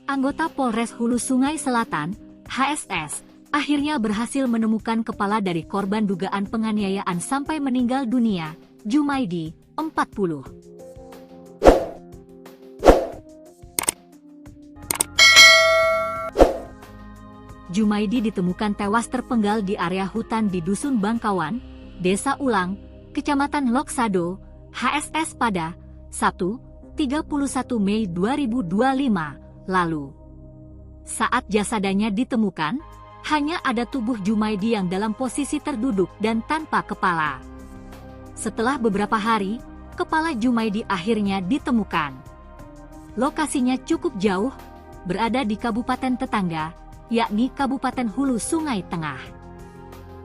Anggota Polres Hulu Sungai Selatan, HSS, akhirnya berhasil menemukan kepala dari korban dugaan penganiayaan sampai meninggal dunia, Jumaidi, 40. Jumaidi ditemukan tewas terpenggal di area hutan di Dusun Bangkawan, Desa Ulang, Kecamatan Loksado, HSS pada Sabtu, 31 Mei 2025 lalu. Saat jasadnya ditemukan, hanya ada tubuh Jumaidi yang dalam posisi terduduk dan tanpa kepala. Setelah beberapa hari, kepala Jumaidi akhirnya ditemukan. Lokasinya cukup jauh, berada di kabupaten tetangga, yakni Kabupaten Hulu Sungai Tengah.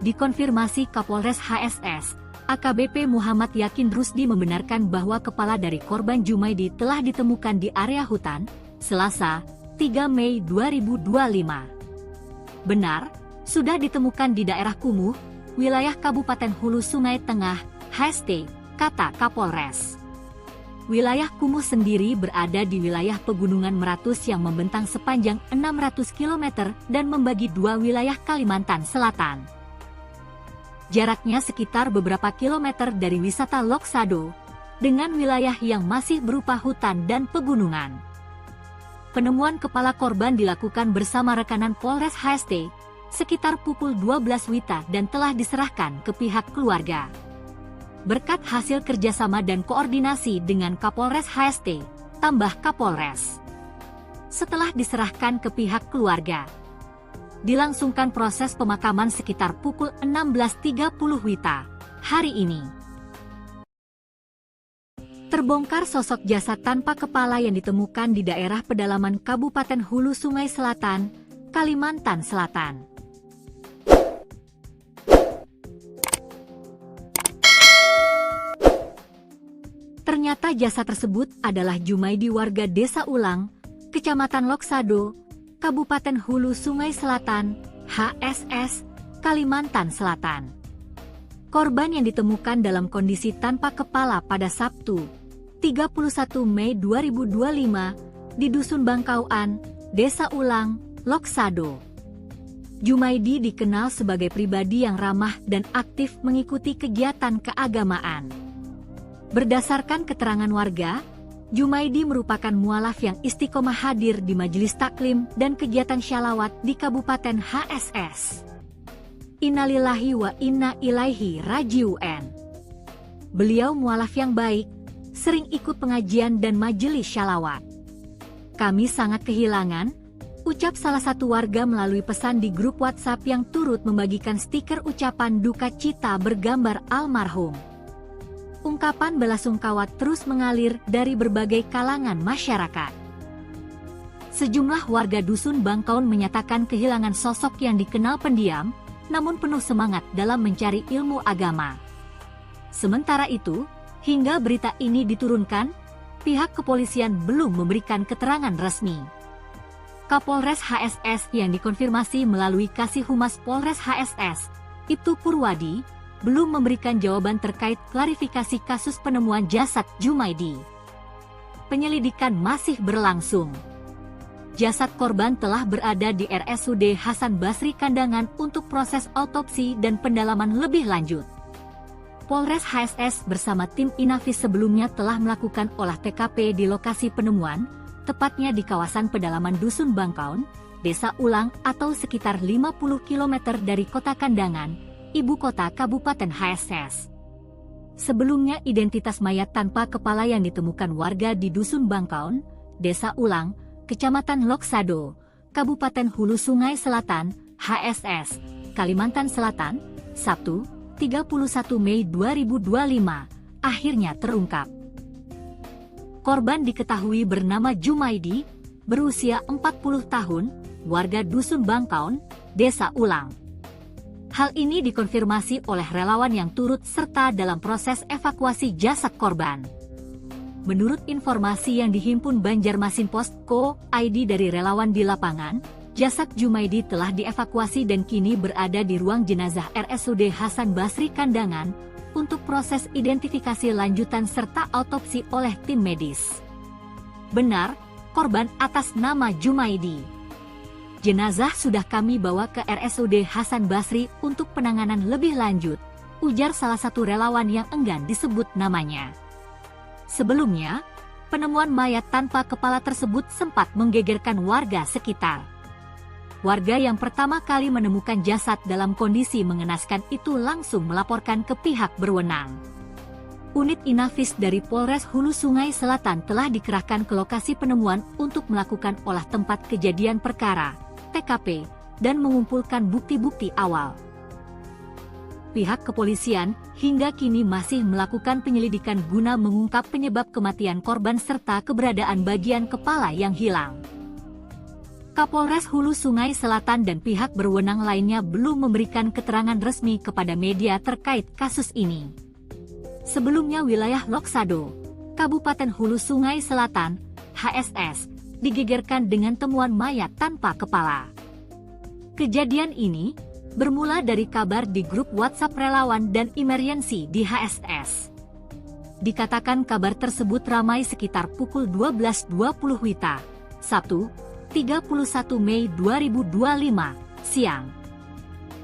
Dikonfirmasi Kapolres HSS, AKBP Muhammad Yakin Rusdi membenarkan bahwa kepala dari korban Jumaidi telah ditemukan di area hutan, Selasa, 3 Mei 2025. Benar, sudah ditemukan di daerah Kumuh, wilayah Kabupaten Hulu Sungai Tengah, HST, kata Kapolres. Wilayah Kumuh sendiri berada di wilayah Pegunungan Meratus yang membentang sepanjang 600 km dan membagi dua wilayah Kalimantan Selatan. Jaraknya sekitar beberapa kilometer dari wisata Loksado, dengan wilayah yang masih berupa hutan dan pegunungan. Penemuan kepala korban dilakukan bersama rekanan Polres HST, sekitar pukul 12 WITA dan telah diserahkan ke pihak keluarga. Berkat hasil kerjasama dan koordinasi dengan Kapolres HST, tambah Kapolres. Setelah diserahkan ke pihak keluarga, dilangsungkan proses pemakaman sekitar pukul 16.30 WITA hari ini. Terbongkar sosok jasad tanpa kepala yang ditemukan di daerah pedalaman Kabupaten Hulu Sungai Selatan, Kalimantan Selatan. Ternyata jasad tersebut adalah Jumaidi warga Desa Ulang, Kecamatan Loksado, Kabupaten Hulu Sungai Selatan, HSS, Kalimantan Selatan. Korban yang ditemukan dalam kondisi tanpa kepala pada Sabtu, 31 Mei 2025, di Dusun Bangkawan, Desa Ulang, Loksado. Jumaidi dikenal sebagai pribadi yang ramah dan aktif mengikuti kegiatan keagamaan. Berdasarkan keterangan warga, Jumaidi merupakan mualaf yang istiqomah hadir di majelis taklim dan kegiatan syalawat di Kabupaten HSS. Innalillahi wa inna ilaihi raji'un. Beliau mualaf yang baik, sering ikut pengajian dan majelis syalawat. Kami sangat kehilangan, ucap salah satu warga melalui pesan di grup WhatsApp yang turut membagikan stiker ucapan duka cita bergambar almarhum. Ungkapan belasungkawa terus mengalir dari berbagai kalangan masyarakat. Sejumlah warga Dusun Bangkawan menyatakan kehilangan sosok yang dikenal pendiam, namun penuh semangat dalam mencari ilmu agama. Sementara itu, hingga berita ini diturunkan, pihak kepolisian belum memberikan keterangan resmi. Kapolres HSS yang dikonfirmasi melalui Kasih Humas Polres HSS, Ibtu Purwadi, belum memberikan jawaban terkait klarifikasi kasus penemuan jasad Jumaidi. Penyelidikan masih berlangsung. Jasad korban telah berada di RSUD Hasan Basri Kandangan untuk proses autopsi dan pendalaman lebih lanjut. Polres HSS bersama tim Inafis sebelumnya telah melakukan olah TKP di lokasi penemuan, tepatnya di kawasan pedalaman Dusun Bangkawan, Desa Ulang atau sekitar 50 km dari Kota Kandangan, ibu kota Kabupaten HSS. Sebelumnya identitas mayat tanpa kepala yang ditemukan warga di Dusun Bangkawan, Desa Ulang, Kecamatan Loksado, Kabupaten Hulu Sungai Selatan, HSS, Kalimantan Selatan, Sabtu, 31 Mei 2025, akhirnya terungkap. Korban diketahui bernama Jumaidi, berusia 40 tahun, warga Dusun Bangkawan, Desa Ulang. Hal ini dikonfirmasi oleh relawan yang turut serta dalam proses evakuasi jasad korban. Menurut informasi yang dihimpun Banjarmasin Post.co.id dari relawan di lapangan, jasad Jumaidi telah dievakuasi dan kini berada di ruang jenazah RSUD Hasan Basri Kandangan untuk proses identifikasi lanjutan serta autopsi oleh tim medis. Benar, korban atas nama Jumaidi. Jenazah sudah kami bawa ke RSUD Hasan Basri untuk penanganan lebih lanjut, ujar salah satu relawan yang enggan disebut namanya. Sebelumnya, penemuan mayat tanpa kepala tersebut sempat menggegerkan warga sekitar. Warga yang pertama kali menemukan jasad dalam kondisi mengenaskan itu langsung melaporkan ke pihak berwenang. Unit Inafis dari Polres Hulu Sungai Selatan telah dikerahkan ke lokasi penemuan untuk melakukan olah tempat kejadian perkara, TKP, dan mengumpulkan bukti-bukti awal. Pihak kepolisian hingga kini masih melakukan penyelidikan guna mengungkap penyebab kematian korban serta keberadaan bagian kepala yang hilang. Kapolres Hulu Sungai Selatan dan pihak berwenang lainnya belum memberikan keterangan resmi kepada media terkait kasus ini. Sebelumnya wilayah Loksado, Kabupaten Hulu Sungai Selatan, HSS, digegerkan dengan temuan mayat tanpa kepala. Kejadian ini bermula dari kabar di grup WhatsApp relawan dan emergency di HSS. Dikatakan kabar tersebut ramai sekitar pukul 12.20 WITA, Sabtu, 31 Mei 2025, siang.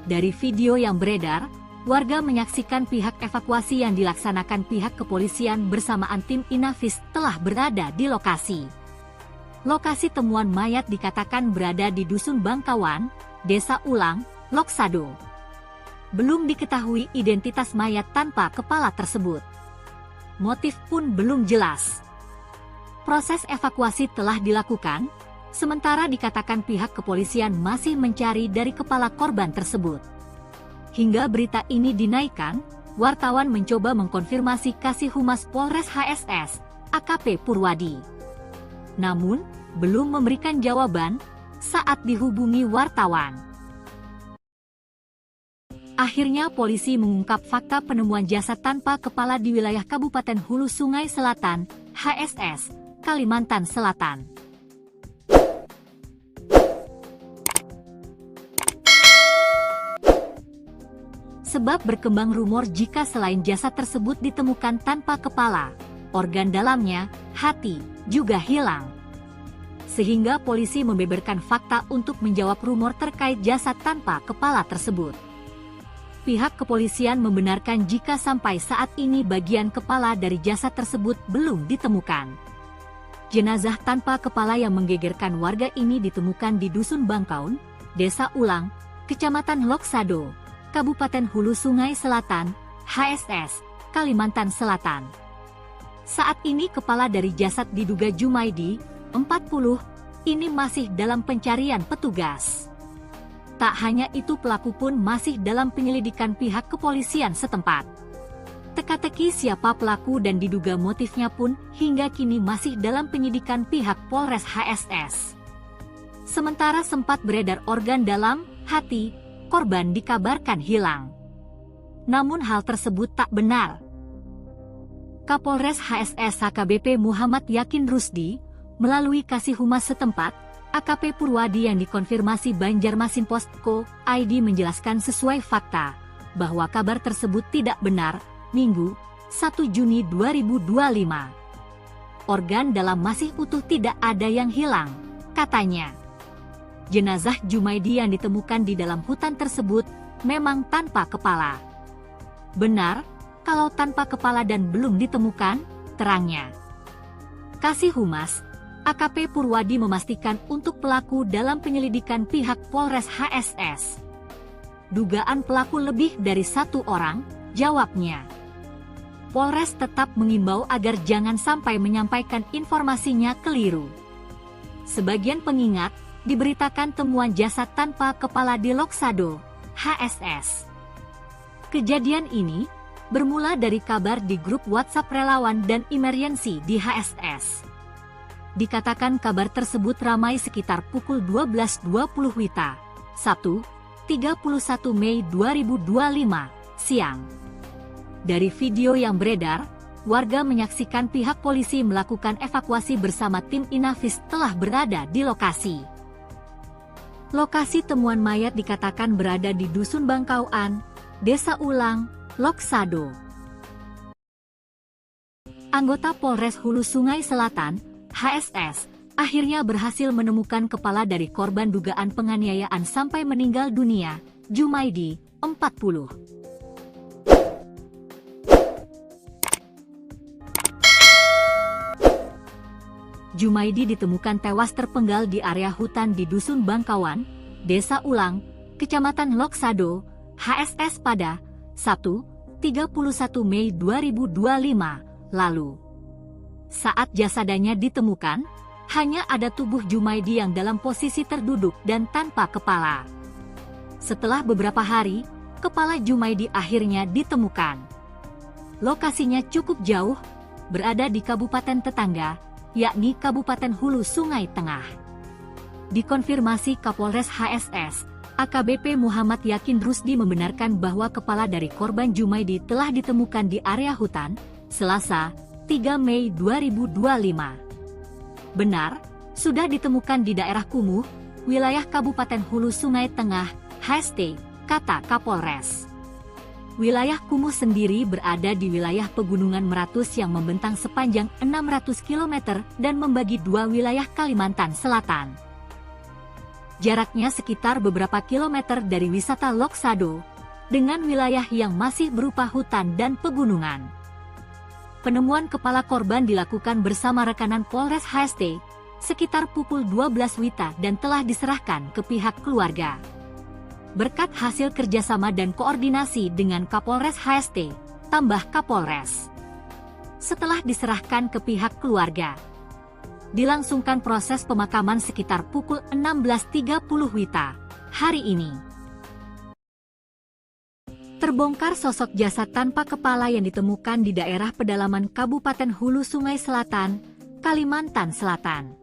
Dari video yang beredar, warga menyaksikan pihak evakuasi yang dilaksanakan pihak kepolisian bersamaan tim Inafis telah berada di lokasi. Lokasi temuan mayat dikatakan berada di Dusun Bangkawan, Desa Ulang, Loksado. Belum diketahui identitas mayat tanpa kepala tersebut. Motif pun belum jelas. Proses evakuasi telah dilakukan, sementara dikatakan pihak kepolisian masih mencari dari kepala korban tersebut. Hingga berita ini dinaikkan, wartawan mencoba mengkonfirmasi Kasih Humas Polres HSS, AKP Purwadi. Namun, belum memberikan jawaban saat dihubungi wartawan. Akhirnya polisi mengungkap fakta penemuan jasad tanpa kepala di wilayah Kabupaten Hulu Sungai Selatan, HSS, Kalimantan Selatan. Sebab berkembang rumor jika selain jasad tersebut ditemukan tanpa kepala, organ dalamnya, hati, juga hilang. Sehingga polisi membeberkan fakta untuk menjawab rumor terkait jasad tanpa kepala tersebut. Pihak kepolisian membenarkan jika sampai saat ini bagian kepala dari jasad tersebut belum ditemukan. Jenazah tanpa kepala yang menggegerkan warga ini ditemukan di Dusun Bangkaun, Desa Ulang, Kecamatan Loksado, Kabupaten Hulu Sungai Selatan, HSS, Kalimantan Selatan. Saat ini kepala dari jasad diduga Jumaidi, 40, ini masih dalam pencarian petugas. Tak hanya itu, pelaku pun masih dalam penyelidikan pihak kepolisian setempat. Teka-teki siapa pelaku dan diduga motifnya pun hingga kini masih dalam penyidikan pihak Polres HSS. Sementara sempat beredar organ dalam, hati, korban dikabarkan hilang. Namun hal tersebut tak benar. Kapolres HSS HKBP Muhammad Yakin Rusdi, melalui Kasih Humas setempat, AKP Purwadi yang dikonfirmasi Banjarmasin Post.co ID menjelaskan sesuai fakta, bahwa kabar tersebut tidak benar. Minggu, 1 Juni 2025. Organ dalam masih utuh, tidak ada yang hilang, katanya. Jenazah Jumaidi yang ditemukan di dalam hutan tersebut memang tanpa kepala. Benar, kalau tanpa kepala dan belum ditemukan, terangnya. Kasih Humas, AKP Purwadi memastikan untuk pelaku dalam penyelidikan pihak Polres HSS. Dugaan pelaku lebih dari satu orang, jawabnya. Polres tetap mengimbau agar jangan sampai menyampaikan informasinya keliru. Sebagian pengingat, diberitakan temuan jasad tanpa kepala di Loksado, HSS. Kejadian ini bermula dari kabar di grup WhatsApp relawan dan emergency di HSS. Dikatakan kabar tersebut ramai sekitar pukul 12.20 WITA, Sabtu, 31 Mei 2025, siang. Dari video yang beredar, warga menyaksikan pihak polisi melakukan evakuasi bersama tim Inafis telah berada di lokasi. Lokasi temuan mayat dikatakan berada di Dusun Bangkauan, Desa Ulang, Loksado. Anggota Polres Hulu Sungai Selatan, HSS, akhirnya berhasil menemukan kepala dari korban dugaan penganiayaan sampai meninggal dunia, Jumaidi, 40. Jumaidi ditemukan tewas terpenggal di area hutan di Dusun Bangkawan, Desa Ulang, Kecamatan Loksado, HSS pada Sabtu, 31 Mei 2025 lalu. Saat jasadnya ditemukan, hanya ada tubuh Jumaidi yang dalam posisi terduduk dan tanpa kepala. Setelah beberapa hari, kepala Jumaidi akhirnya ditemukan. Lokasinya cukup jauh, berada di kabupaten tetangga, yakni Kabupaten Hulu Sungai Tengah. Dikonfirmasi Kapolres HSS, AKBP Muhammad Yakin Rusdi membenarkan bahwa kepala dari korban Jumaidi telah ditemukan di area hutan, Selasa, 3 Mei 2025. Benar, sudah ditemukan di daerah Kumuh, wilayah Kabupaten Hulu Sungai Tengah, HST, kata Kapolres. Wilayah Kumuh sendiri berada di wilayah Pegunungan Meratus yang membentang sepanjang 600 km dan membagi dua wilayah Kalimantan Selatan. Jaraknya sekitar beberapa kilometer dari wisata Loksado, dengan wilayah yang masih berupa hutan dan pegunungan. Penemuan kepala korban dilakukan bersama rekanan Polres HST sekitar pukul 12 WITA dan telah diserahkan ke pihak keluarga. Berkat hasil kerjasama dan koordinasi dengan Kapolres HST, tambah Kapolres. Setelah diserahkan ke pihak keluarga, dilangsungkan proses pemakaman sekitar pukul 16.30 WITA hari ini. Terbongkar sosok jasad tanpa kepala yang ditemukan di daerah pedalaman Kabupaten Hulu Sungai Selatan, Kalimantan Selatan.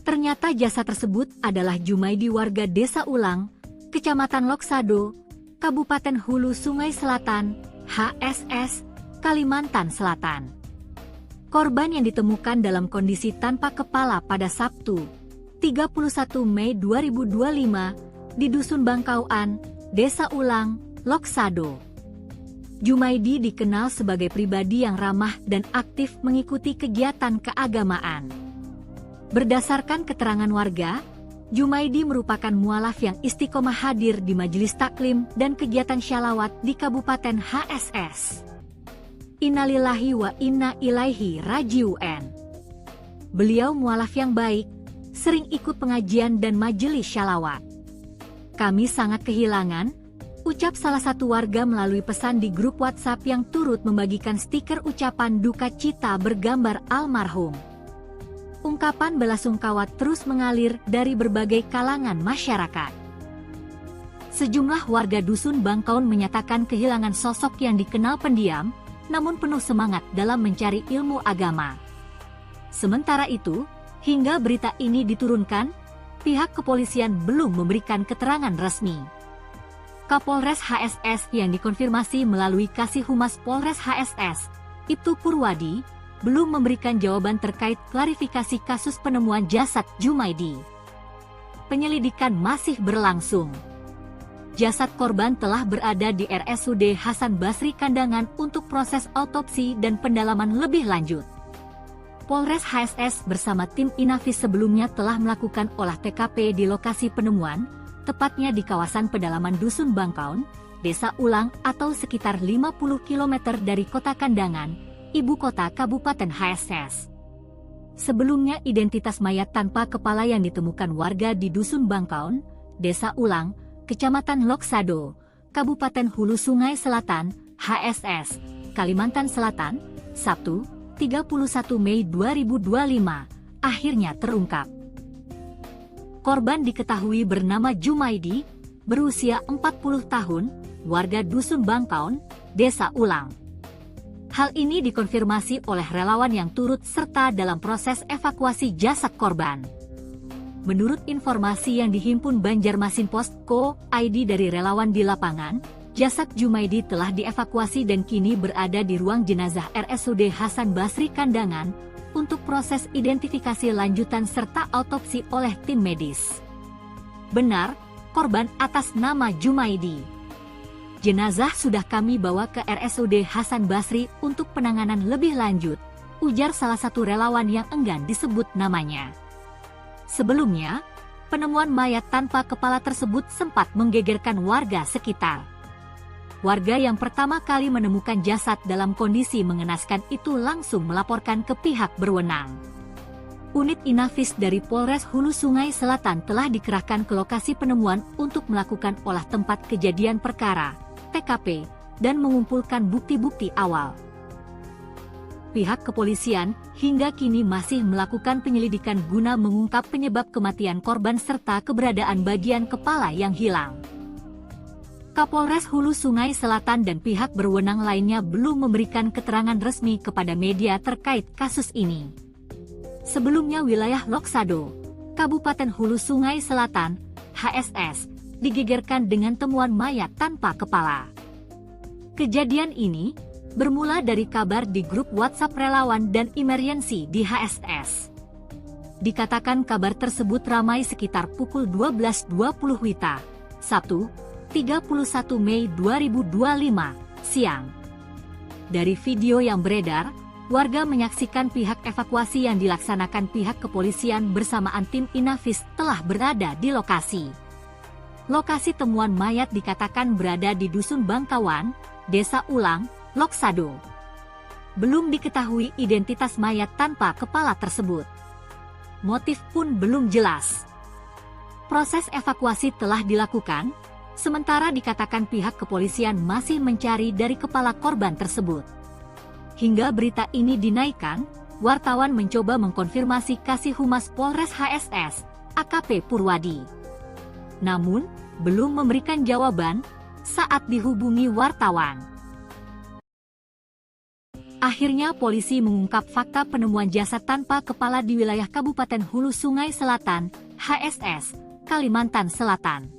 Ternyata jasad tersebut adalah Jumaidi warga Desa Ulang, Kecamatan Loksado, Kabupaten Hulu Sungai Selatan, HSS, Kalimantan Selatan. Korban yang ditemukan dalam kondisi tanpa kepala pada Sabtu, 31 Mei 2025, di Dusun Bangkauan, Desa Ulang, Loksado. Jumaidi dikenal sebagai pribadi yang ramah dan aktif mengikuti kegiatan keagamaan. Berdasarkan keterangan warga, Jumaidi merupakan mualaf yang istiqomah hadir di majelis taklim dan kegiatan syalawat di Kabupaten HSS. Innalillahi wa inna ilaihi raji'un. Beliau mualaf yang baik, sering ikut pengajian dan majelis syalawat. Kami sangat kehilangan, ucap salah satu warga melalui pesan di grup WhatsApp yang turut membagikan stiker ucapan duka cita bergambar almarhum. Ungkapan belasungkawa terus mengalir dari berbagai kalangan masyarakat. Sejumlah warga Dusun Bangkaun menyatakan kehilangan sosok yang dikenal pendiam, namun penuh semangat dalam mencari ilmu agama. Sementara itu, hingga berita ini diturunkan, pihak kepolisian belum memberikan keterangan resmi. Kapolres HSS yang dikonfirmasi melalui Kasih Humas Polres HSS, Ibtu Purwadi, belum memberikan jawaban terkait klarifikasi kasus penemuan jasad Jumaidi. Penyelidikan masih berlangsung. Jasad korban telah berada di RSUD Hasan Basri Kandangan untuk proses autopsi dan pendalaman lebih lanjut. Polres HSS bersama tim Inafis sebelumnya telah melakukan olah TKP di lokasi penemuan, tepatnya di kawasan pedalaman Dusun Bangkaun, Desa Ulang atau sekitar 50 km dari kota Kandangan, ibu kota Kabupaten HSS. Sebelumnya identitas mayat tanpa kepala yang ditemukan warga di Dusun Bangkaun, Desa Ulang, Kecamatan Loksado, Kabupaten Hulu Sungai Selatan, HSS, Kalimantan Selatan, Sabtu, 31 Mei 2025, akhirnya terungkap. Korban diketahui bernama Jumaidi, berusia 40 tahun, warga Dusun Bangkaun, Desa Ulang. Hal ini dikonfirmasi oleh relawan yang turut serta dalam proses evakuasi jasad korban. Menurut informasi yang dihimpun Banjarmasin Post.co.id dari relawan di lapangan, jasad Jumaidi telah dievakuasi dan kini berada di ruang jenazah RSUD Hasan Basri Kandangan untuk proses identifikasi lanjutan serta autopsi oleh tim medis. Benar, korban atas nama Jumaidi. Jenazah sudah kami bawa ke RSUD Hasan Basri untuk penanganan lebih lanjut, ujar salah satu relawan yang enggan disebut namanya. Sebelumnya, penemuan mayat tanpa kepala tersebut sempat menggegerkan warga sekitar. Warga yang pertama kali menemukan jasad dalam kondisi mengenaskan itu langsung melaporkan ke pihak berwenang. Unit Inafis dari Polres Hulu Sungai Selatan telah dikerahkan ke lokasi penemuan untuk melakukan olah tempat kejadian perkara, TKP, dan mengumpulkan bukti-bukti awal. Pihak kepolisian hingga kini masih melakukan penyelidikan guna mengungkap penyebab kematian korban serta keberadaan bagian kepala yang hilang. Kapolres Hulu Sungai Selatan dan pihak berwenang lainnya belum memberikan keterangan resmi kepada media terkait kasus ini. Sebelumnya wilayah Loksado, Kabupaten Hulu Sungai Selatan, HSS, digegerkan dengan temuan mayat tanpa kepala. Kejadian ini bermula dari kabar di grup WhatsApp relawan dan emergency di HSS. Dikatakan kabar tersebut ramai sekitar pukul 12.20 WITA, Sabtu, 31 Mei 2025, siang. Dari video yang beredar, warga menyaksikan pihak evakuasi yang dilaksanakan pihak kepolisian bersamaan tim Inafis telah berada di lokasi. Lokasi temuan mayat dikatakan berada di Dusun Bangkawan, Desa Ulang, Loksado. Belum diketahui identitas mayat tanpa kepala tersebut. Motif pun belum jelas. Proses evakuasi telah dilakukan, sementara dikatakan pihak kepolisian masih mencari dari kepala korban tersebut. Hingga berita ini dinaikkan, wartawan mencoba mengkonfirmasi Kasih Humas Polres HSS, AKP Purwadi. Namun, belum memberikan jawaban saat dihubungi wartawan. Akhirnya polisi mengungkap fakta penemuan jasad tanpa kepala di wilayah Kabupaten Hulu Sungai Selatan, HSS, Kalimantan Selatan.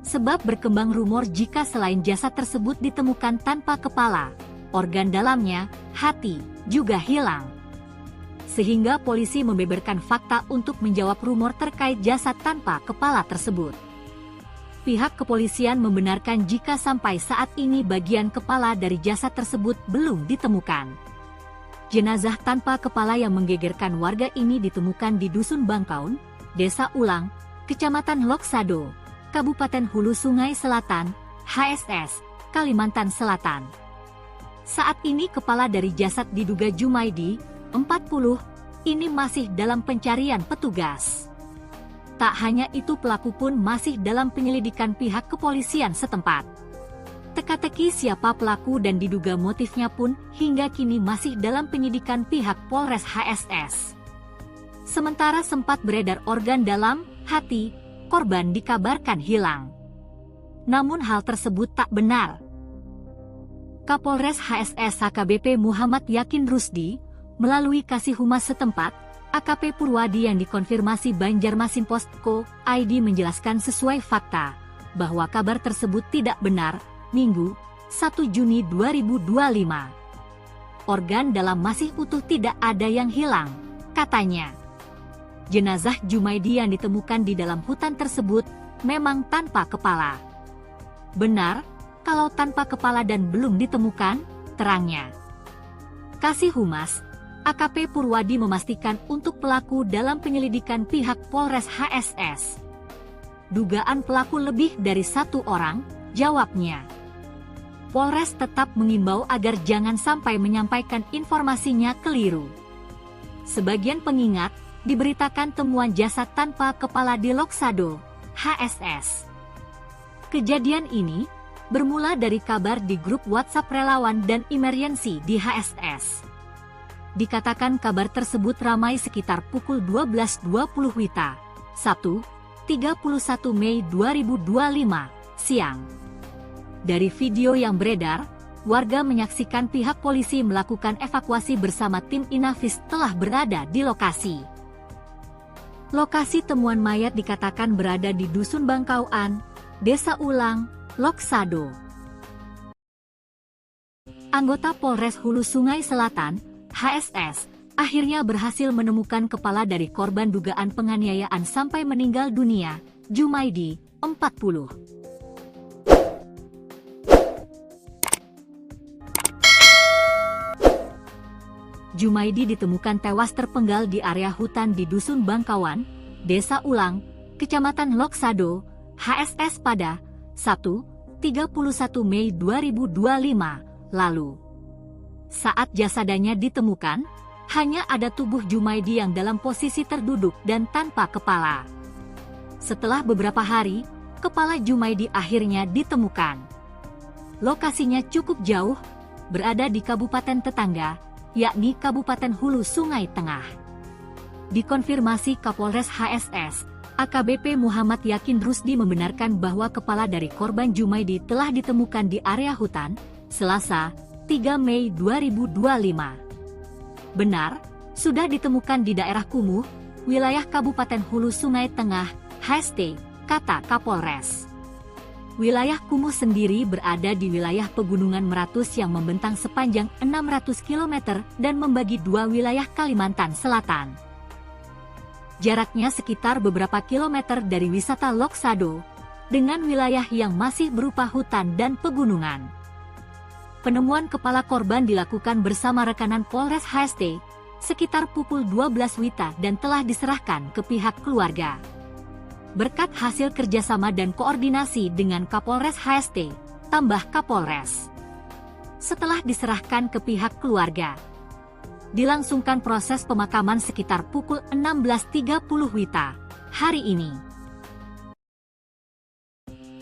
Sebab berkembang rumor jika selain jasad tersebut ditemukan tanpa kepala, organ dalamnya, hati, juga hilang. Sehingga polisi membeberkan fakta untuk menjawab rumor terkait jasad tanpa kepala tersebut. Pihak kepolisian membenarkan jika sampai saat ini bagian kepala dari jasad tersebut belum ditemukan. Jenazah tanpa kepala yang menggegerkan warga ini ditemukan di Dusun Bangkaun, Desa Ulang, Kecamatan Loksado, Kabupaten Hulu Sungai Selatan, HSS, Kalimantan Selatan. Saat ini kepala dari jasad diduga Jumaidi, 40, ini masih dalam pencarian petugas. Tak hanya itu pelaku pun masih dalam penyelidikan pihak kepolisian setempat. Teka-teki siapa pelaku dan diduga motifnya pun hingga kini masih dalam penyidikan pihak Polres HSS. Sementara sempat beredar organ dalam, hati, korban dikabarkan hilang. Namun hal tersebut tak benar. Kapolres HSS AKBP Muhammad Yakin Rusdi, melalui Kasih Humas setempat, AKP Purwadi yang dikonfirmasi Banjarmasin Post.co ID menjelaskan sesuai fakta, bahwa kabar tersebut tidak benar, Minggu, 1 Juni 2025. Organ dalam masih utuh tidak ada yang hilang, katanya. Jenazah Jumaidi yang ditemukan di dalam hutan tersebut memang tanpa kepala. Benar, kalau tanpa kepala dan belum ditemukan, terangnya. Kasih Humas, AKP Purwadi memastikan untuk pelaku dalam penyelidikan pihak Polres HSS. Dugaan pelaku lebih dari 1 orang, jawabnya. Polres tetap mengimbau agar jangan sampai menyampaikan informasinya keliru. Sebagian pengingat, diberitakan temuan jasad tanpa kepala di Loksado, HSS. Kejadian ini bermula dari kabar di grup WhatsApp relawan dan emergency di HSS. Dikatakan kabar tersebut ramai sekitar pukul 12.20 WITA, Sabtu, 31 Mei 2025, siang. Dari video yang beredar, warga menyaksikan pihak polisi melakukan evakuasi bersama tim Inafis telah berada di lokasi. Lokasi temuan mayat dikatakan berada di Dusun Bangkawan, Desa Ulang, Loksado. Anggota Polres Hulu Sungai Selatan, HSS, akhirnya berhasil menemukan kepala dari korban dugaan penganiayaan sampai meninggal dunia, Jumaidi, 40. Jumaidi ditemukan tewas terpenggal di area hutan di Dusun Bangkawan, Desa Ulang, Kecamatan Loksado, HSS pada Sabtu, 31 Mei 2025 lalu. Saat jasadnya ditemukan, hanya ada tubuh Jumaidi yang dalam posisi terduduk dan tanpa kepala. Setelah beberapa hari, kepala Jumaidi akhirnya ditemukan. Lokasinya cukup jauh, berada di kabupaten tetangga, yakni Kabupaten Hulu Sungai Tengah. Dikonfirmasi Kapolres HSS, AKBP Muhammad Yakin Rusdi membenarkan bahwa kepala dari korban Jumaidi telah ditemukan di area hutan, Selasa, 3 Mei 2025. Benar, sudah ditemukan di daerah Kumuh, wilayah Kabupaten Hulu Sungai Tengah, HST, kata Kapolres. Wilayah Kumuh sendiri berada di wilayah Pegunungan Meratus yang membentang sepanjang 600 km dan membagi dua wilayah Kalimantan Selatan. Jaraknya sekitar beberapa kilometer dari wisata Loksado, dengan wilayah yang masih berupa hutan dan pegunungan. Penemuan kepala korban dilakukan bersama rekanan Polres HST, sekitar pukul 12 WITA dan telah diserahkan ke pihak keluarga. Berkat hasil kerjasama dan koordinasi dengan Kapolres HST, tambah Kapolres. Setelah diserahkan ke pihak keluarga, dilangsungkan proses pemakaman sekitar pukul 16.30 WITA hari ini.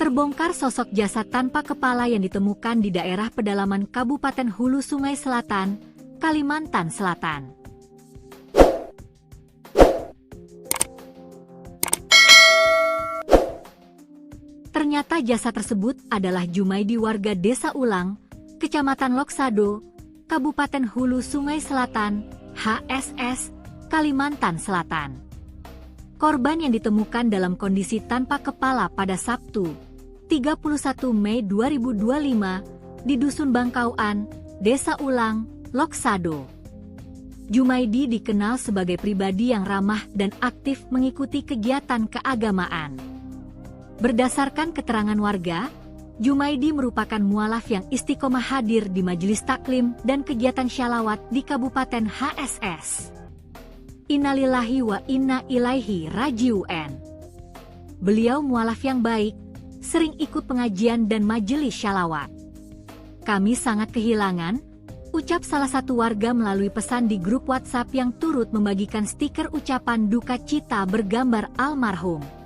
Terbongkar sosok jasad tanpa kepala yang ditemukan di daerah pedalaman Kabupaten Hulu Sungai Selatan, Kalimantan Selatan. Ternyata jasad tersebut adalah Jumaidi warga Desa Ulang, Kecamatan Loksado, Kabupaten Hulu Sungai Selatan, HSS, Kalimantan Selatan. Korban yang ditemukan dalam kondisi tanpa kepala pada Sabtu, 31 Mei 2025, di Dusun Bangkauan, Desa Ulang, Loksado. Jumaidi dikenal sebagai pribadi yang ramah dan aktif mengikuti kegiatan keagamaan. Berdasarkan keterangan warga, Jumaidi merupakan mualaf yang istiqomah hadir di majelis taklim dan kegiatan syalawat di Kabupaten HSS. Innalillahi wa inna ilaihi raji'un. Beliau mualaf yang baik, sering ikut pengajian dan majelis syalawat. Kami sangat kehilangan, ucap salah satu warga melalui pesan di grup WhatsApp yang turut membagikan stiker ucapan duka cita bergambar almarhum.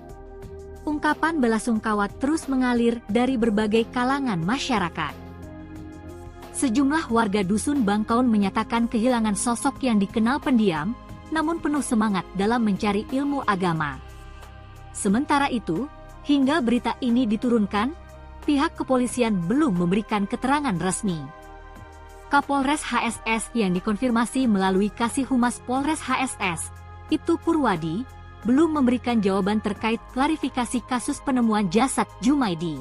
Ungkapan belasungkawa terus mengalir dari berbagai kalangan masyarakat. Sejumlah warga Dusun Bangkaun menyatakan kehilangan sosok yang dikenal pendiam, namun penuh semangat dalam mencari ilmu agama. Sementara itu, hingga berita ini diturunkan, pihak kepolisian belum memberikan keterangan resmi. Kapolres HSS yang dikonfirmasi melalui Kasih Humas Polres HSS, Ibtu Purwadi, belum memberikan jawaban terkait klarifikasi kasus penemuan jasad Jumaidi.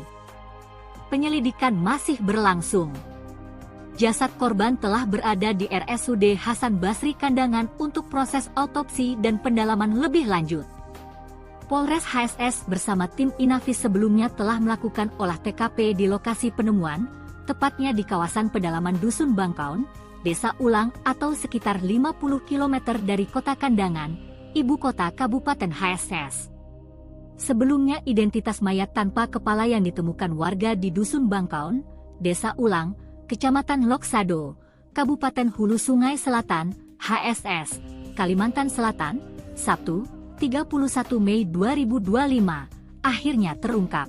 Penyelidikan masih berlangsung. Jasad korban telah berada di RSUD Hasan Basri Kandangan untuk proses autopsi dan pendalaman lebih lanjut. Polres HSS bersama tim Inafis sebelumnya telah melakukan olah TKP di lokasi penemuan, tepatnya di kawasan pedalaman Dusun Bangkaun, Desa Ulang atau sekitar 50 km dari Kota Kandangan, ibu kota Kabupaten HSS. Sebelumnya identitas mayat tanpa kepala yang ditemukan warga di Dusun Bangkaun, Desa Ulang, Kecamatan Loksado, Kabupaten Hulu Sungai Selatan, HSS, Kalimantan Selatan, Sabtu, 31 Mei 2025, akhirnya terungkap.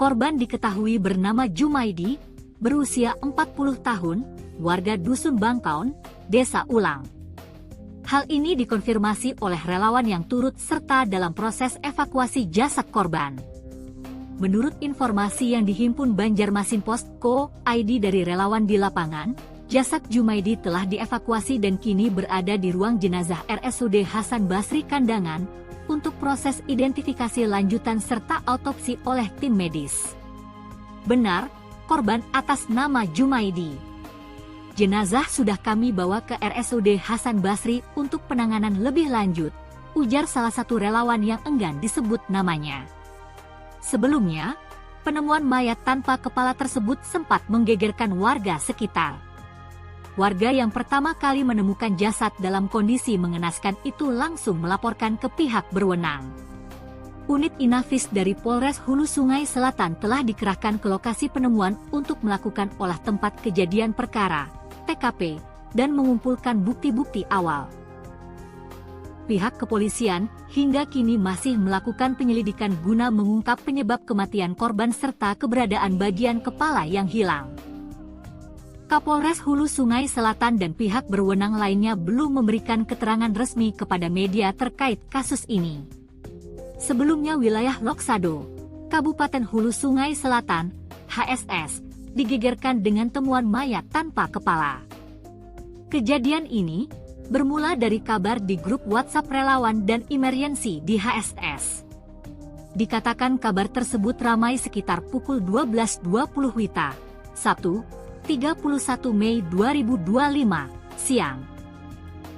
Korban diketahui bernama Jumaidi, berusia 40 tahun, warga Dusun Bangkaun, Desa Ulang. Hal ini dikonfirmasi oleh relawan yang turut serta dalam proses evakuasi jasad korban. Menurut informasi yang dihimpun Banjarmasin Post.co.id dari relawan di lapangan, jasad Jumaidi telah dievakuasi dan kini berada di ruang jenazah RSUD Hasan Basri Kandangan untuk proses identifikasi lanjutan serta autopsi oleh tim medis. Benar, korban atas nama Jumaidi. Jenazah sudah kami bawa ke RSUD Hasan Basri untuk penanganan lebih lanjut, ujar salah satu relawan yang enggan disebut namanya. Sebelumnya, penemuan mayat tanpa kepala tersebut sempat menggegerkan warga sekitar. Warga yang pertama kali menemukan jasad dalam kondisi mengenaskan itu langsung melaporkan ke pihak berwenang. Unit Inafis dari Polres Hulu Sungai Selatan telah dikerahkan ke lokasi penemuan untuk melakukan olah tempat kejadian perkara, TKP, dan mengumpulkan bukti-bukti awal. Pihak kepolisian hingga kini masih melakukan penyelidikan guna mengungkap penyebab kematian korban serta keberadaan bagian kepala yang hilang. Kapolres Hulu Sungai Selatan dan pihak berwenang lainnya belum memberikan keterangan resmi kepada media terkait kasus ini. Sebelumnya wilayah Loksado, Kabupaten Hulu Sungai Selatan, HSS, digegerkan dengan temuan mayat tanpa kepala. Kejadian ini bermula dari kabar di grup WhatsApp relawan dan emergency di HSS. Dikatakan kabar tersebut ramai sekitar pukul 12.20 WITA, Sabtu, 31 Mei 2025, siang.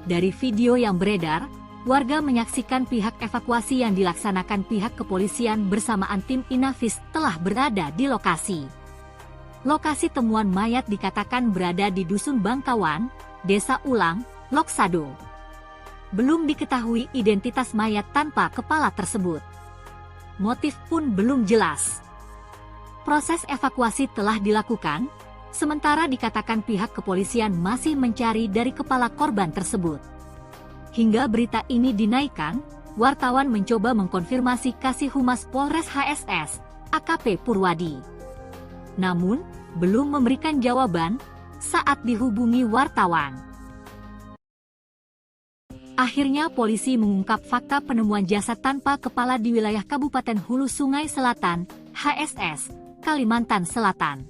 Dari video yang beredar, warga menyaksikan pihak evakuasi yang dilaksanakan pihak kepolisian bersamaan tim Inafis telah berada di lokasi. Lokasi temuan mayat dikatakan berada di Dusun Bangkawan, Desa Ulang, Loksado. Belum diketahui identitas mayat tanpa kepala tersebut. Motif pun belum jelas. Proses evakuasi telah dilakukan, sementara dikatakan pihak kepolisian masih mencari dari kepala korban tersebut. Hingga berita ini dinaikkan, wartawan mencoba mengkonfirmasi Kasih Humas Polres HSS, AKP Purwadi. Namun, belum memberikan jawaban saat dihubungi wartawan. Akhirnya polisi mengungkap fakta penemuan jasad tanpa kepala di wilayah Kabupaten Hulu Sungai Selatan, HSS, Kalimantan Selatan.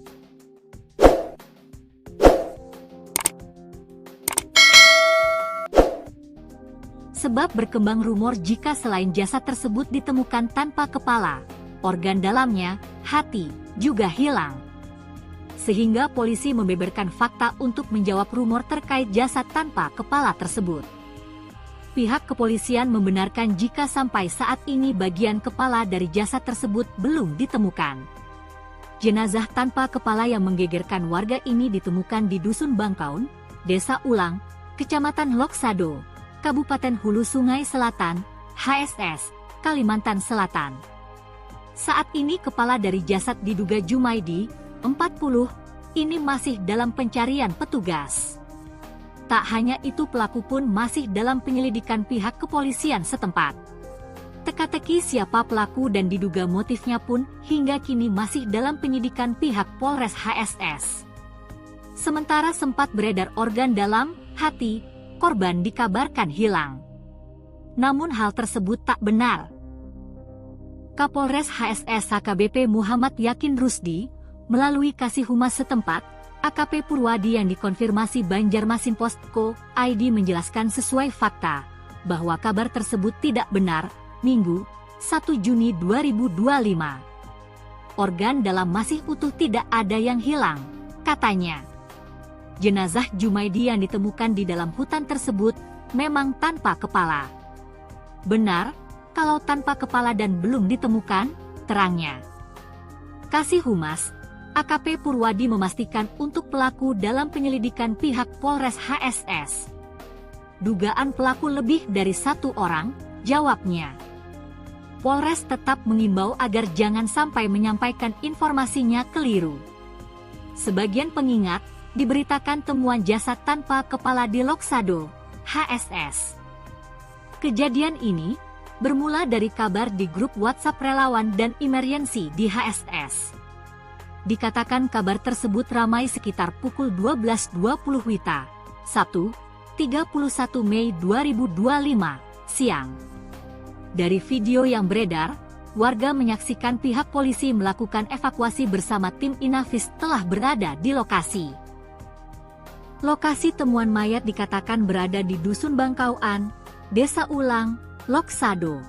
Sebab berkembang rumor jika selain jasad tersebut ditemukan tanpa kepala, organ dalamnya, hati, juga hilang. Sehingga polisi membeberkan fakta untuk menjawab rumor terkait jasad tanpa kepala tersebut. Pihak kepolisian membenarkan jika sampai saat ini bagian kepala dari jasad tersebut belum ditemukan. Jenazah tanpa kepala yang menggegerkan warga ini ditemukan di Dusun Bangkaun, Desa Ulang, Kecamatan Loksado, Kabupaten Hulu Sungai Selatan, HSS, Kalimantan Selatan. Saat ini kepala dari jasad diduga Jumaidi, 40, ini masih dalam pencarian petugas. Tak hanya itu, pelaku pun masih dalam penyelidikan pihak kepolisian setempat. Teka-teki siapa pelaku dan diduga motifnya pun hingga kini masih dalam penyidikan pihak Polres HSS. Sementara sempat beredar organ dalam, hati, korban dikabarkan hilang. Namun hal tersebut tak benar. Kapolres HSS AKBP Muhammad Yakin Rusdi, melalui Kasih Humas setempat, AKP Purwadi yang dikonfirmasi Banjarmasin Post.co ID menjelaskan sesuai fakta, bahwa kabar tersebut tidak benar, Minggu, 1 Juni 2025. Organ dalam masih utuh, tidak ada yang hilang, katanya. Jenazah Jumaidi yang ditemukan di dalam hutan tersebut memang tanpa kepala. Benar, kalau tanpa kepala dan belum ditemukan, terangnya. Kasih Humas, AKP Purwadi memastikan untuk pelaku dalam penyelidikan pihak Polres HSS. Dugaan pelaku lebih dari satu orang, jawabnya. Polres tetap mengimbau agar jangan sampai menyampaikan informasinya keliru. Sebagian pengingat, diberitakan temuan jasad tanpa kepala di Loksado, HSS. Kejadian ini bermula dari kabar di grup WhatsApp relawan dan emergency di HSS. Dikatakan kabar tersebut ramai sekitar pukul 12.20 WITA, Sabtu, 31 Mei 2025, siang. Dari video yang beredar, warga menyaksikan pihak polisi melakukan evakuasi bersama tim Inafis telah berada di lokasi. Lokasi temuan mayat dikatakan berada di Dusun Bangkauan, Desa Ulang, Loksado.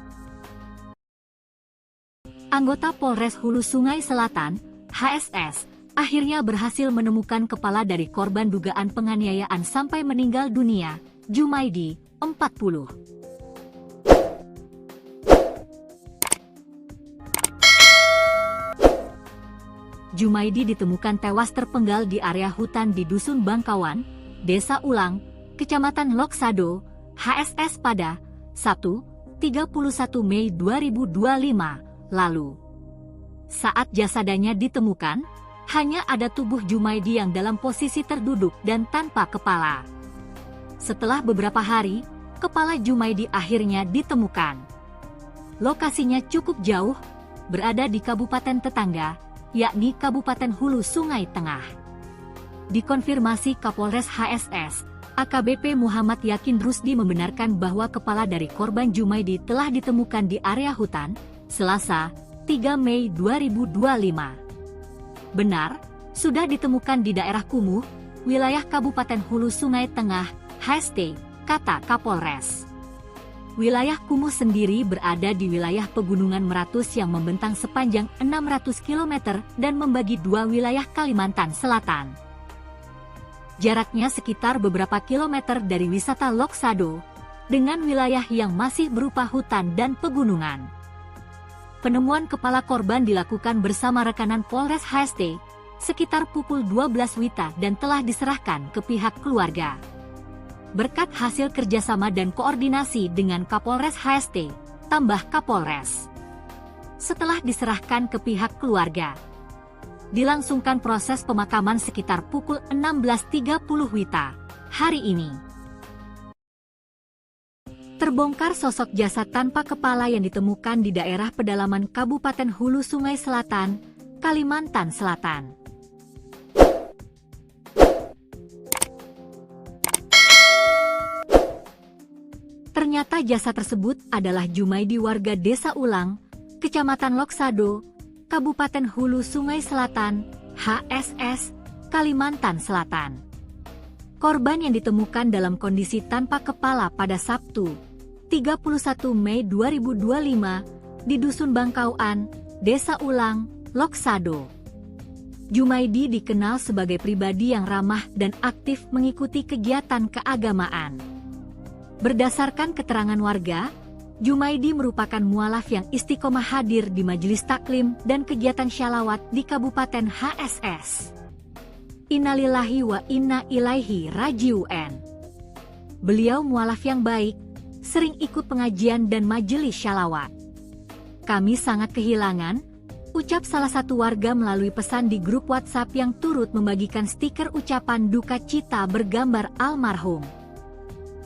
Anggota Polres Hulu Sungai Selatan, HSS, akhirnya berhasil menemukan kepala dari korban dugaan penganiayaan sampai meninggal dunia, Jumaidi, 40. Jumaidi ditemukan tewas terpenggal di area hutan di Dusun Bangkawan, Desa Ulang, Kecamatan Loksado, HSS pada Sabtu, 31 Mei 2025 lalu. Saat jasadnya ditemukan, hanya ada tubuh Jumaidi yang dalam posisi terduduk dan tanpa kepala. Setelah beberapa hari, kepala Jumaidi akhirnya ditemukan. Lokasinya cukup jauh, berada di kabupaten tetangga, yakni Kabupaten Hulu Sungai Tengah. Dikonfirmasi Kapolres HSS, AKBP Muhammad Yakin Rusdi membenarkan bahwa kepala dari korban Jumaidi telah ditemukan di area hutan, Selasa, 3 Mei 2025. Benar, sudah ditemukan di daerah Kumuh, wilayah Kabupaten Hulu Sungai Tengah, HST, kata Kapolres. Wilayah Kumuh sendiri berada di wilayah Pegunungan Meratus yang membentang sepanjang 600 km dan membagi dua wilayah Kalimantan Selatan. Jaraknya sekitar beberapa kilometer dari wisata Loksado, dengan wilayah yang masih berupa hutan dan pegunungan. Penemuan kepala korban dilakukan bersama rekanan Polres HST, sekitar pukul 12 WITA dan telah diserahkan ke pihak keluarga. Berkat hasil kerjasama dan koordinasi dengan Kapolres HST, tambah Kapolres. Setelah diserahkan ke pihak keluarga, dilangsungkan proses pemakaman sekitar pukul 16.30 WITA hari ini. Terbongkar sosok jasad tanpa kepala yang ditemukan di daerah pedalaman Kabupaten Hulu Sungai Selatan, Kalimantan Selatan. Ternyata jasad tersebut adalah Jumaidi warga Desa Ulang, Kecamatan Loksado, Kabupaten Hulu Sungai Selatan, HSS, Kalimantan Selatan. Korban yang ditemukan dalam kondisi tanpa kepala pada Sabtu, 31 Mei 2025, di Dusun Bangkauan, Desa Ulang, Loksado. Jumaidi dikenal sebagai pribadi yang ramah dan aktif mengikuti kegiatan keagamaan. Berdasarkan keterangan warga, Jumaidi merupakan mualaf yang istiqomah hadir di majelis taklim dan kegiatan syalawat di Kabupaten HSS. Innalillahi wa inna ilaihi raji'un. Beliau mualaf yang baik, sering ikut pengajian dan majelis syalawat. Kami sangat kehilangan, ucap salah satu warga melalui pesan di grup WhatsApp yang turut membagikan stiker ucapan duka cita bergambar almarhum.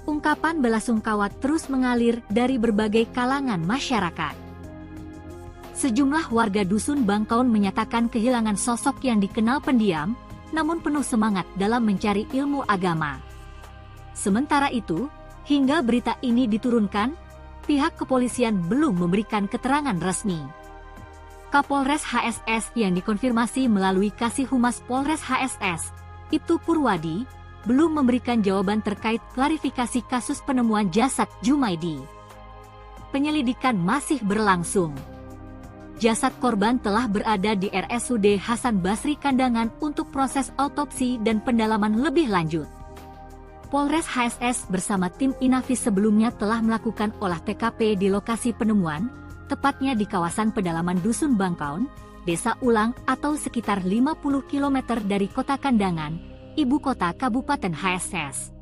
Ungkapan belasungkawa terus mengalir dari berbagai kalangan masyarakat. Sejumlah warga Dusun Bangkaun menyatakan kehilangan sosok yang dikenal pendiam, namun penuh semangat dalam mencari ilmu agama. Sementara itu, hingga berita ini diturunkan, pihak kepolisian belum memberikan keterangan resmi. Kapolres HSS yang dikonfirmasi melalui Kasih Humas Polres HSS, Ibtu Purwadi, belum memberikan jawaban terkait klarifikasi kasus penemuan jasad Jumaidi. Penyelidikan masih berlangsung. Jasad korban telah berada di RSUD Hasan Basri Kandangan untuk proses autopsi dan pendalaman lebih lanjut. Polres HSS bersama tim Inafis sebelumnya telah melakukan olah TKP di lokasi penemuan, tepatnya di kawasan pedalaman Dusun Bangkaun, Desa Ulang atau sekitar 50 km dari Kota Kandangan, ibu kota Kabupaten HSS.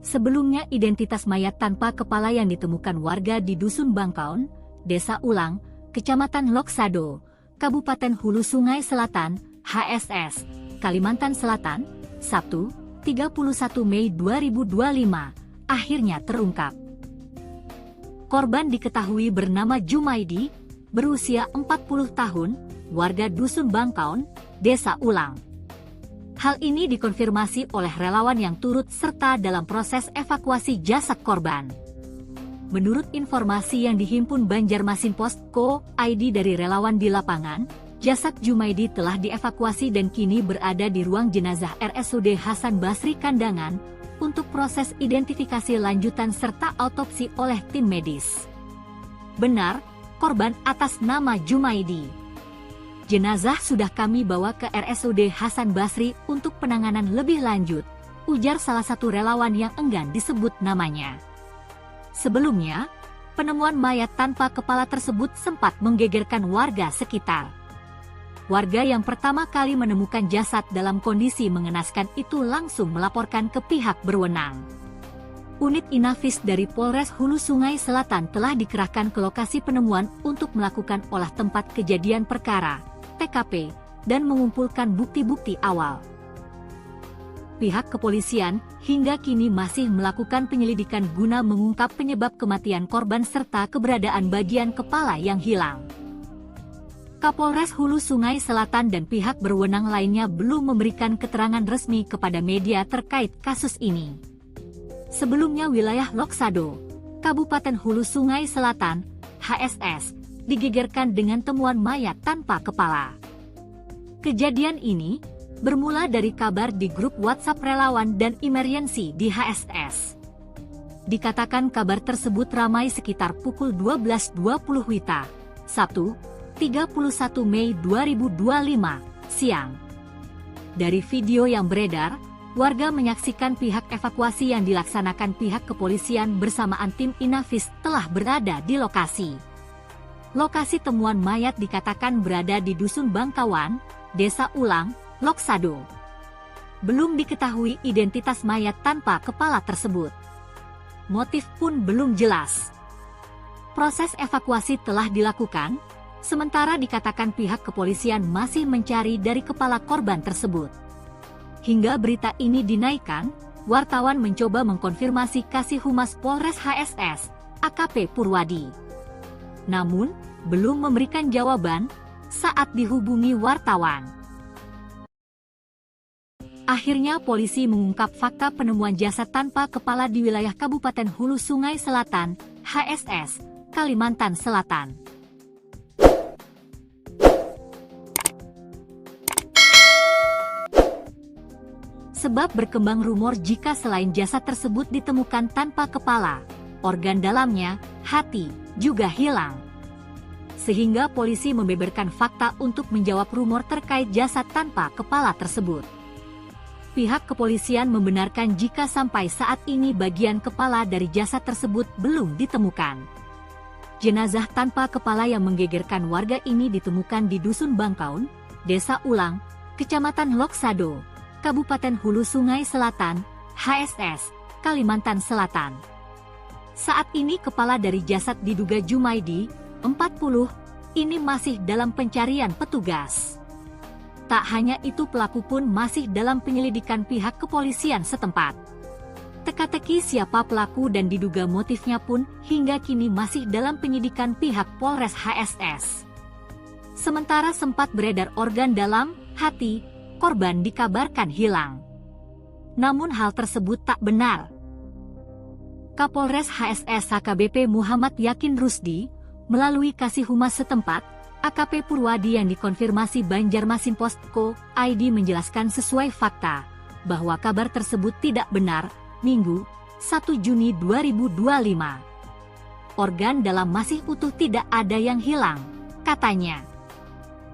Sebelumnya identitas mayat tanpa kepala yang ditemukan warga di Dusun Bangkaun, Desa Ulang, Kecamatan Loksado, Kabupaten Hulu Sungai Selatan, HSS, Kalimantan Selatan, Sabtu, 31 Mei 2025, akhirnya terungkap. Korban diketahui bernama Jumaidi, berusia 40 tahun, warga Dusun Bangkaun, Desa Ulang. Hal ini dikonfirmasi oleh relawan yang turut serta dalam proses evakuasi jasad korban. Menurut informasi yang dihimpun Banjarmasin Post Co. ID dari relawan di lapangan, jasad Jumaidi telah dievakuasi dan kini berada di ruang jenazah RSUD Hasan Basri Kandangan untuk proses identifikasi lanjutan serta autopsi oleh tim medis. Benar, korban atas nama Jumaidi. Jenazah sudah kami bawa ke RSUD Hasan Basri untuk penanganan lebih lanjut, ujar salah satu relawan yang enggan disebut namanya. Sebelumnya, penemuan mayat tanpa kepala tersebut sempat menggegerkan warga sekitar. Warga yang pertama kali menemukan jasad dalam kondisi mengenaskan itu langsung melaporkan ke pihak berwenang. Unit Inafis dari Polres Hulu Sungai Selatan telah dikerahkan ke lokasi penemuan untuk melakukan olah tempat kejadian perkara, TKP, dan mengumpulkan bukti-bukti awal. Pihak kepolisian hingga kini masih melakukan penyelidikan guna mengungkap penyebab kematian korban serta keberadaan bagian kepala yang hilang. Kapolres Hulu Sungai Selatan dan pihak berwenang lainnya belum memberikan keterangan resmi kepada media terkait kasus ini. Sebelumnya wilayah Loksado, Kabupaten Hulu Sungai Selatan, HSS, digegerkan dengan temuan mayat tanpa kepala. Kejadian ini bermula dari kabar di grup WhatsApp relawan dan emergency di HSS. Dikatakan kabar tersebut ramai sekitar pukul 12.20 WITA, Sabtu, 31 Mei 2025, siang. Dari video yang beredar, warga menyaksikan pihak evakuasi yang dilaksanakan pihak kepolisian bersamaan tim Inafis telah berada di lokasi. Lokasi temuan mayat dikatakan berada di Dusun Bangkawan, Desa Ulang, Loksado. Belum diketahui identitas mayat tanpa kepala tersebut. Motif pun belum jelas. Proses evakuasi telah dilakukan, sementara dikatakan pihak kepolisian masih mencari dari kepala korban tersebut. Hingga berita ini dinaikkan, wartawan mencoba mengkonfirmasi Kasih Humas Polres HSS, AKP Purwadi. Namun, belum memberikan jawaban saat dihubungi wartawan. Akhirnya polisi mengungkap fakta penemuan jasad tanpa kepala di wilayah Kabupaten Hulu Sungai Selatan, HSS, Kalimantan Selatan. Sebab berkembang rumor jika selain jasad tersebut ditemukan tanpa kepala, organ dalamnya, hati, juga hilang. Sehingga polisi membeberkan fakta untuk menjawab rumor terkait jasad tanpa kepala tersebut. Pihak kepolisian membenarkan jika sampai saat ini bagian kepala dari jasad tersebut belum ditemukan. Jenazah tanpa kepala yang menggegerkan warga ini ditemukan di Dusun Bangkaun, Desa Ulang, Kecamatan Loksado, Kabupaten Hulu Sungai Selatan, HSS, Kalimantan Selatan. Saat ini kepala dari jasad diduga Jumaidi, 40, ini masih dalam pencarian petugas. Tak hanya itu pelaku pun masih dalam penyelidikan pihak kepolisian setempat. Teka-teki siapa pelaku dan diduga motifnya pun hingga kini masih dalam penyidikan pihak Polres HSS. Sementara sempat beredar organ dalam, hati, korban dikabarkan hilang. Namun hal tersebut tak benar. Kapolres HSS AKBP Muhammad Yakin Rusdi, melalui Kasih Humas setempat, AKP Purwadi yang dikonfirmasi Banjarmasin Post.co ID menjelaskan sesuai fakta, bahwa kabar tersebut tidak benar, Minggu, 1 Juni 2025. Organ dalam masih utuh tidak ada yang hilang, katanya.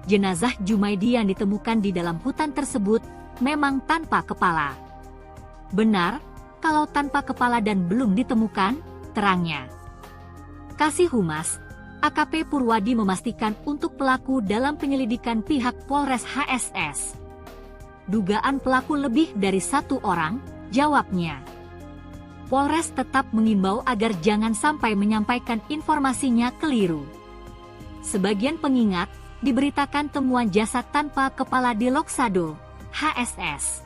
Jenazah Jumaidi yang ditemukan di dalam hutan tersebut memang tanpa kepala. Benar, kalau tanpa kepala dan belum ditemukan, terangnya. Kasih Humas, AKP Purwadi memastikan untuk pelaku dalam penyelidikan pihak Polres HSS. Dugaan pelaku lebih dari 1 orang, jawabnya. Polres tetap mengimbau agar jangan sampai menyampaikan informasinya keliru. Sebagian pengingat, diberitakan temuan jasad tanpa kepala di Loksado, HSS.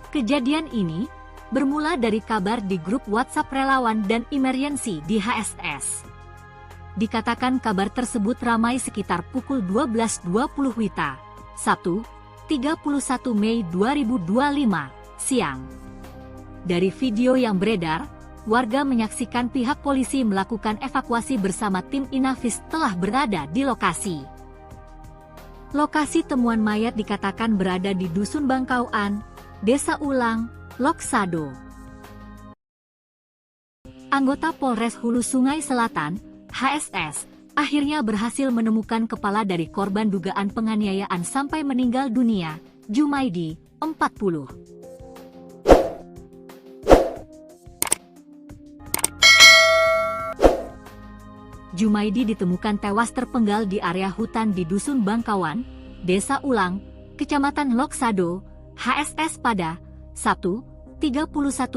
Kejadian ini bermula dari kabar di grup WhatsApp relawan dan emergency di HSS. Dikatakan kabar tersebut ramai sekitar pukul 12.20 WITA, Sabtu, 31 Mei 2025, siang. Dari video yang beredar, warga menyaksikan pihak polisi melakukan evakuasi bersama tim Inafis telah berada di lokasi. Lokasi temuan mayat dikatakan berada di Dusun Bangkauan, Desa Ulang, Loksado. Anggota Polres Hulu Sungai Selatan, HSS, akhirnya berhasil menemukan kepala dari korban dugaan penganiayaan sampai meninggal dunia, Jumaidi, 40. Jumaidi ditemukan tewas terpenggal di area hutan di Dusun Bangkawan, Desa Ulang, Kecamatan Loksado, HSS pada Sabtu, 31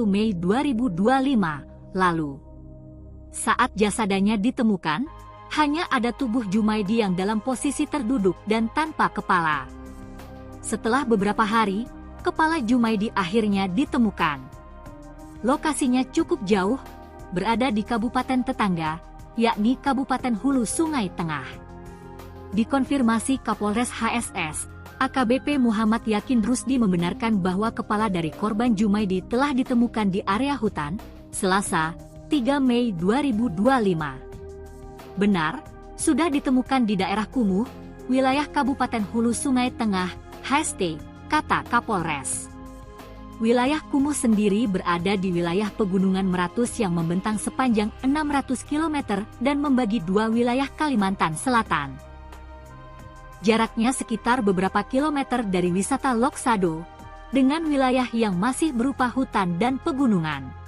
Mei 2025 lalu. Saat jasadnya ditemukan, hanya ada tubuh Jumaidi yang dalam posisi terduduk dan tanpa kepala. Setelah beberapa hari, kepala Jumaidi akhirnya ditemukan. Lokasinya cukup jauh, berada di kabupaten tetangga, yakni Kabupaten Hulu Sungai Tengah. Dikonfirmasi Kapolres HSS, AKBP Muhammad Yakin Rusdi membenarkan bahwa kepala dari korban Jumaidi telah ditemukan di area hutan, Selasa, 3 Mei 2025. Benar, sudah ditemukan di daerah Kumuh, wilayah Kabupaten Hulu Sungai Tengah, HST, kata Kapolres. Wilayah Kumuh sendiri berada di wilayah Pegunungan Meratus yang membentang sepanjang 600 km dan membagi dua wilayah Kalimantan Selatan. Jaraknya sekitar beberapa kilometer dari wisata Loksado, dengan wilayah yang masih berupa hutan dan pegunungan.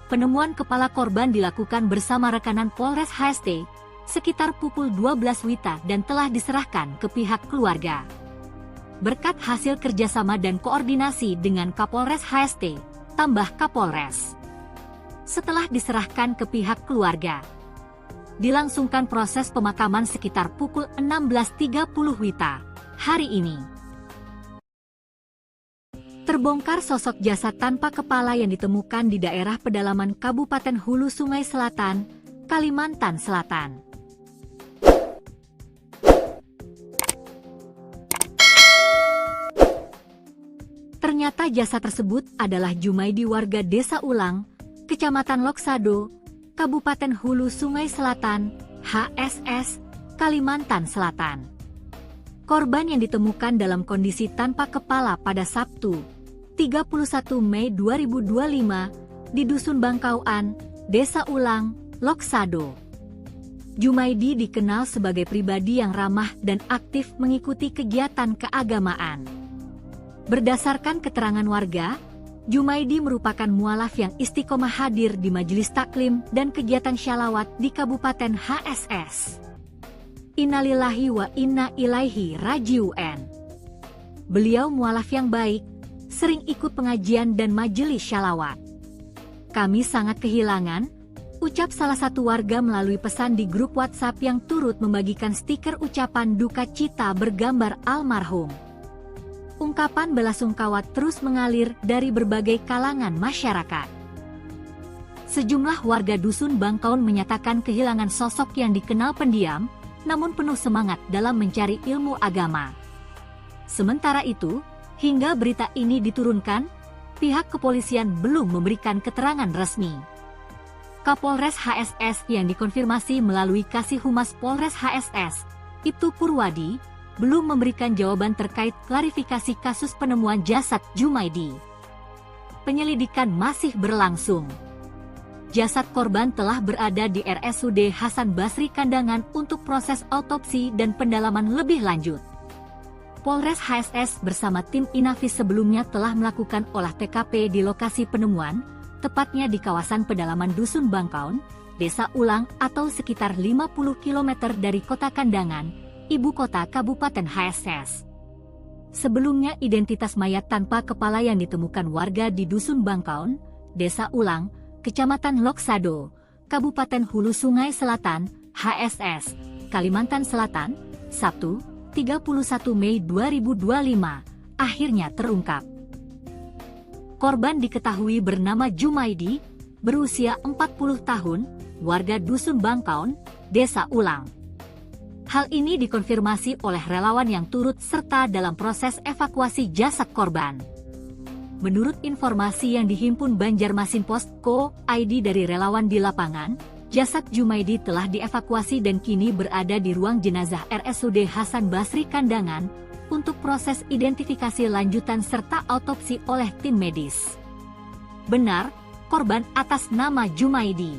Penemuan kepala korban dilakukan bersama rekanan Polres HST, sekitar pukul 12 WITA dan telah diserahkan ke pihak keluarga. Berkat hasil kerjasama dan koordinasi dengan Kapolres HST, tambah Kapolres. Setelah diserahkan ke pihak keluarga, dilangsungkan proses pemakaman sekitar pukul 16.30 WITA hari ini. Terbongkar sosok jasad tanpa kepala yang ditemukan di daerah pedalaman Kabupaten Hulu Sungai Selatan, Kalimantan Selatan. Ternyata jasad tersebut adalah Jumaidi warga Desa Ulang, Kecamatan Loksado, Kabupaten Hulu Sungai Selatan, HSS, Kalimantan Selatan. Korban yang ditemukan dalam kondisi tanpa kepala pada Sabtu, 31 Mei 2025, di Dusun Bangkauan, Desa Ulang, Loksado. Jumaidi dikenal sebagai pribadi yang ramah dan aktif mengikuti kegiatan keagamaan. Berdasarkan keterangan warga, Jumaidi merupakan mualaf yang istiqomah hadir di majelis taklim dan kegiatan syalawat di Kabupaten HSS. Innalillahi wa inna ilaihi raji'un. Beliau mualaf yang baik, sering ikut pengajian dan majelis syalawat. Kami sangat kehilangan, ucap salah satu warga melalui pesan di grup WhatsApp yang turut membagikan stiker ucapan duka cita bergambar almarhum. Ungkapan belasungkawa terus mengalir dari berbagai kalangan masyarakat. Sejumlah warga Dusun Bangkaun menyatakan kehilangan sosok yang dikenal pendiam, namun penuh semangat dalam mencari ilmu agama. Sementara itu, hingga berita ini diturunkan, pihak kepolisian belum memberikan keterangan resmi. Kapolres HSS yang dikonfirmasi melalui Kasih Humas Polres HSS, Ibtu Purwadi, belum memberikan jawaban terkait klarifikasi kasus penemuan jasad Jumaidi. Penyelidikan masih berlangsung. Jasad korban telah berada di RSUD Hasan Basri Kandangan untuk proses autopsi dan pendalaman lebih lanjut. Polres HSS bersama tim Inafis sebelumnya telah melakukan olah TKP di lokasi penemuan, tepatnya di kawasan pedalaman Dusun Bangkaun, Desa Ulang atau sekitar 50 km dari Kota Kandangan, ibu kota Kabupaten HSS. Sebelumnya identitas mayat tanpa kepala yang ditemukan warga di Dusun Bangkaun, Desa Ulang, Kecamatan Loksado, Kabupaten Hulu Sungai Selatan, HSS, Kalimantan Selatan, Sabtu, 31 Mei 2025, akhirnya terungkap. Korban diketahui bernama Jumaidi, berusia 40 tahun, warga Dusun Bangkaun, Desa Ulang. Hal ini dikonfirmasi oleh relawan yang turut serta dalam proses evakuasi jasad korban. Menurut informasi yang dihimpun Banjarmasin Post Co.id dari relawan di lapangan, jasad Jumaidi telah dievakuasi dan kini berada di ruang jenazah RSUD Hasan Basri Kandangan untuk proses identifikasi lanjutan serta autopsi oleh tim medis. Benar, korban atas nama Jumaidi.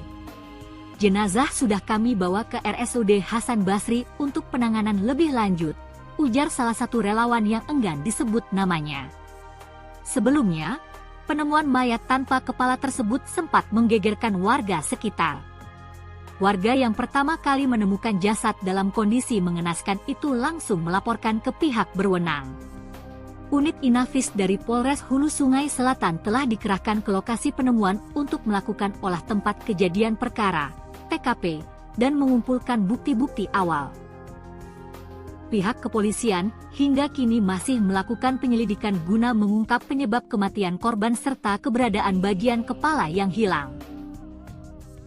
Jenazah sudah kami bawa ke RSUD Hasan Basri untuk penanganan lebih lanjut, ujar salah satu relawan yang enggan disebut namanya. Sebelumnya, penemuan mayat tanpa kepala tersebut sempat menggegerkan warga sekitar. Warga yang pertama kali menemukan jasad dalam kondisi mengenaskan itu langsung melaporkan ke pihak berwenang. Unit Inafis dari Polres Hulu Sungai Selatan telah dikerahkan ke lokasi penemuan untuk melakukan olah tempat kejadian perkara, TKP, dan mengumpulkan bukti-bukti awal. Pihak kepolisian hingga kini masih melakukan penyelidikan guna mengungkap penyebab kematian korban serta keberadaan bagian kepala yang hilang.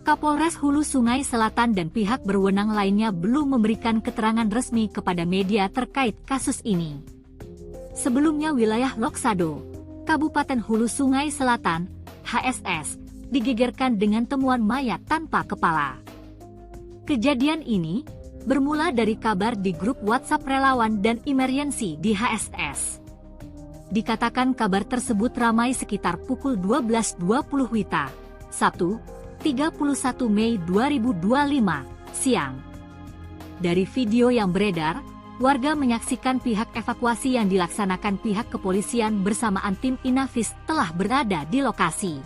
Kapolres Hulu Sungai Selatan dan pihak berwenang lainnya belum memberikan keterangan resmi kepada media terkait kasus ini. Sebelumnya wilayah Loksado, Kabupaten Hulu Sungai Selatan, HSS, digegerkan dengan temuan mayat tanpa kepala. Kejadian ini bermula dari kabar di grup WhatsApp relawan dan emergency di HSS. Dikatakan kabar tersebut ramai sekitar pukul 12.20 WITA, Sabtu, 31 Mei 2025, siang. Dari video yang beredar, warga menyaksikan pihak evakuasi yang dilaksanakan pihak kepolisian bersamaan tim Inafis telah berada di lokasi.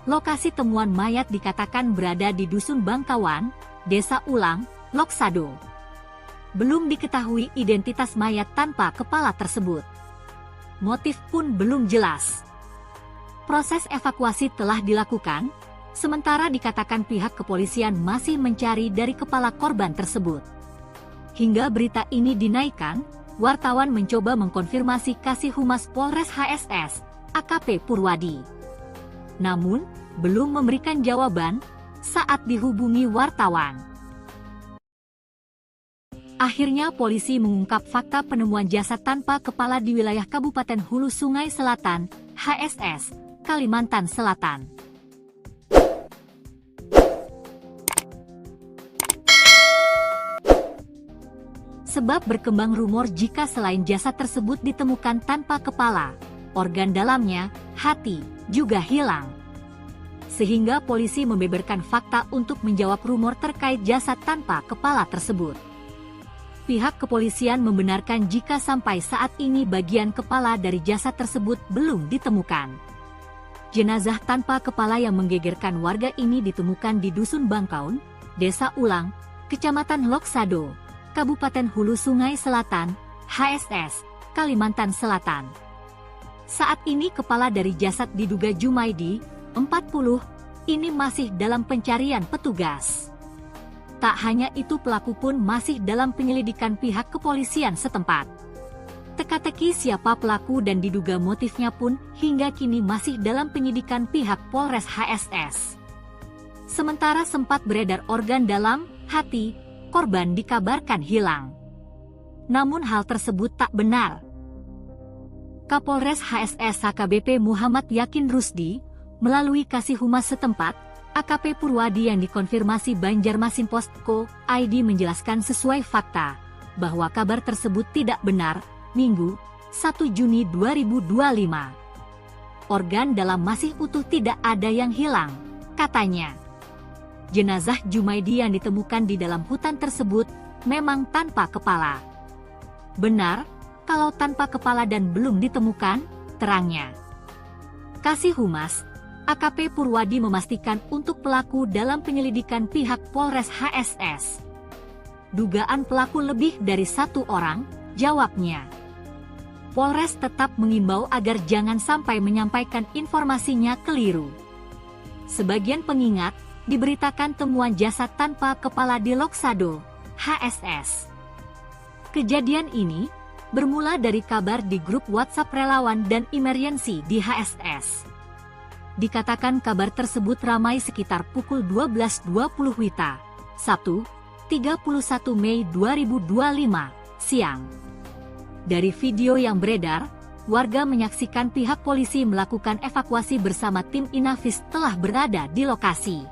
Lokasi temuan mayat dikatakan berada di Dusun Bangkawan, Desa Ulang, Loksado. Belum diketahui identitas mayat tanpa kepala tersebut. Motif pun belum jelas. Proses evakuasi telah dilakukan, sementara dikatakan pihak kepolisian masih mencari dari kepala korban tersebut. Hingga berita ini dinaikkan, wartawan mencoba mengkonfirmasi Kasih Humas Polres HSS, AKP Purwadi. Namun, belum memberikan jawaban saat dihubungi wartawan. Akhirnya polisi mengungkap fakta penemuan jasad tanpa kepala di wilayah Kabupaten Hulu Sungai Selatan, HSS, Kalimantan Selatan. Sebab berkembang rumor jika selain jasad tersebut ditemukan tanpa kepala, organ dalamnya, hati, juga hilang. Sehingga polisi membeberkan fakta untuk menjawab rumor terkait jasad tanpa kepala tersebut. Pihak kepolisian membenarkan jika sampai saat ini bagian kepala dari jasad tersebut belum ditemukan. Jenazah tanpa kepala yang menggegerkan warga ini ditemukan di Dusun Bangkaun, Desa Ulang, Kecamatan Loksado, Kabupaten Hulu Sungai Selatan, HSS, Kalimantan Selatan. Saat ini kepala dari jasad diduga Jumaidi, 40, ini masih dalam pencarian petugas. Tak hanya itu, pelaku pun masih dalam penyelidikan pihak kepolisian setempat. Teka-teki siapa pelaku dan diduga motifnya pun hingga kini masih dalam penyidikan pihak Polres HSS. Sementara sempat beredar organ dalam, hati, korban dikabarkan hilang. Namun hal tersebut tak benar. Kapolres HSS AKBP Muhammad Yakin Rusdi, melalui Kasih Humas setempat, AKP Purwadi yang dikonfirmasi Banjarmasin Post.co ID menjelaskan sesuai fakta, bahwa kabar tersebut tidak benar. Minggu, 1 Juni 2025. Organ dalam masih utuh, tidak ada yang hilang, katanya. Jenazah Jumaidi yang ditemukan di dalam hutan tersebut memang tanpa kepala. Benar, kalau tanpa kepala dan belum ditemukan, terangnya. Kasih Humas, AKP Purwadi memastikan untuk pelaku dalam penyelidikan pihak Polres HSS. Dugaan pelaku lebih dari satu orang, jawabnya. Polres tetap mengimbau agar jangan sampai menyampaikan informasinya keliru. Sebagian pengingat, diberitakan temuan jasad tanpa kepala di Loksado, HSS. Kejadian ini bermula dari kabar di grup WhatsApp relawan dan emergency di HSS. Dikatakan kabar tersebut ramai sekitar pukul 12.20 WITA, Sabtu, 31 Mei 2025, siang. Dari video yang beredar, warga menyaksikan pihak polisi melakukan evakuasi bersama tim Inafis telah berada di lokasi.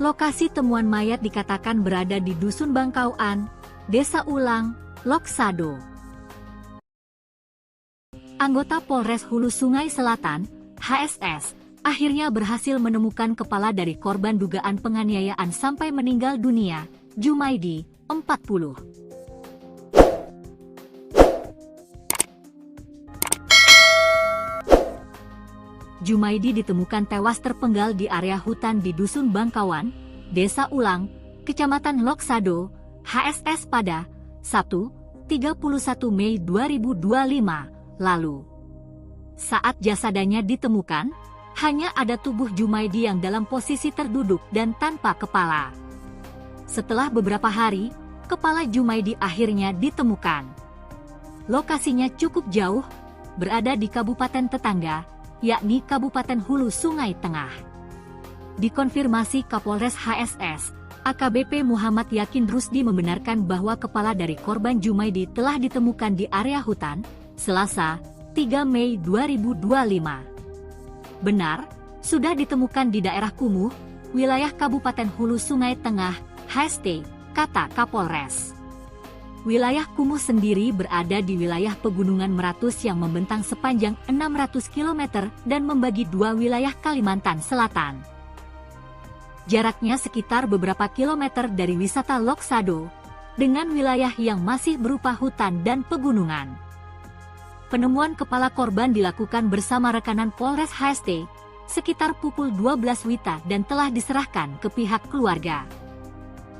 Lokasi temuan mayat dikatakan berada di Dusun Bangkauan, Desa Ulang, Loksado. Anggota Polres Hulu Sungai Selatan, HSS, akhirnya berhasil menemukan kepala dari korban dugaan penganiayaan sampai meninggal dunia, Jumaidi, 40. Jumaidi ditemukan tewas terpenggal di area hutan di Dusun Bangkawan, Desa Ulang, Kecamatan Loksado, HSS pada Sabtu, 31 Mei 2025 lalu. Saat jasadnya ditemukan, hanya ada tubuh Jumaidi yang dalam posisi terduduk dan tanpa kepala. Setelah beberapa hari, kepala Jumaidi akhirnya ditemukan. Lokasinya cukup jauh, berada di kabupaten tetangga, yakni Kabupaten Hulu Sungai Tengah. Dikonfirmasi Kapolres HSS, AKBP Muhammad Yakin Rusdi membenarkan bahwa kepala dari korban Jumaidi telah ditemukan di area hutan, Selasa, 3 Mei 2025. Benar, sudah ditemukan di daerah Kumuh, wilayah Kabupaten Hulu Sungai Tengah, HST, kata Kapolres. Wilayah Kumuh sendiri berada di wilayah Pegunungan Meratus yang membentang sepanjang 600 km dan membagi dua wilayah Kalimantan Selatan. Jaraknya sekitar beberapa kilometer dari wisata Loksado, dengan wilayah yang masih berupa hutan dan pegunungan. Penemuan kepala korban dilakukan bersama rekanan Polres HST, sekitar pukul 12 WITA dan telah diserahkan ke pihak keluarga.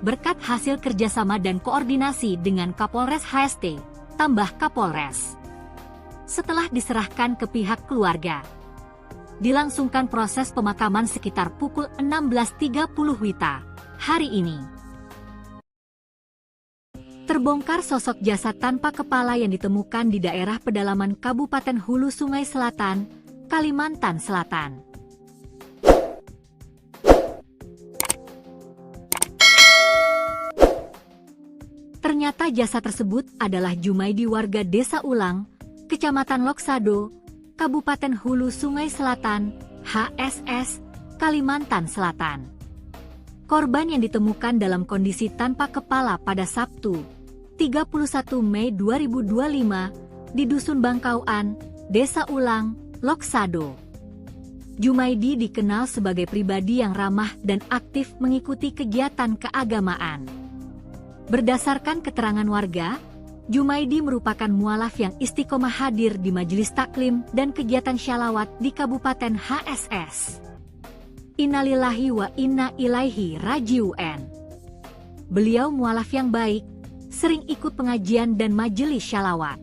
Berkat hasil kerjasama dan koordinasi dengan Kapolres HST, tambah Kapolres. Setelah diserahkan ke pihak keluarga, dilangsungkan proses pemakaman sekitar pukul 16.30 WITA hari ini. Terbongkar sosok jasad tanpa kepala yang ditemukan di daerah pedalaman Kabupaten Hulu Sungai Selatan, Kalimantan Selatan. Ternyata jasad tersebut adalah Jumaidi warga Desa Ulang, Kecamatan Loksado, Kabupaten Hulu Sungai Selatan, HSS, Kalimantan Selatan. Korban yang ditemukan dalam kondisi tanpa kepala pada Sabtu, 31 Mei 2025, di Dusun Bangkauan, Desa Ulang, Loksado. Jumaidi dikenal sebagai pribadi yang ramah dan aktif mengikuti kegiatan keagamaan. Berdasarkan keterangan warga, Jumaidi merupakan mualaf yang istiqomah hadir di majelis taklim dan kegiatan syalawat di Kabupaten HSS. Innalillahi wa inna ilaihi raji'un. Beliau mualaf yang baik, sering ikut pengajian dan majelis syalawat.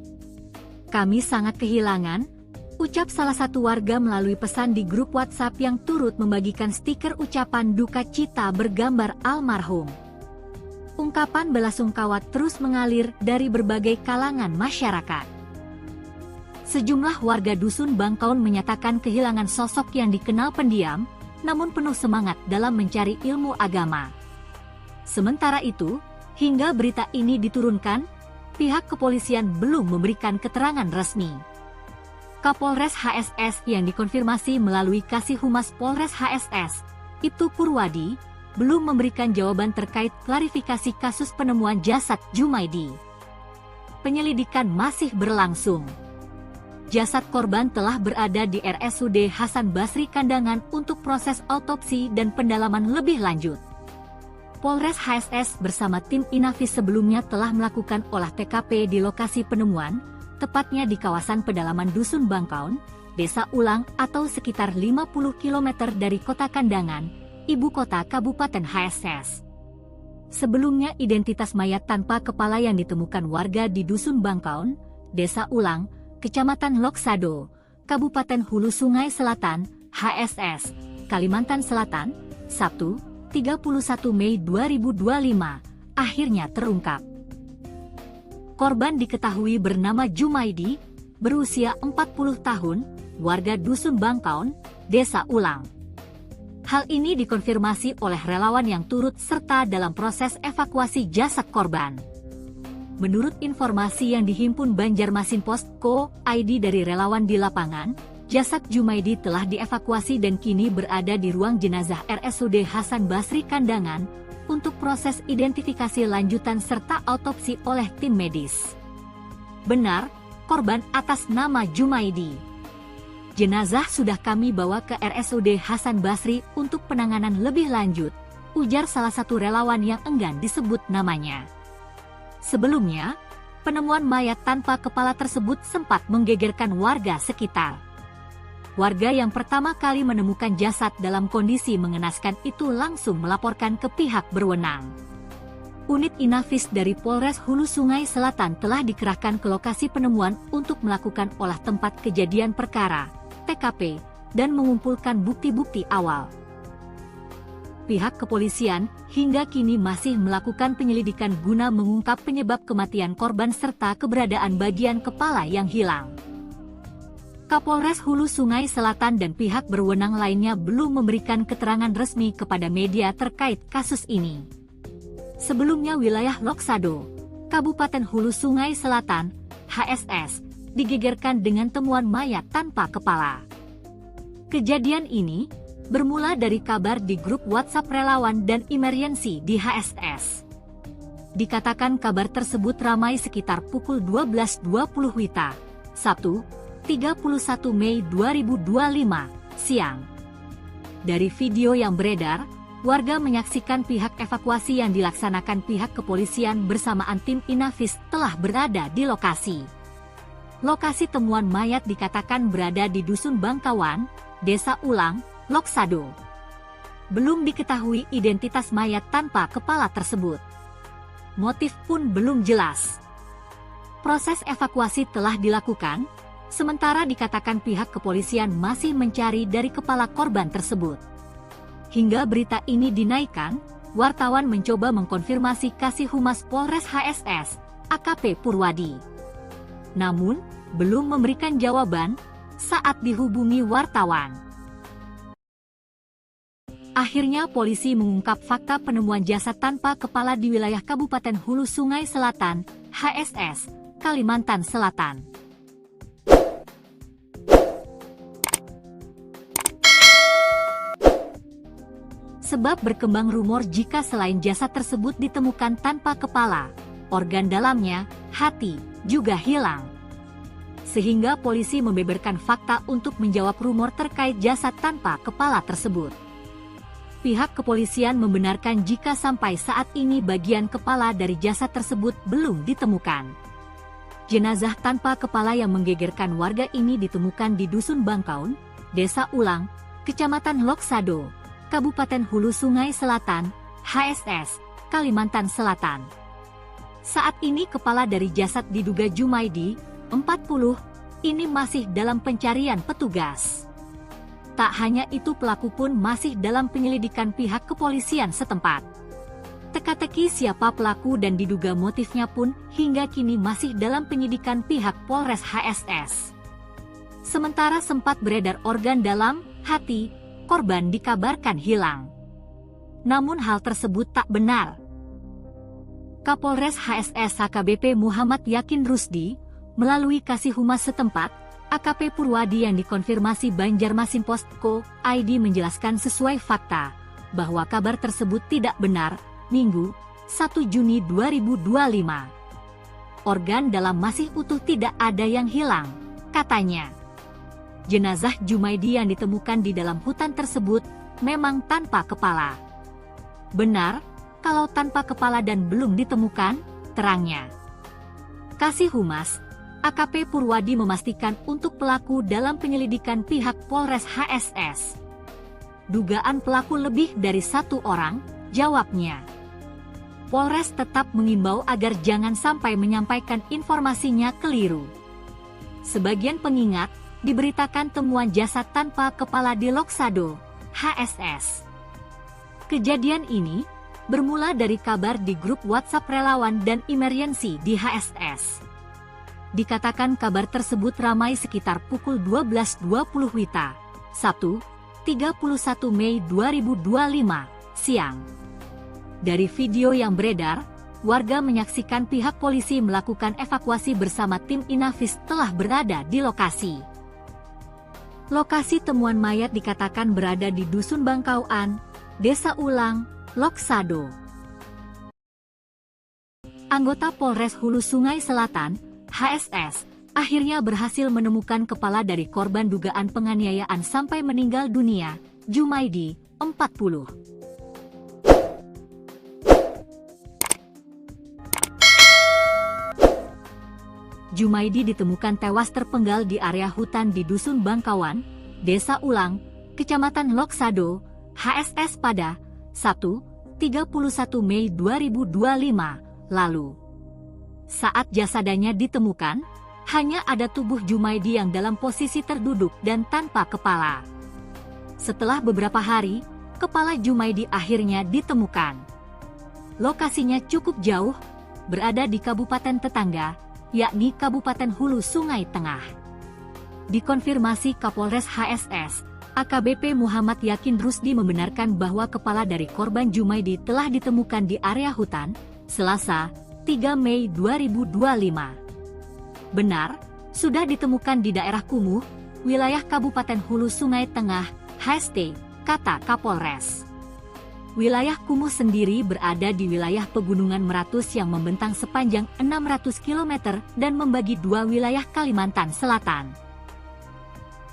Kami sangat kehilangan, ucap salah satu warga melalui pesan di grup WhatsApp yang turut membagikan stiker ucapan duka cita bergambar almarhum. Ungkapan belasungkawa terus mengalir dari berbagai kalangan masyarakat. Sejumlah warga Dusun Bangkaun menyatakan kehilangan sosok yang dikenal pendiam, namun penuh semangat dalam mencari ilmu agama. Sementara itu, hingga berita ini diturunkan, pihak kepolisian belum memberikan keterangan resmi. Kapolres HSS yang dikonfirmasi melalui Kasih Humas Polres HSS, Ibtu Purwadi, belum memberikan jawaban terkait klarifikasi kasus penemuan jasad Jumaidi. Penyelidikan masih berlangsung. Jasad korban telah berada di RSUD Hasan Basri Kandangan untuk proses autopsi dan pendalaman lebih lanjut. Polres HSS bersama tim Inafis sebelumnya telah melakukan olah TKP di lokasi penemuan, tepatnya di kawasan pedalaman Dusun Bangkaun, Desa Ulang atau sekitar 50 km dari Kota Kandangan, ibu kota Kabupaten HSS. Sebelumnya identitas mayat tanpa kepala yang ditemukan warga di Dusun Bangkaun, Desa Ulang, Kecamatan Loksado, Kabupaten Hulu Sungai Selatan, HSS, Kalimantan Selatan, Sabtu, 31 Mei 2025, akhirnya terungkap. Korban diketahui bernama Jumaidi, berusia 40 tahun, warga Dusun Bangkaun, Desa Ulang. Hal ini dikonfirmasi oleh relawan yang turut serta dalam proses evakuasi jasad korban. Menurut informasi yang dihimpun Banjarmasin Post Co.id dari relawan di lapangan, jasad Jumaidi telah dievakuasi dan kini berada di ruang jenazah RSUD Hasan Basri Kandangan untuk proses identifikasi lanjutan serta autopsi oleh tim medis. Benar, korban atas nama Jumaidi. Jenazah sudah kami bawa ke RSUD Hasan Basri untuk penanganan lebih lanjut, ujar salah satu relawan yang enggan disebut namanya. Sebelumnya, penemuan mayat tanpa kepala tersebut sempat menggegerkan warga sekitar. Warga yang pertama kali menemukan jasad dalam kondisi mengenaskan itu langsung melaporkan ke pihak berwenang. Unit Inafis dari Polres Hulu Sungai Selatan telah dikerahkan ke lokasi penemuan untuk melakukan olah tempat kejadian perkara, TKP, dan mengumpulkan bukti-bukti awal. Pihak kepolisian hingga kini masih melakukan penyelidikan guna mengungkap penyebab kematian korban serta keberadaan bagian kepala yang hilang. Kapolres Hulu Sungai Selatan dan pihak berwenang lainnya belum memberikan keterangan resmi kepada media terkait kasus ini. Sebelumnya wilayah Loksado, Kabupaten Hulu Sungai Selatan, HSS, digegerkan dengan temuan mayat tanpa kepala. Kejadian ini bermula dari kabar di grup WhatsApp relawan dan emergency di HSS. Dikatakan kabar tersebut ramai sekitar pukul 12.20 WITA, Sabtu, 31 Mei 2025, siang. Dari video yang beredar, warga menyaksikan pihak evakuasi yang dilaksanakan pihak kepolisian bersamaan tim Inafis telah berada di lokasi. Lokasi temuan mayat dikatakan berada di Dusun Bangkawan, Desa Ulang, Loksado. Belum diketahui identitas mayat tanpa kepala tersebut. Motif pun belum jelas. Proses evakuasi telah dilakukan, sementara dikatakan pihak kepolisian masih mencari dari kepala korban tersebut. Hingga berita ini dinaikkan, wartawan mencoba mengkonfirmasi Kasih Humas Polres HSS, AKP Purwadi. Namun, belum memberikan jawaban saat dihubungi wartawan. Akhirnya polisi mengungkap fakta penemuan jasad tanpa kepala di wilayah Kabupaten Hulu Sungai Selatan, HSS, Kalimantan Selatan. Sebab berkembang rumor jika selain jasad tersebut ditemukan tanpa kepala, organ dalamnya, hati, juga hilang. Sehingga polisi membeberkan fakta untuk menjawab rumor terkait jasad tanpa kepala tersebut. Pihak kepolisian membenarkan jika sampai saat ini bagian kepala dari jasad tersebut belum ditemukan. Jenazah tanpa kepala yang menggegerkan warga ini ditemukan di Dusun Bangkaun, Desa Ulang, Kecamatan Loksado, Kabupaten Hulu Sungai Selatan, HSS, Kalimantan Selatan. Saat ini kepala dari jasad diduga Jumaidi, 40, ini masih dalam pencarian petugas. Tak hanya itu, pelaku pun masih dalam penyelidikan pihak kepolisian setempat. Teka-teki siapa pelaku dan diduga motifnya pun hingga kini masih dalam penyidikan pihak Polres HSS. Sementara sempat beredar organ dalam, hati, korban dikabarkan hilang. Namun hal tersebut tak benar. Kapolres HSS AKBP Muhammad Yakin Rusdi, melalui Kasih Humas setempat, AKP Purwadi yang dikonfirmasi Banjarmasin Post.co ID menjelaskan sesuai fakta, bahwa kabar tersebut tidak benar. Minggu, 1 Juni 2025. Organ dalam masih utuh, tidak ada yang hilang, katanya. Jenazah Jumaidi yang ditemukan di dalam hutan tersebut memang tanpa kepala. Benar, kalau tanpa kepala dan belum ditemukan, terangnya. Kasih Humas, AKP Purwadi memastikan untuk pelaku dalam penyelidikan pihak Polres HSS. Dugaan pelaku lebih dari 1 orang, jawabnya. Polres tetap mengimbau agar jangan sampai menyampaikan informasinya keliru. Sebagian pengingat, diberitakan temuan jasad tanpa kepala di Loksado, HSS. Kejadian ini bermula dari kabar di grup WhatsApp relawan dan emergency di HSS. Dikatakan kabar tersebut ramai sekitar pukul 12.20 WITA, Sabtu, 31 Mei 2025, siang. Dari video yang beredar, warga menyaksikan pihak polisi melakukan evakuasi bersama tim Inafis telah berada di lokasi. Lokasi temuan mayat dikatakan berada di Dusun Bangkauan, Desa Ulang, Loksado. Anggota Polres Hulu Sungai Selatan, HSS, akhirnya berhasil menemukan kepala dari korban dugaan penganiayaan sampai meninggal dunia, Jumaidi, 40. Jumaidi ditemukan tewas terpenggal di area hutan di Dusun Bangkawan, Desa Ulang, Kecamatan Loksado, HSS pada Sabtu, 31 Mei 2025 lalu. Saat jasadnya ditemukan, hanya ada tubuh Jumaidi yang dalam posisi terduduk dan tanpa kepala. Setelah beberapa hari, kepala Jumaidi akhirnya ditemukan. Lokasinya cukup jauh, berada di kabupaten tetangga, yakni Kabupaten Hulu Sungai Tengah. Dikonfirmasi Kapolres HSS, AKBP Muhammad Yakin Rusdi membenarkan bahwa kepala dari korban Jumaidi telah ditemukan di area hutan, Selasa, 3 Mei 2025. Benar, sudah ditemukan di daerah Kumuh, wilayah Kabupaten Hulu Sungai Tengah, HST, kata Kapolres. Wilayah Kumuh sendiri berada di wilayah Pegunungan Meratus yang membentang sepanjang 600 km dan membagi dua wilayah Kalimantan Selatan.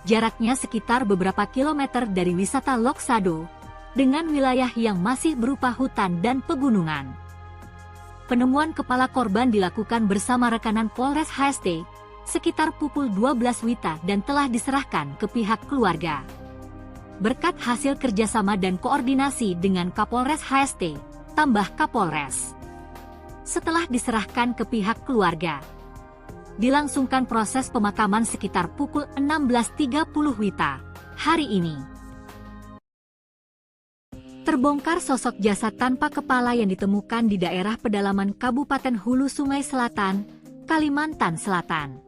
Jaraknya sekitar beberapa kilometer dari wisata Loksado, dengan wilayah yang masih berupa hutan dan pegunungan. Penemuan kepala korban dilakukan bersama rekanan Polres HST, sekitar pukul 12 WITA dan telah diserahkan ke pihak keluarga. Berkat hasil kerjasama dan koordinasi dengan Kapolres HST, tambah Kapolres. Setelah diserahkan ke pihak keluarga, dilangsungkan proses pemakaman sekitar pukul 16.30 WITA hari ini. Terbongkar sosok jasad tanpa kepala yang ditemukan di daerah pedalaman Kabupaten Hulu Sungai Selatan, Kalimantan Selatan.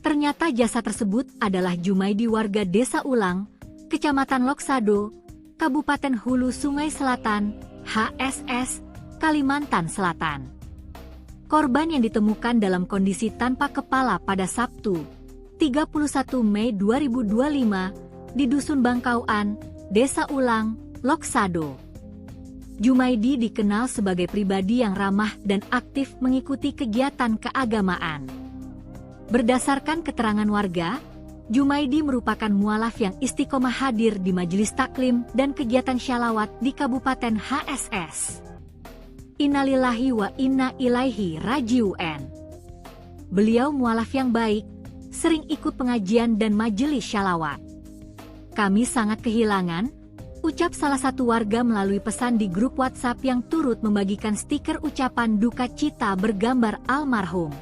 Ternyata jasad tersebut adalah Jumaidi warga Desa Ulang, Kecamatan Loksado, Kabupaten Hulu Sungai Selatan, HSS, Kalimantan Selatan. Korban yang ditemukan dalam kondisi tanpa kepala pada Sabtu, 31 Mei 2025, di Dusun Bangkauan, Desa Ulang, Loksado. Jumaidi dikenal sebagai pribadi yang ramah dan aktif mengikuti kegiatan keagamaan. Berdasarkan keterangan warga, Jumaidi merupakan mualaf yang istiqomah hadir di majelis taklim dan kegiatan syalawat di Kabupaten HSS. Innalillahi wa inna ilaihi raji'un. Beliau mualaf yang baik, sering ikut pengajian dan majelis syalawat. Kami sangat kehilangan, ucap salah satu warga melalui pesan di grup WhatsApp yang turut membagikan stiker ucapan duka cita bergambar almarhum.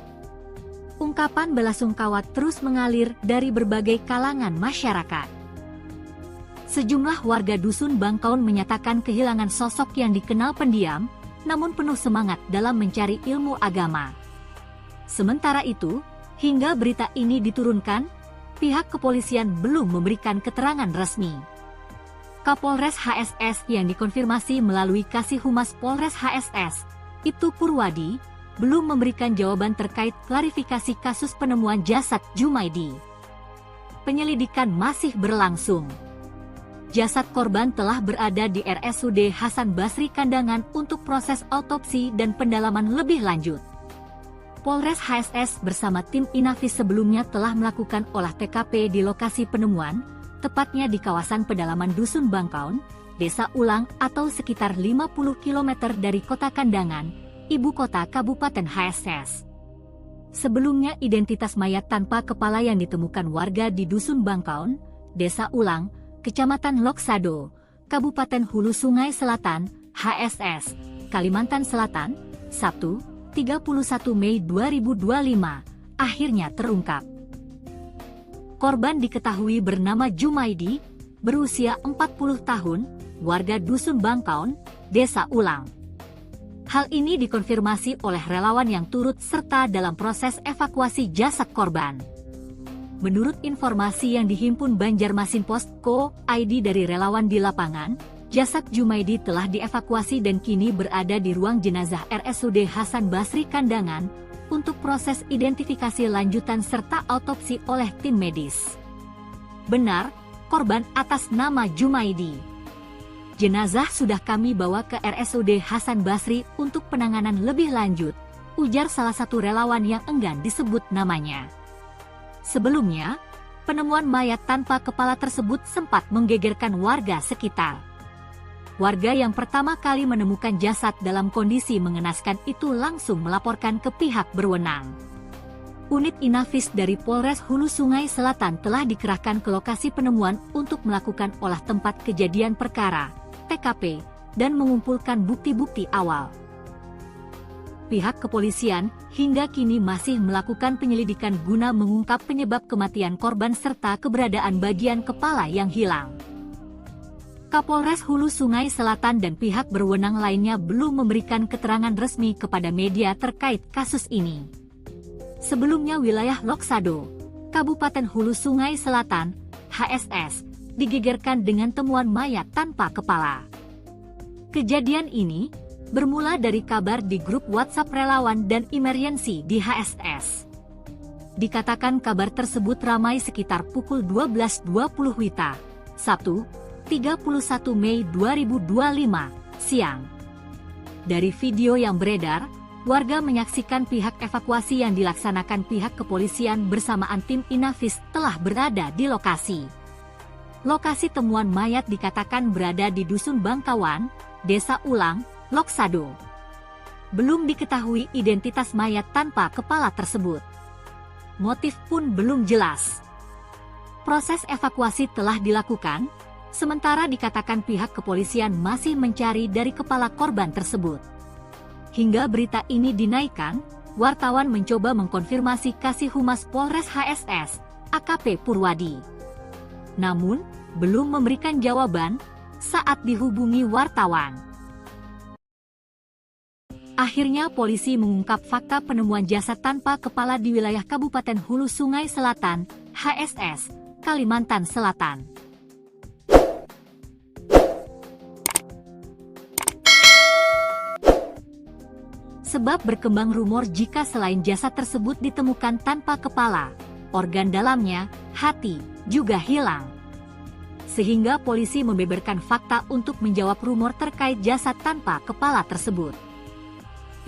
Ungkapan belasungkawa terus mengalir dari berbagai kalangan masyarakat. Sejumlah warga Dusun Bangkaun menyatakan kehilangan sosok yang dikenal pendiam, namun penuh semangat dalam mencari ilmu agama. Sementara itu, hingga berita ini diturunkan, pihak kepolisian belum memberikan keterangan resmi. Kapolres HSS yang dikonfirmasi melalui Kasih Humas Polres HSS, Ibtu Purwadi, belum memberikan jawaban terkait klarifikasi kasus penemuan jasad Jumaidi. Penyelidikan masih berlangsung. Jasad korban telah berada di RSUD Hasan Basri Kandangan untuk proses autopsi dan pendalaman lebih lanjut. Polres HSS bersama tim Inafis sebelumnya telah melakukan olah TKP di lokasi penemuan, tepatnya di kawasan pedalaman Dusun Bangkaun, Desa Ulang atau sekitar 50 km dari Kota Kandangan, ibu kota Kabupaten HSS. Sebelumnya identitas mayat tanpa kepala yang ditemukan warga di Dusun Bangkaun, Desa Ulang, Kecamatan Loksado, Kabupaten Hulu Sungai Selatan, HSS, Kalimantan Selatan, Sabtu, 31 Mei 2025, akhirnya terungkap. Korban diketahui bernama Jumaidi, berusia 40 tahun, warga Dusun Bangkaun, Desa Ulang. Hal ini dikonfirmasi oleh relawan yang turut serta dalam proses evakuasi jasad korban. Menurut informasi yang dihimpun Banjarmasin Post.co.id dari relawan di lapangan, jasad Jumaidi telah dievakuasi dan kini berada di ruang jenazah RSUD Hasan Basri Kandangan untuk proses identifikasi lanjutan serta autopsi oleh tim medis. Benar, korban atas nama Jumaidi. Jenazah sudah kami bawa ke RSUD Hasan Basri untuk penanganan lebih lanjut, ujar salah satu relawan yang enggan disebut namanya. Sebelumnya, penemuan mayat tanpa kepala tersebut sempat menggegerkan warga sekitar. Warga yang pertama kali menemukan jasad dalam kondisi mengenaskan itu langsung melaporkan ke pihak berwenang. Unit Inafis dari Polres Hulu Sungai Selatan telah dikerahkan ke lokasi penemuan untuk melakukan olah tempat kejadian perkara, TKP, dan mengumpulkan bukti-bukti awal. Pihak kepolisian hingga kini masih melakukan penyelidikan guna mengungkap penyebab kematian korban serta keberadaan bagian kepala yang hilang. Kapolres Hulu Sungai Selatan dan pihak berwenang lainnya belum memberikan keterangan resmi kepada media terkait kasus ini. Sebelumnya wilayah Loksado, Kabupaten Hulu Sungai Selatan, HSS, digegerkan dengan temuan mayat tanpa kepala. Kejadian ini bermula dari kabar di grup WhatsApp relawan dan emergency di HSS. Dikatakan kabar tersebut ramai sekitar pukul 12.20 WITA, Sabtu, 31 Mei 2025, siang. Dari video yang beredar, warga menyaksikan pihak evakuasi yang dilaksanakan pihak kepolisian bersamaan tim Inafis telah berada di lokasi. Lokasi temuan mayat dikatakan berada di Dusun Bangkawan, Desa Ulang, Loksado. Belum diketahui identitas mayat tanpa kepala tersebut. Motif pun belum jelas. Proses evakuasi telah dilakukan, sementara dikatakan pihak kepolisian masih mencari dari kepala korban tersebut. Hingga berita ini dinaikkan, wartawan mencoba mengkonfirmasi Kasih Humas Polres HSS, AKP Purwadi. Namun, belum memberikan jawaban saat dihubungi wartawan. Akhirnya polisi mengungkap fakta penemuan jasad tanpa kepala di wilayah Kabupaten Hulu Sungai Selatan, HSS, Kalimantan Selatan. Sebab berkembang rumor jika selain jasad tersebut ditemukan tanpa kepala, organ dalamnya, hati, juga hilang. Sehingga polisi membeberkan fakta untuk menjawab rumor terkait jasad tanpa kepala tersebut.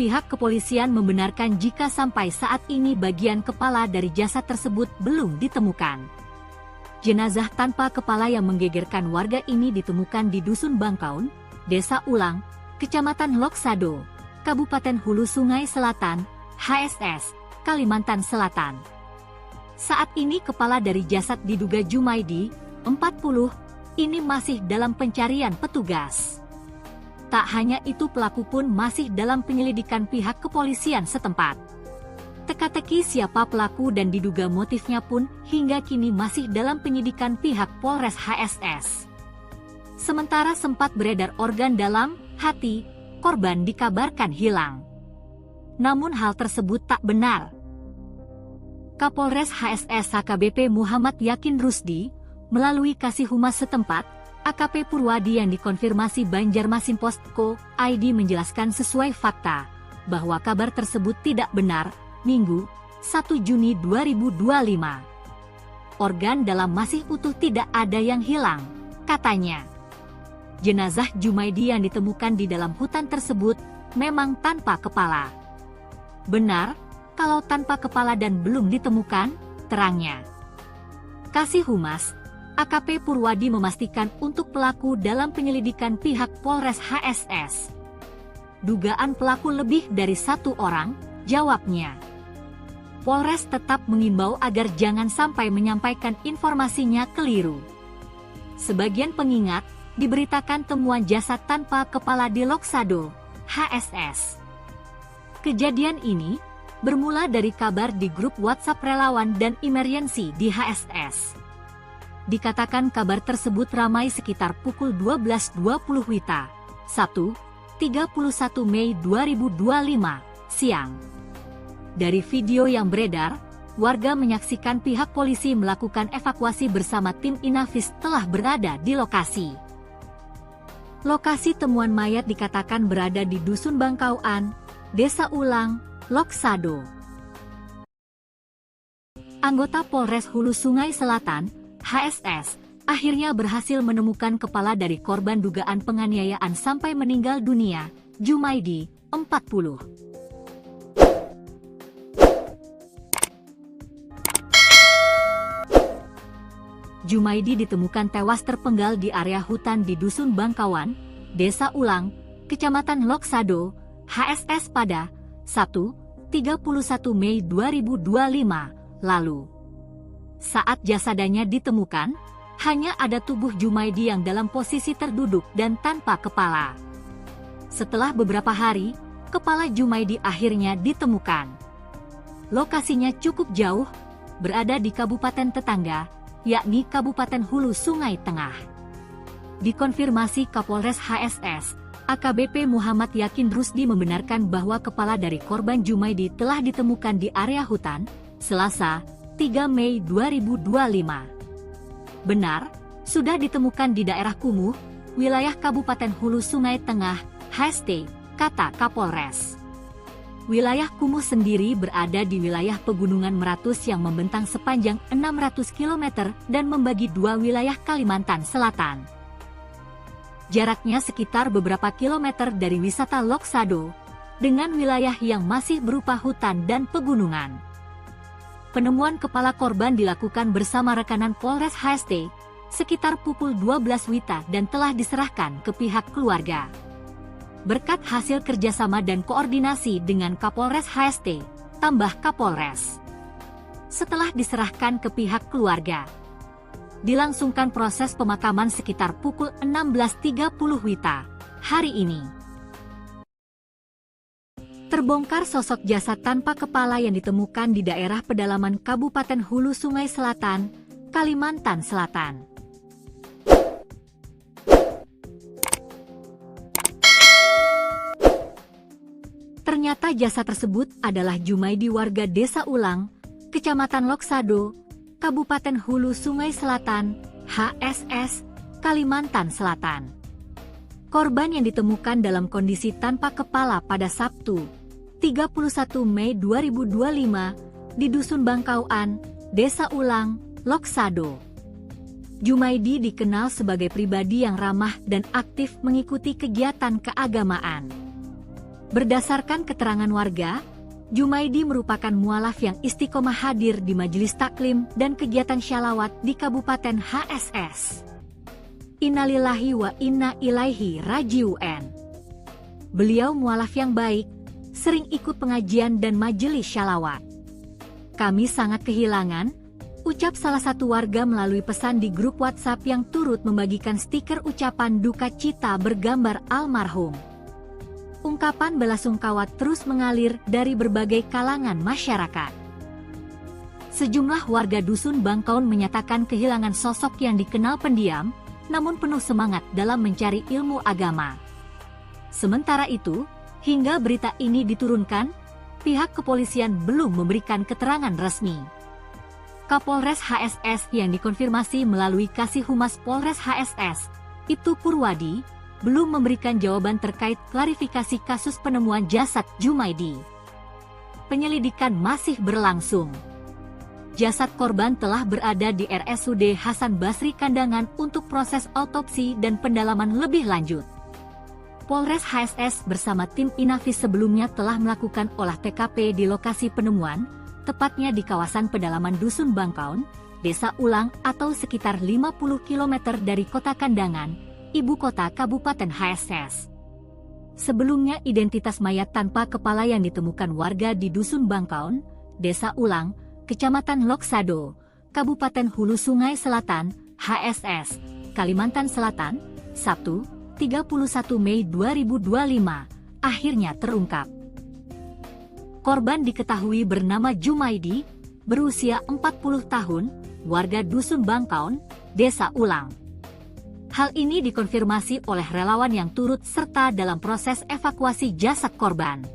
Pihak kepolisian membenarkan jika sampai saat ini bagian kepala dari jasad tersebut belum ditemukan. Jenazah tanpa kepala yang menggegerkan warga ini ditemukan di Dusun Bangkaun, Desa Ulang, Kecamatan Loksado, Kabupaten Hulu Sungai Selatan, HSS, Kalimantan Selatan. Saat ini kepala dari jasad diduga Jumaidi, 40, ini masih dalam pencarian petugas. Tak hanya itu pelaku pun masih dalam penyelidikan pihak kepolisian setempat. Teka-teki siapa pelaku dan diduga motifnya pun hingga kini masih dalam penyidikan pihak Polres HSS. Sementara sempat beredar organ dalam, hati, korban dikabarkan hilang. Namun hal tersebut tak benar. Kapolres HSS AKBP Muhammad Yakin Rusdi, melalui Kasih Humas setempat, AKP Purwadi yang dikonfirmasi Banjarmasin Post.co ID menjelaskan sesuai fakta, bahwa kabar tersebut tidak benar, Minggu, 1 Juni 2025. Organ dalam masih utuh tidak ada yang hilang, katanya. Jenazah Jumaidi yang ditemukan di dalam hutan tersebut memang tanpa kepala. Benar, kalau tanpa kepala dan belum ditemukan, terangnya. Kasih Humas, AKP Purwadi memastikan untuk pelaku dalam penyelidikan pihak Polres HSS. Dugaan pelaku lebih dari 1 orang, jawabnya. Polres tetap mengimbau agar jangan sampai menyampaikan informasinya keliru. Sebagian pengingat, diberitakan temuan jasad tanpa kepala di Loksado, HSS. Kejadian ini bermula dari kabar di grup WhatsApp relawan dan emergency di HSS. Dikatakan kabar tersebut ramai sekitar pukul 12.20 WITA, Sabtu, 31 Mei 2025, siang. Dari video yang beredar, warga menyaksikan pihak polisi melakukan evakuasi bersama tim Inafis telah berada di lokasi. Lokasi temuan mayat dikatakan berada di Dusun Bangkauan, Desa Ulang, Loksado. Anggota Polres Hulu Sungai Selatan, HSS, akhirnya berhasil menemukan kepala dari korban dugaan penganiayaan sampai meninggal dunia, Jumaidi, 40. Jumaidi ditemukan tewas terpenggal di area hutan di Dusun Bangkawan, Desa Ulang, Kecamatan Loksado, HSS pada 31 Mei 2025 lalu. Saat jasadnya ditemukan, hanya ada tubuh Jumaidi yang dalam posisi terduduk dan tanpa kepala. Setelah beberapa hari, kepala Jumaidi akhirnya ditemukan. Lokasinya cukup jauh, berada di kabupaten tetangga, yakni Kabupaten Hulu Sungai Tengah. Dikonfirmasi Kapolres HSS, AKBP Muhammad Yakin Rusdi membenarkan bahwa kepala dari korban Jumaidi telah ditemukan di area hutan, Selasa, 3 Mei 2025. Benar, sudah ditemukan di daerah Kumuh, wilayah Kabupaten Hulu Sungai Tengah, HST, kata Kapolres. Wilayah Kumuh sendiri berada di wilayah Pegunungan Meratus yang membentang sepanjang 600 km dan membagi dua wilayah Kalimantan Selatan. Jaraknya sekitar beberapa kilometer dari wisata Loksado, dengan wilayah yang masih berupa hutan dan pegunungan. Penemuan kepala korban dilakukan bersama rekanan Polres HST, sekitar pukul 12 WITA dan telah diserahkan ke pihak keluarga. Berkat hasil kerjasama dan koordinasi dengan Kapolres HST, tambah Kapolres. Setelah diserahkan ke pihak keluarga, dilangsungkan proses pemakaman sekitar pukul 16.30 WITA hari ini. Terbongkar sosok jasad tanpa kepala yang ditemukan di daerah pedalaman Kabupaten Hulu Sungai Selatan, Kalimantan Selatan. Ternyata jasad tersebut adalah Jumaidi warga Desa Ulang, Kecamatan Loksado, Kabupaten Hulu Sungai Selatan, HSS, Kalimantan Selatan. Korban yang ditemukan dalam kondisi tanpa kepala pada Sabtu, 31 Mei 2025, di Dusun Bangkauan, Desa Ulang, Loksado. Jumaidi dikenal sebagai pribadi yang ramah dan aktif mengikuti kegiatan keagamaan. Berdasarkan keterangan warga, Jumaidi merupakan mualaf yang istiqomah hadir di majelis taklim dan kegiatan syalawat di Kabupaten HSS. Innalillahi wa inna ilaihi raji'un. Beliau mualaf yang baik, sering ikut pengajian dan majelis syalawat. Kami sangat kehilangan, ucap salah satu warga melalui pesan di grup WhatsApp yang turut membagikan stiker ucapan duka cita bergambar almarhum. Ungkapan belasungkawa terus mengalir dari berbagai kalangan masyarakat. Sejumlah warga Dusun Bangkaun menyatakan kehilangan sosok yang dikenal pendiam, namun penuh semangat dalam mencari ilmu agama. Sementara itu, hingga berita ini diturunkan, pihak kepolisian belum memberikan keterangan resmi. Kapolres HSS yang dikonfirmasi melalui Kasih Humas Polres HSS, Ibtu Purwadi, belum memberikan jawaban terkait klarifikasi kasus penemuan jasad Jumaidi. Penyelidikan masih berlangsung. Jasad korban telah berada di RSUD Hasan Basri Kandangan untuk proses autopsi dan pendalaman lebih lanjut. Polres HSS bersama tim Inafis sebelumnya telah melakukan olah TKP di lokasi penemuan, tepatnya di kawasan pedalaman Dusun Bangkaun, Desa Ulang atau sekitar 50 km dari Kota Kandangan, ibu kota Kabupaten HSS. Sebelumnya identitas mayat tanpa kepala yang ditemukan warga di Dusun Bangkaun, Desa Ulang, Kecamatan Loksado, Kabupaten Hulu Sungai Selatan, HSS, Kalimantan Selatan, Sabtu, 31 Mei 2025, akhirnya terungkap. Korban diketahui bernama Jumaidi, berusia 40 tahun, warga Dusun Bangkaun, Desa Ulang. Hal ini dikonfirmasi oleh relawan yang turut serta dalam proses evakuasi jasad korban.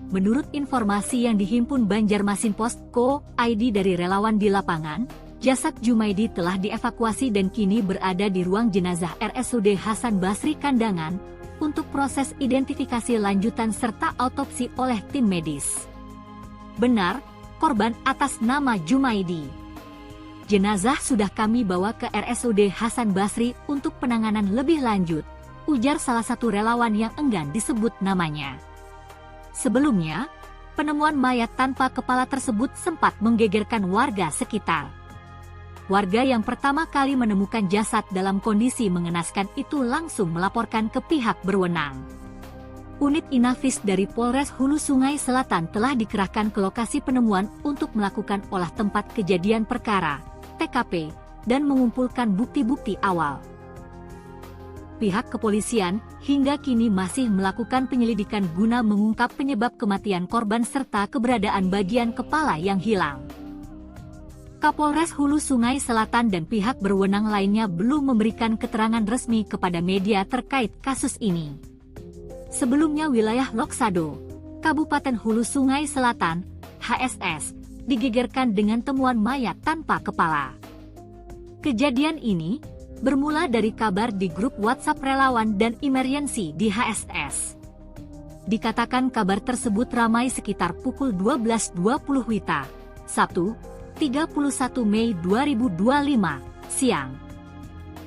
Menurut informasi yang dihimpun Banjarmasin Post.co.id dari relawan di lapangan, jasad Jumaidi telah dievakuasi dan kini berada di ruang jenazah RSUD Hasan Basri Kandangan untuk proses identifikasi lanjutan serta autopsi oleh tim medis. Benar, korban atas nama Jumaidi. Jenazah sudah kami bawa ke RSUD Hasan Basri untuk penanganan lebih lanjut, ujar salah satu relawan yang enggan disebut namanya. Sebelumnya, penemuan mayat tanpa kepala tersebut sempat menggegerkan warga sekitar. Warga yang pertama kali menemukan jasad dalam kondisi mengenaskan itu langsung melaporkan ke pihak berwenang. Unit Inafis dari Polres Hulu Sungai Selatan telah dikerahkan ke lokasi penemuan untuk melakukan olah tempat kejadian perkara, TKP, dan mengumpulkan bukti-bukti awal. Pihak kepolisian hingga kini masih melakukan penyelidikan guna mengungkap penyebab kematian korban serta keberadaan bagian kepala yang hilang. Kapolres Hulu Sungai Selatan dan pihak berwenang lainnya belum memberikan keterangan resmi kepada media terkait kasus ini. Sebelumnya wilayah Loksado, Kabupaten Hulu Sungai Selatan, HSS, digegerkan dengan temuan mayat tanpa kepala. Kejadian ini bermula dari kabar di grup WhatsApp relawan dan emergency di HSS. Dikatakan kabar tersebut ramai sekitar pukul 12.20 WITA, Sabtu, 31 Mei 2025, siang.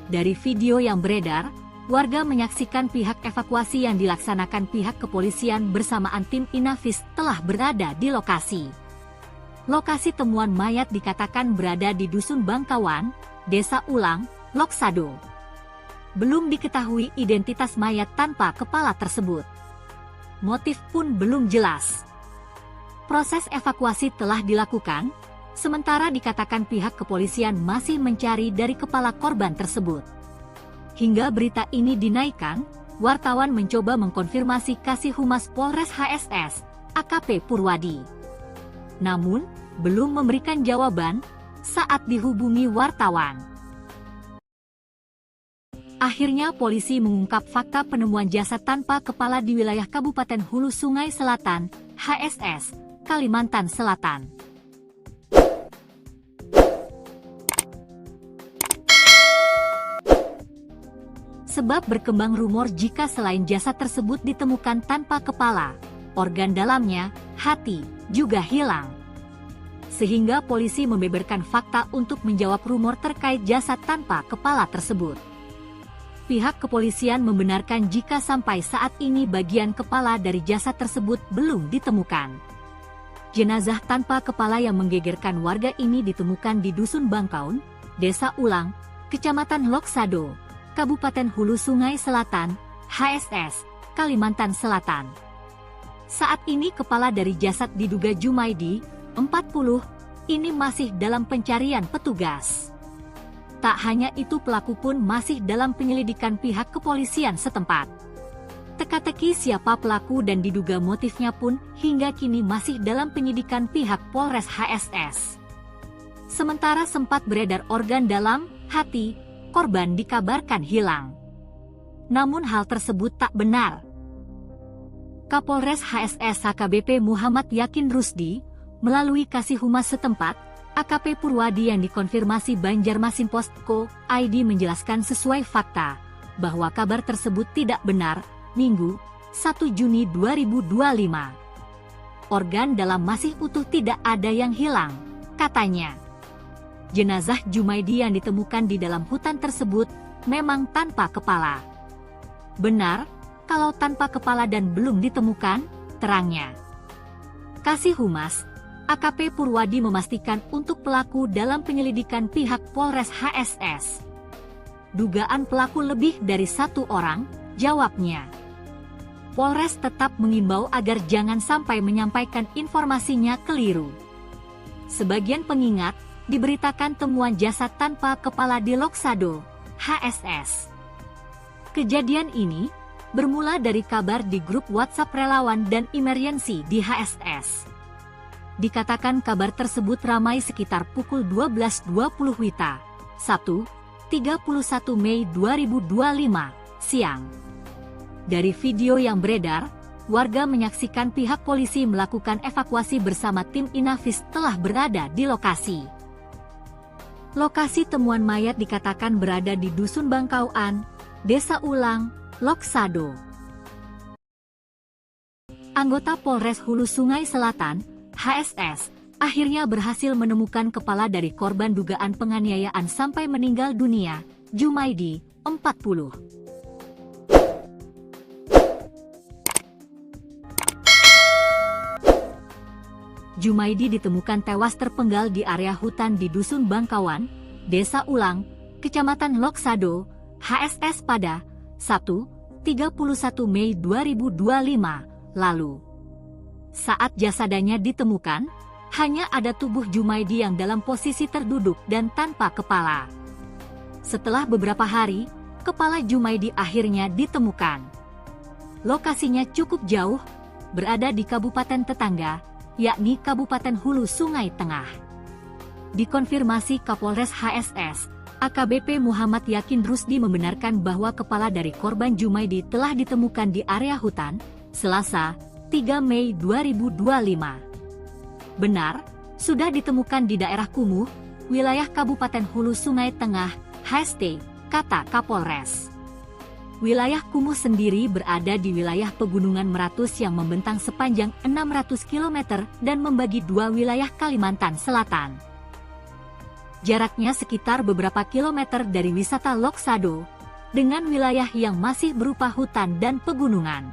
Dari video yang beredar, warga menyaksikan pihak evakuasi yang dilaksanakan pihak kepolisian bersamaan tim Inafis telah berada di lokasi. Lokasi temuan mayat dikatakan berada di Dusun Bangkawan, Desa Ulang, Loksado. Belum diketahui identitas mayat tanpa kepala tersebut. Motif pun belum jelas. Proses evakuasi telah dilakukan, sementara dikatakan pihak kepolisian masih mencari dari kepala korban tersebut. Hingga berita ini dinaikkan, wartawan mencoba mengkonfirmasi Kasih Humas Polres HSS, AKP Purwadi. Namun, belum memberikan jawaban saat dihubungi wartawan. Akhirnya polisi mengungkap fakta penemuan jasad tanpa kepala di wilayah Kabupaten Hulu Sungai Selatan, HSS, Kalimantan Selatan. Sebab berkembang rumor jika selain jasad tersebut ditemukan tanpa kepala, organ dalamnya, hati, juga hilang. Sehingga polisi membeberkan fakta untuk menjawab rumor terkait jasad tanpa kepala tersebut. Pihak kepolisian membenarkan jika sampai saat ini bagian kepala dari jasad tersebut belum ditemukan. Jenazah tanpa kepala yang menggegerkan warga ini ditemukan di Dusun Bangkaun, Desa Ulang, Kecamatan Loksado, Kabupaten Hulu Sungai Selatan, HSS, Kalimantan Selatan. Saat ini kepala dari jasad diduga Jumaidi, 40, ini masih dalam pencarian petugas. Tak hanya itu, pelaku pun masih dalam penyelidikan pihak kepolisian setempat. Teka-teki siapa pelaku dan diduga motifnya pun hingga kini masih dalam penyidikan pihak Polres HSS. Sementara sempat beredar organ dalam, hati, korban dikabarkan hilang. Namun hal tersebut tak benar. Kapolres HSS AKBP Muhammad Yakin Rusdi, melalui Kasih Humas setempat, AKP Purwadi yang dikonfirmasi Banjarmasin Post.co ID menjelaskan sesuai fakta, bahwa kabar tersebut tidak benar. Minggu, 1 Juni 2025. Organ dalam masih utuh, tidak ada yang hilang, katanya. Jenazah Jumaidi yang ditemukan di dalam hutan tersebut memang tanpa kepala. Benar, kalau tanpa kepala dan belum ditemukan, terangnya. Kasih Humas, AKP Purwadi memastikan untuk pelaku dalam penyelidikan pihak Polres HSS. Dugaan pelaku lebih dari satu orang, jawabnya. Polres tetap mengimbau agar jangan sampai menyampaikan informasinya keliru. Sebagian pengingat diberitakan temuan jasad tanpa kepala di Loksado, HSS. Kejadian ini bermula dari kabar di grup WhatsApp relawan dan emergency di HSS. Dikatakan kabar tersebut ramai sekitar pukul 12.20 WITA, Sabtu, 31 Mei 2025, siang. Dari video yang beredar, warga menyaksikan pihak polisi melakukan evakuasi bersama tim Inafis telah berada di lokasi. Lokasi temuan mayat dikatakan berada di Dusun Bangkauan, Desa Ulang, Loksado. Anggota Polres Hulu Sungai Selatan, HSS, akhirnya berhasil menemukan kepala dari korban dugaan penganiayaan sampai meninggal dunia, Jumaidi, 40. Jumaidi ditemukan tewas terpenggal di area hutan di Dusun Bangkawan, Desa Ulang, Kecamatan Loksado, HSS pada Sabtu, 31 Mei 2025 lalu. Saat jasadnya ditemukan, hanya ada tubuh Jumaidi yang dalam posisi terduduk dan tanpa kepala. Setelah beberapa hari, kepala Jumaidi akhirnya ditemukan. Lokasinya cukup jauh, berada di kabupaten tetangga, yakni Kabupaten Hulu Sungai Tengah. Dikonfirmasi Kapolres HSS, AKBP Muhammad Yakin Rusdi membenarkan bahwa kepala dari korban Jumaidi telah ditemukan di area hutan, Selasa, 3 Mei 2025. Benar, sudah ditemukan di daerah Kumuh, wilayah Kabupaten Hulu Sungai Tengah, HST, kata Kapolres. Wilayah Kumuh sendiri berada di wilayah Pegunungan Meratus yang membentang sepanjang 600 km dan membagi dua wilayah Kalimantan Selatan. Jaraknya sekitar beberapa kilometer dari wisata Loksado, dengan wilayah yang masih berupa hutan dan pegunungan.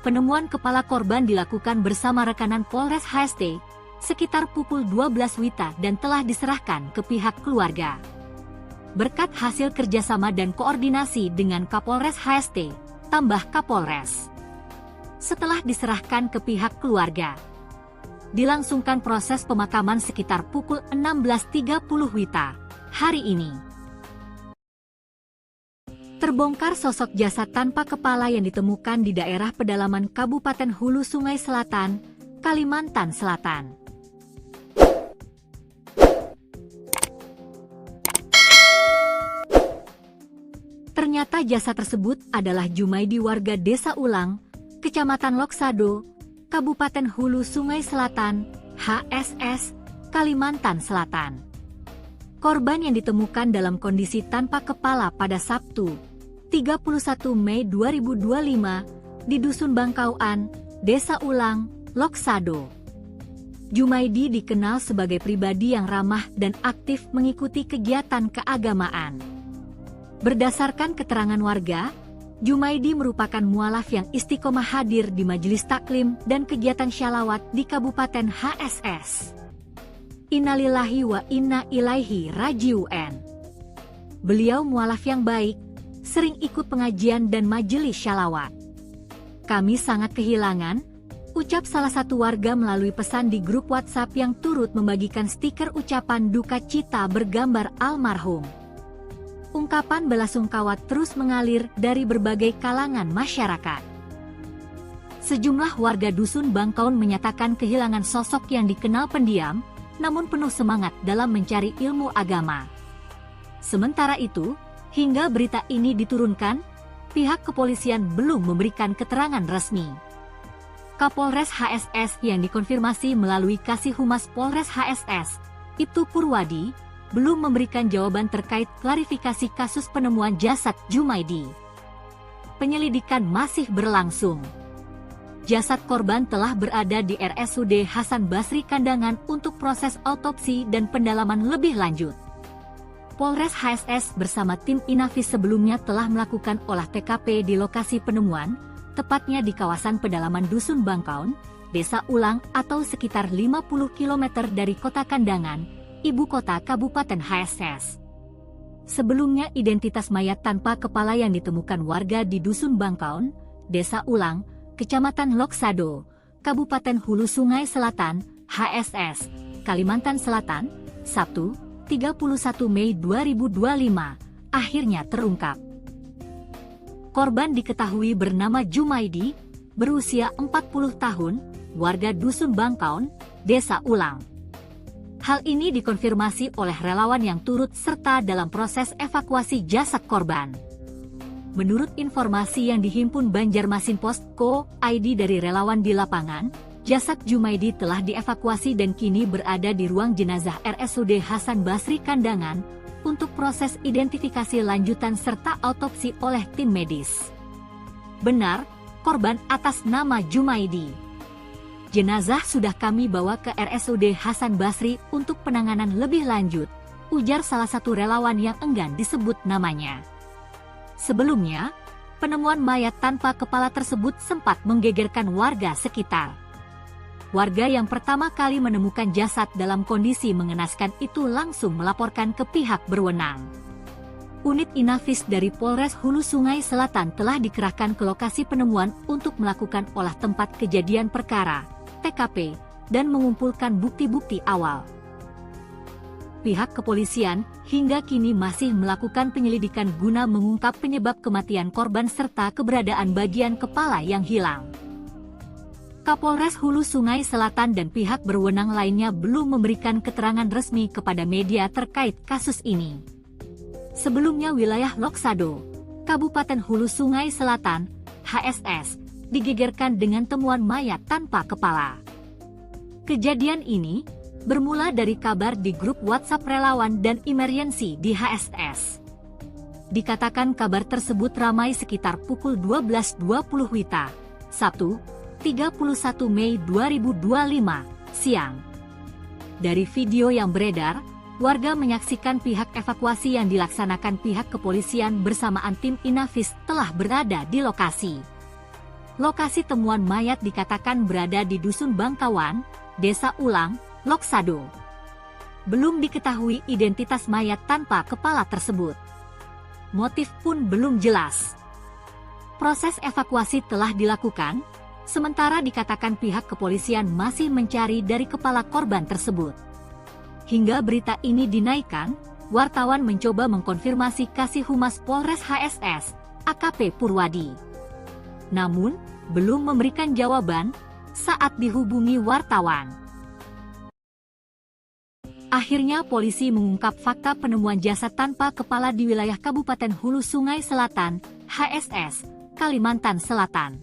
Penemuan kepala korban dilakukan bersama rekanan Polres HST, sekitar pukul 12 WITA dan telah diserahkan ke pihak keluarga. Berkat hasil kerjasama dan koordinasi dengan Kapolres HST, tambah Kapolres. Setelah diserahkan ke pihak keluarga, dilangsungkan proses pemakaman sekitar pukul 16.30 WITA hari ini. Terbongkar sosok jasad tanpa kepala yang ditemukan di daerah pedalaman Kabupaten Hulu Sungai Selatan, Kalimantan Selatan. Ternyata jasad tersebut adalah Jumaidi warga Desa Ulang, Kecamatan Loksado, Kabupaten Hulu Sungai Selatan, HSS, Kalimantan Selatan. Korban yang ditemukan dalam kondisi tanpa kepala pada Sabtu, 31 Mei 2025, di Dusun Bangkauan, Desa Ulang, Loksado. Jumaidi dikenal sebagai pribadi yang ramah dan aktif mengikuti kegiatan keagamaan. Berdasarkan keterangan warga, Jumaidi merupakan mualaf yang istiqomah hadir di majelis taklim dan kegiatan syalawat di Kabupaten HSS. Innalillahi wa inna ilaihi raji'un. Beliau mualaf yang baik, sering ikut pengajian dan majelis syalawat. Kami sangat kehilangan, ucap salah satu warga melalui pesan di grup WhatsApp yang turut membagikan stiker ucapan duka cita bergambar almarhum. Ungkapan belasungkawa terus mengalir dari berbagai kalangan masyarakat. Sejumlah warga Dusun Bangkaun menyatakan kehilangan sosok yang dikenal pendiam, namun penuh semangat dalam mencari ilmu agama. Sementara itu, hingga berita ini diturunkan, pihak kepolisian belum memberikan keterangan resmi. Kapolres HSS yang dikonfirmasi melalui Kasih Humas Polres HSS, Ibtu Purwadi, belum memberikan jawaban terkait klarifikasi kasus penemuan jasad Jumaidi. Penyelidikan masih berlangsung. Jasad korban telah berada di RSUD Hasan Basri Kandangan untuk proses autopsi dan pendalaman lebih lanjut. Polres HSS bersama tim Inafis sebelumnya telah melakukan olah TKP di lokasi penemuan, tepatnya di kawasan pedalaman Dusun Bangkaun, Desa Ulang atau sekitar 50 km dari Kota Kandangan, ibu kota Kabupaten HSS. Sebelumnya identitas mayat tanpa kepala yang ditemukan warga di Dusun Bangkaun, Desa Ulang, Kecamatan Loksado, Kabupaten Hulu Sungai Selatan, HSS, Kalimantan Selatan, Sabtu, 31 Mei 2025, akhirnya terungkap. Korban diketahui bernama Jumaidi, berusia 40 tahun, warga Dusun Bangkaun, Desa Ulang. Hal ini dikonfirmasi oleh relawan yang turut serta dalam proses evakuasi jasad korban. Menurut informasi yang dihimpun Banjarmasin Post.co.id dari relawan di lapangan, jasad Jumaidi telah dievakuasi dan kini berada di ruang jenazah RSUD Hasan Basri Kandangan untuk proses identifikasi lanjutan serta autopsi oleh tim medis. Benar, korban atas nama Jumaidi. Jenazah sudah kami bawa ke RSUD Hasan Basri untuk penanganan lebih lanjut, ujar salah satu relawan yang enggan disebut namanya. Sebelumnya, penemuan mayat tanpa kepala tersebut sempat menggegerkan warga sekitar. Warga yang pertama kali menemukan jasad dalam kondisi mengenaskan itu langsung melaporkan ke pihak berwenang. Unit Inafis dari Polres Hulu Sungai Selatan telah dikerahkan ke lokasi penemuan untuk melakukan olah tempat kejadian perkara, TKP, dan mengumpulkan bukti-bukti awal. Pihak kepolisian hingga kini masih melakukan penyelidikan guna mengungkap penyebab kematian korban serta keberadaan bagian kepala yang hilang. Kapolres Hulu Sungai Selatan dan pihak berwenang lainnya belum memberikan keterangan resmi kepada media terkait kasus ini. Sebelumnya wilayah Loksado, Kabupaten Hulu Sungai Selatan, HSS, digegerkan dengan temuan mayat tanpa kepala. Kejadian ini bermula dari kabar di grup WhatsApp relawan dan emergency di HSS. Dikatakan kabar tersebut ramai sekitar pukul 12.20 WITA, Sabtu, 31 Mei 2025, siang. Dari video yang beredar, warga menyaksikan pihak evakuasi yang dilaksanakan pihak kepolisian bersamaan tim Inafis telah berada di lokasi. Lokasi temuan mayat dikatakan berada di Dusun Bangkawan, Desa Ulang, Loksado. Belum diketahui identitas mayat tanpa kepala tersebut. Motif pun belum jelas. Proses evakuasi telah dilakukan, sementara dikatakan pihak kepolisian masih mencari dari kepala korban tersebut. Hingga berita ini dinaikkan, wartawan mencoba mengkonfirmasi Kasih Humas Polres HSS, AKP Purwadi. Namun, belum memberikan jawaban saat dihubungi wartawan. Akhirnya polisi mengungkap fakta penemuan jasad tanpa kepala di wilayah Kabupaten Hulu Sungai Selatan, HSS, Kalimantan Selatan.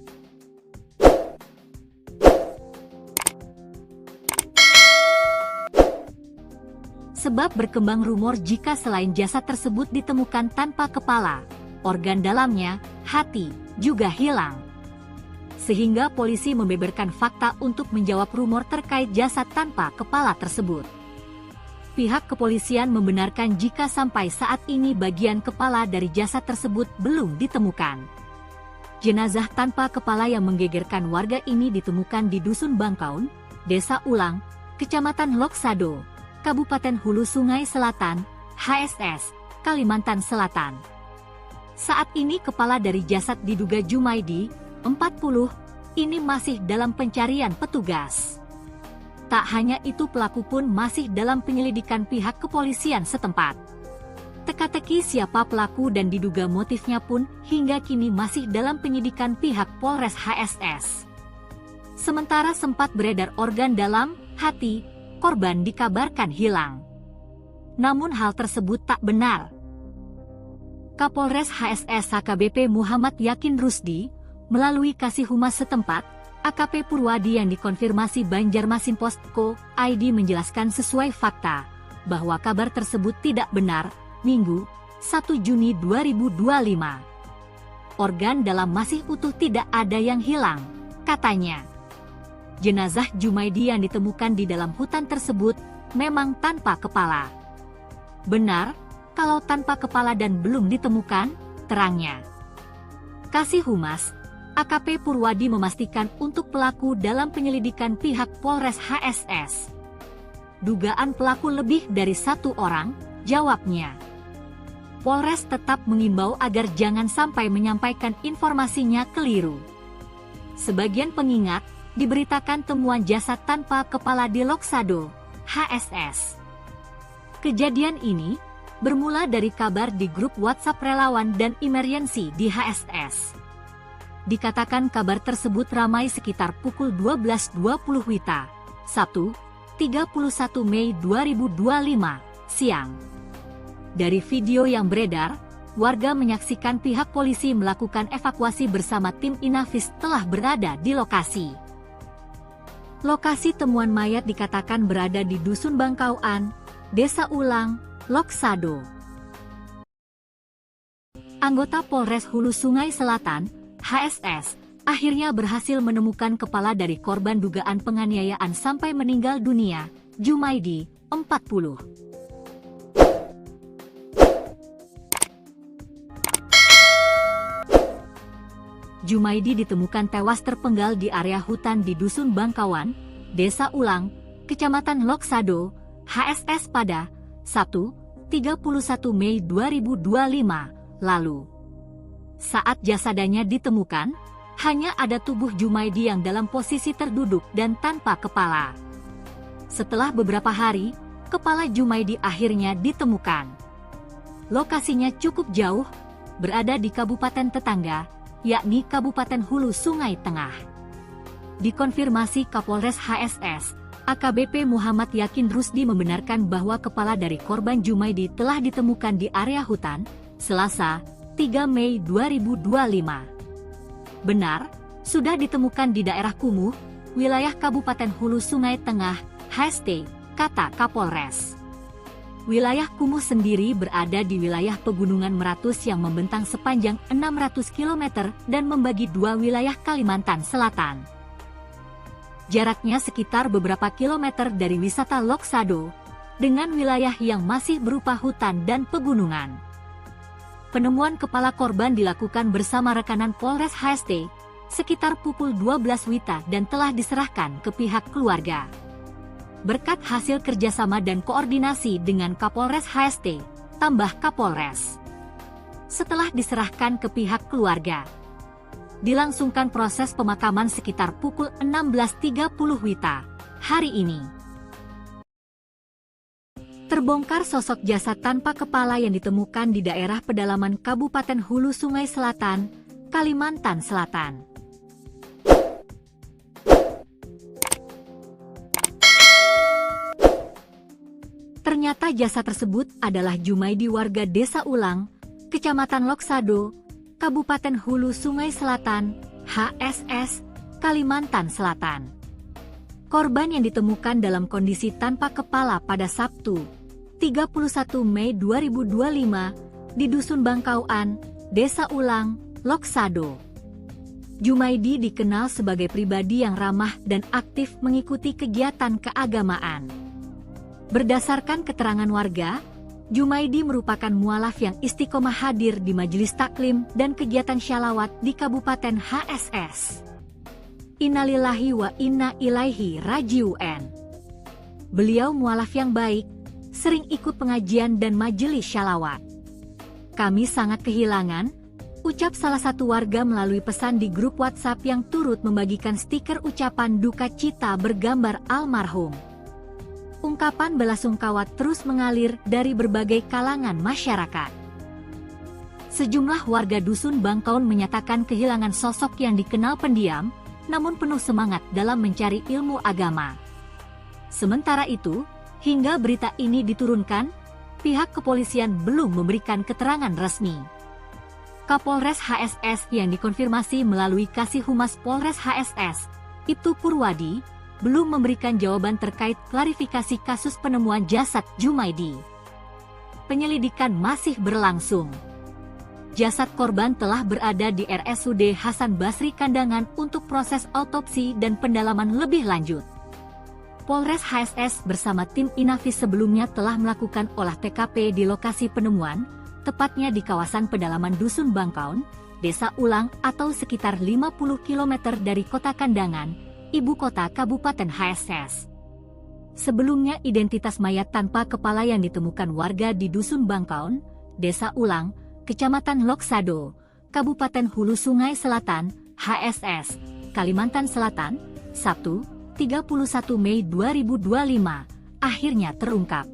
Sebab berkembang rumor jika selain jasad tersebut ditemukan tanpa kepala, organ dalamnya, hati, juga hilang. Sehingga polisi membeberkan fakta untuk menjawab rumor terkait jasad tanpa kepala tersebut. Pihak kepolisian membenarkan jika sampai saat ini bagian kepala dari jasad tersebut belum ditemukan. Jenazah tanpa kepala yang menggegerkan warga ini ditemukan di Dusun Bangkaun, Desa Ulang, Kecamatan Loksado, Kabupaten Hulu Sungai Selatan, HSS, Kalimantan Selatan. Saat ini kepala dari jasad diduga Jumaidi, 40, ini masih dalam pencarian petugas. Tak hanya itu, pelaku pun masih dalam penyelidikan pihak kepolisian setempat. Teka-teki siapa pelaku dan diduga motifnya pun hingga kini masih dalam penyidikan pihak Polres HSS. Sementara sempat beredar organ dalam, hati, korban dikabarkan hilang. Namun hal tersebut tak benar. Kapolres HSS AKBP Muhammad Yakin Rusdi, melalui Kasih Humas setempat, AKP Purwadi yang dikonfirmasi Banjarmasin Post.co ID menjelaskan sesuai fakta, bahwa kabar tersebut tidak benar, Minggu, 1 Juni 2025. Organ dalam masih utuh, tidak ada yang hilang, katanya. Jenazah Jumaidi yang ditemukan di dalam hutan tersebut memang tanpa kepala. Benar, kalau tanpa kepala dan belum ditemukan, terangnya. Kasih Humas, AKP Purwadi memastikan untuk pelaku dalam penyelidikan pihak Polres HSS. Dugaan pelaku lebih dari 1 orang, jawabnya. Polres tetap mengimbau agar jangan sampai menyampaikan informasinya keliru. Sebagian pengingat, diberitakan temuan jasad tanpa kepala di Loksado, HSS. Kejadian ini bermula dari kabar di grup WhatsApp relawan dan emergency di HSS. Dikatakan kabar tersebut ramai sekitar pukul 12.20 WITA, Sabtu, 31 Mei 2025, siang. Dari video yang beredar, warga menyaksikan pihak polisi melakukan evakuasi bersama tim Inafis telah berada di lokasi. Lokasi temuan mayat dikatakan berada di Dusun Bangkauan, Desa Ulang, Loksado. Anggota Polres Hulu Sungai Selatan, HSS, akhirnya berhasil menemukan kepala dari korban dugaan penganiayaan sampai meninggal dunia, Jumaidi, 40. Jumaidi ditemukan tewas terpenggal di area hutan di Dusun Bangkawan, Desa Ulang, Kecamatan Loksado, HSS pada Sabtu, 31 Mei 2025 lalu. Saat jasadnya ditemukan, hanya ada tubuh Jumaidi yang dalam posisi terduduk dan tanpa kepala. Setelah beberapa hari, kepala Jumaidi akhirnya ditemukan. Lokasinya cukup jauh, berada di kabupaten tetangga, yakni Kabupaten Hulu Sungai Tengah. Dikonfirmasi Kapolres HSS, AKBP Muhammad Yakin Rusdi membenarkan bahwa kepala dari korban Jumaidi telah ditemukan di area hutan, Selasa, 3 Mei 2025. Benar, sudah ditemukan di daerah Kumuh, wilayah Kabupaten Hulu Sungai Tengah, HST, kata Kapolres. Wilayah Kumuh sendiri berada di wilayah Pegunungan Meratus yang membentang sepanjang 600 km dan membagi dua wilayah Kalimantan Selatan. Jaraknya sekitar beberapa kilometer dari wisata Loksado, dengan wilayah yang masih berupa hutan dan pegunungan. Penemuan kepala korban dilakukan bersama rekanan Polres HST, sekitar pukul 12 WITA dan telah diserahkan ke pihak keluarga. Berkat hasil kerjasama dan koordinasi dengan Kapolres HST, tambah Kapolres. Setelah diserahkan ke pihak keluarga, dilangsungkan proses pemakaman sekitar pukul 16.30 WITA hari ini. Terbongkar sosok jasad tanpa kepala yang ditemukan di daerah pedalaman Kabupaten Hulu Sungai Selatan, Kalimantan Selatan. Ternyata jasad tersebut adalah Jumaidi warga Desa Ulang, Kecamatan Loksado, Kabupaten Hulu Sungai Selatan, HSS, Kalimantan Selatan. Korban yang ditemukan dalam kondisi tanpa kepala pada Sabtu, 31 Mei 2025, di Dusun Bangkauan, Desa Ulang, Loksado. Jumaidi dikenal sebagai pribadi yang ramah dan aktif mengikuti kegiatan keagamaan. Berdasarkan keterangan warga, Jumaidi merupakan mualaf yang istiqomah hadir di majelis taklim dan kegiatan syalawat di Kabupaten HSS. Innalillahi wa inna ilaihi raji'un. Beliau mualaf yang baik, sering ikut pengajian dan majelis syalawat. Kami sangat kehilangan, ucap salah satu warga melalui pesan di grup WhatsApp yang turut membagikan stiker ucapan duka cita bergambar almarhum. Ungkapan belasungkawa terus mengalir dari berbagai kalangan masyarakat. Sejumlah warga Dusun Bangkaun menyatakan kehilangan sosok yang dikenal pendiam, namun penuh semangat dalam mencari ilmu agama. Sementara itu, hingga berita ini diturunkan, pihak kepolisian belum memberikan keterangan resmi. Kapolres HSS yang dikonfirmasi melalui Kasih Humas Polres HSS, Ibtu Purwadi, belum memberikan jawaban terkait klarifikasi kasus penemuan jasad Jumaidi. Penyelidikan masih berlangsung. Jasad korban telah berada di RSUD Hasan Basri Kandangan untuk proses autopsi dan pendalaman lebih lanjut. Polres HSS bersama tim Inafis sebelumnya telah melakukan olah TKP di lokasi penemuan, tepatnya di kawasan pedalaman Dusun Bangkaun, Desa Ulang atau sekitar 50 km dari Kota Kandangan, ibu kota Kabupaten HSS. Sebelumnya identitas mayat tanpa kepala yang ditemukan warga di Dusun Bangkaun, Desa Ulang, Kecamatan Loksado, Kabupaten Hulu Sungai Selatan, HSS, Kalimantan Selatan, Sabtu, 31 Mei 2025, akhirnya terungkap.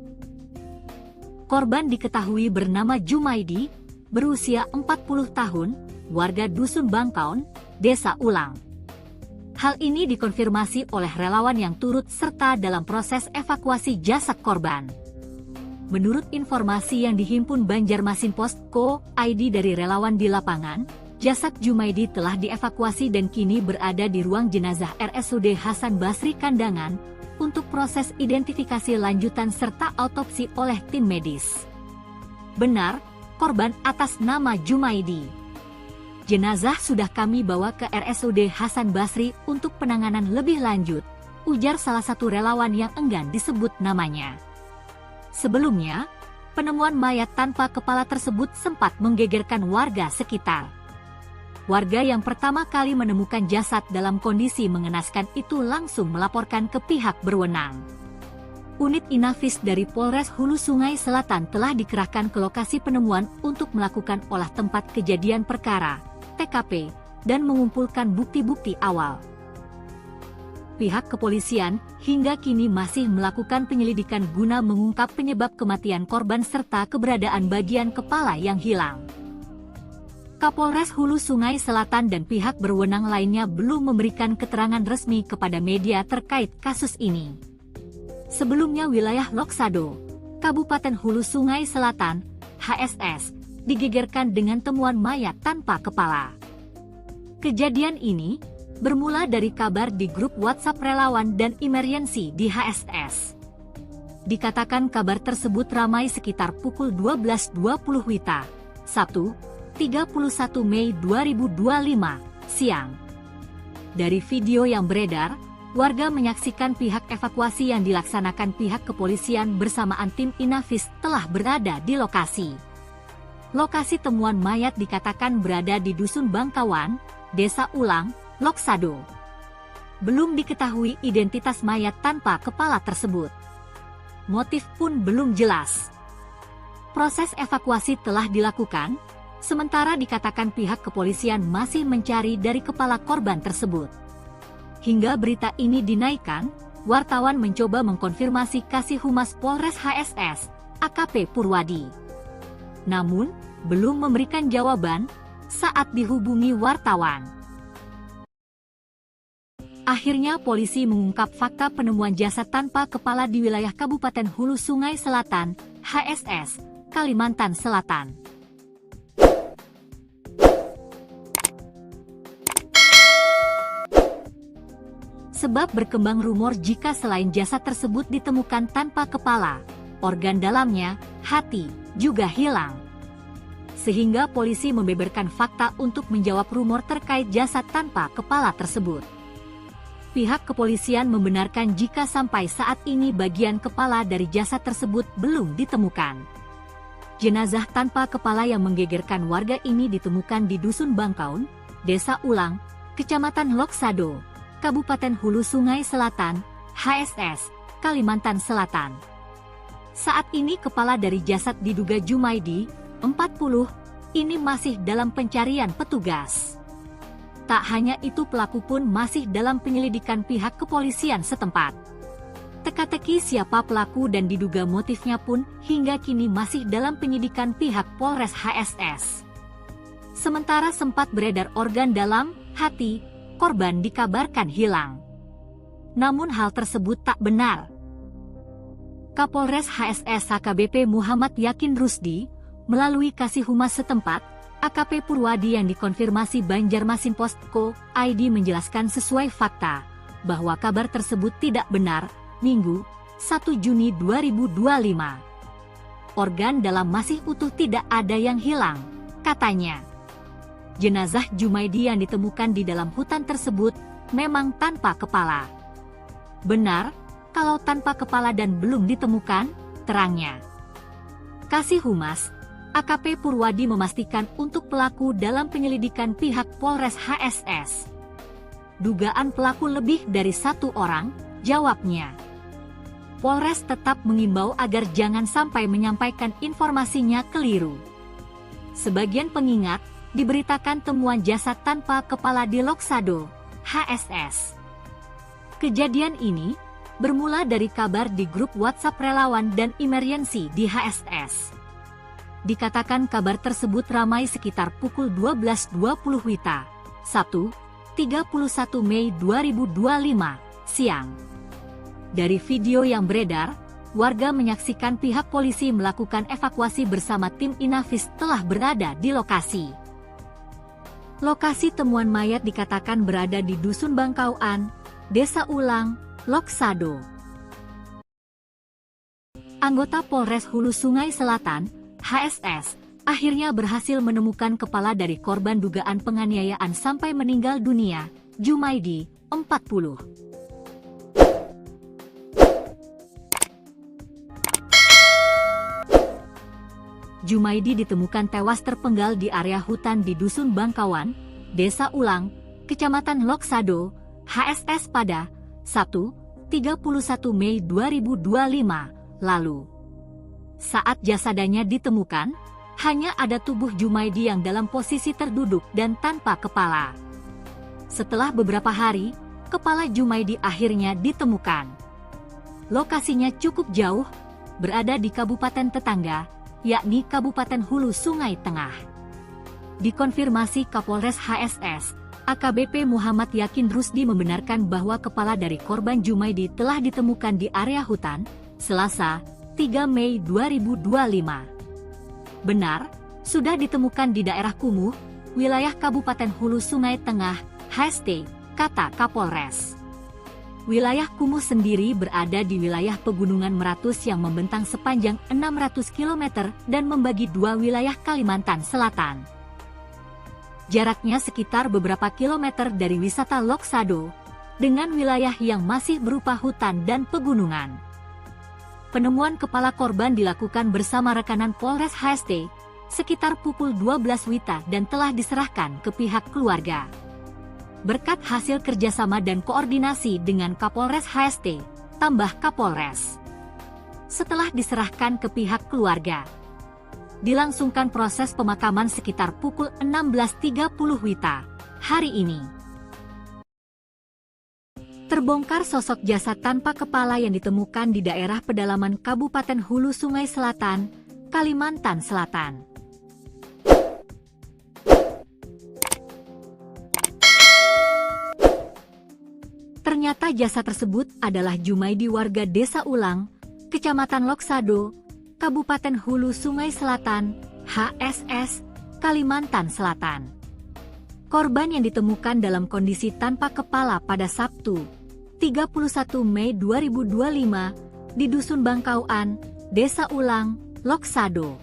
Korban diketahui bernama Jumaidi, berusia 40 tahun, warga Dusun Bangkaun, Desa Ulang. Hal ini dikonfirmasi oleh relawan yang turut serta dalam proses evakuasi jasad korban. Menurut informasi yang dihimpun Banjarmasin Post.co.id dari relawan di lapangan, jasad Jumaidi telah dievakuasi dan kini berada di ruang jenazah RSUD Hasan Basri Kandangan untuk proses identifikasi lanjutan serta autopsi oleh tim medis. Benar, korban atas nama Jumaidi. Jenazah sudah kami bawa ke RSUD Hasan Basri untuk penanganan lebih lanjut, ujar salah satu relawan yang enggan disebut namanya. Sebelumnya, penemuan mayat tanpa kepala tersebut sempat menggegerkan warga sekitar. Warga yang pertama kali menemukan jasad dalam kondisi mengenaskan itu langsung melaporkan ke pihak berwenang. Unit Inafis dari Polres Hulu Sungai Selatan telah dikerahkan ke lokasi penemuan untuk melakukan olah tempat kejadian perkara, TKP, dan mengumpulkan bukti-bukti awal. Pihak kepolisian hingga kini masih melakukan penyelidikan guna mengungkap penyebab kematian korban serta keberadaan bagian kepala yang hilang. Kapolres Hulu Sungai Selatan dan pihak berwenang lainnya belum memberikan keterangan resmi kepada media terkait kasus ini. Sebelumnya wilayah Loksado, Kabupaten Hulu Sungai Selatan, HSS, digegerkan dengan temuan mayat tanpa kepala. Kejadian ini bermula dari kabar di grup WhatsApp relawan dan emergency di HSS. Dikatakan kabar tersebut ramai sekitar pukul 12.20 WITA, Sabtu, 31 Mei 2025, siang. Dari video yang beredar, warga menyaksikan pihak evakuasi yang dilaksanakan pihak kepolisian bersamaan tim Inafis telah berada di lokasi. Lokasi temuan mayat dikatakan berada di Dusun Bangkawan, Desa Ulang, Loksado. Belum diketahui identitas mayat tanpa kepala tersebut. Motif pun belum jelas. Proses evakuasi telah dilakukan, sementara dikatakan pihak kepolisian masih mencari dari kepala korban tersebut. Hingga berita ini dinaikkan, wartawan mencoba mengkonfirmasi Kasih Humas Polres HSS, AKP Purwadi. Namun, belum memberikan jawaban saat dihubungi wartawan. Akhirnya polisi mengungkap fakta penemuan jasad tanpa kepala di wilayah Kabupaten Hulu Sungai Selatan, HSS, Kalimantan Selatan. Sebab berkembang rumor jika selain jasad tersebut ditemukan tanpa kepala, organ dalamnya, hati, juga hilang. Sehingga polisi membeberkan fakta untuk menjawab rumor terkait jasad tanpa kepala tersebut. Pihak kepolisian membenarkan jika sampai saat ini bagian kepala dari jasad tersebut belum ditemukan. Jenazah tanpa kepala yang menggegerkan warga ini ditemukan di Dusun Bangkaun, Desa Ulang, Kecamatan Loksado, Kabupaten Hulu Sungai Selatan, HSS, Kalimantan Selatan. Saat ini kepala dari jasad diduga Jumaidi, 40, ini masih dalam pencarian petugas. Tak hanya itu, pelaku pun masih dalam penyelidikan pihak kepolisian setempat. Teka-teki siapa pelaku dan diduga motifnya pun hingga kini masih dalam penyidikan pihak Polres HSS. Sementara sempat beredar organ dalam, hati, korban dikabarkan hilang. Namun hal tersebut tak benar. Kapolres HSS AKBP Muhammad Yakin Rusdi, melalui Kasih Humas setempat, AKP Purwadi yang dikonfirmasi Banjarmasin Post.co ID menjelaskan sesuai fakta, bahwa kabar tersebut tidak benar, Minggu, 1 Juni 2025. Organ dalam masih utuh, tidak ada yang hilang, katanya. Jenazah Jumaidi yang ditemukan di dalam hutan tersebut memang tanpa kepala. Benar, kalau tanpa kepala dan belum ditemukan, terangnya. Kasih Humas, AKP Purwadi memastikan untuk pelaku dalam penyelidikan pihak Polres HSS. Dugaan pelaku lebih dari satu orang, jawabnya. Polres tetap mengimbau agar jangan sampai menyampaikan informasinya keliru. Sebagian pengingat, diberitakan temuan jasad tanpa kepala di Loksado, HSS. Kejadian ini bermula dari kabar di grup WhatsApp relawan dan emergency di HSS. Dikatakan kabar tersebut ramai sekitar pukul 12.20 WITA, Sabtu, 31 Mei 2025, siang. Dari video yang beredar, warga menyaksikan pihak polisi melakukan evakuasi bersama tim Inafis telah berada di lokasi. Lokasi temuan mayat dikatakan berada di Dusun Bangkauan, Desa Ulang, Loksado. Anggota Polres Hulu Sungai Selatan, HSS, akhirnya berhasil menemukan kepala dari korban dugaan penganiayaan sampai meninggal dunia, Jumaidi, 40. Jumaidi ditemukan tewas terpenggal di area hutan di Dusun Bangkawan, Desa Ulang, Kecamatan Loksado, HSS pada Sabtu, 31 Mei 2025 lalu. Saat jasadnya ditemukan, hanya ada tubuh Jumaidi yang dalam posisi terduduk dan tanpa kepala. Setelah beberapa hari, kepala Jumaidi akhirnya ditemukan. Lokasinya cukup jauh, berada di kabupaten tetangga, yakni Kabupaten Hulu Sungai Tengah. Dikonfirmasi Kapolres HSS, AKBP Muhammad Yakin Rusdi membenarkan bahwa kepala dari korban Jumaidi telah ditemukan di area hutan, Selasa, 3 Mei 2025. Benar, sudah ditemukan di daerah Kumuh, wilayah Kabupaten Hulu Sungai Tengah, HST, kata Kapolres. Wilayah Kumuh sendiri berada di wilayah Pegunungan Meratus yang membentang sepanjang 600 km dan membagi dua wilayah Kalimantan Selatan. Jaraknya sekitar beberapa kilometer dari wisata Loksado, dengan wilayah yang masih berupa hutan dan pegunungan. Penemuan kepala korban dilakukan bersama rekanan Polres HST, sekitar pukul 12 WITA dan telah diserahkan ke pihak keluarga. Berkat hasil kerjasama dan koordinasi dengan Kapolres HST, tambah Kapolres. Setelah diserahkan ke pihak keluarga, dilangsungkan proses pemakaman sekitar pukul 16.30 WITA hari ini. Terbongkar sosok jasad tanpa kepala yang ditemukan di daerah pedalaman Kabupaten Hulu Sungai Selatan, Kalimantan Selatan. Ternyata jasad tersebut adalah Jumaidi warga Desa Ulang, Kecamatan Loksado, Kabupaten Hulu Sungai Selatan, HSS, Kalimantan Selatan. Korban yang ditemukan dalam kondisi tanpa kepala pada Sabtu, 31 Mei 2025, di Dusun Bangkauan, Desa Ulang, Loksado.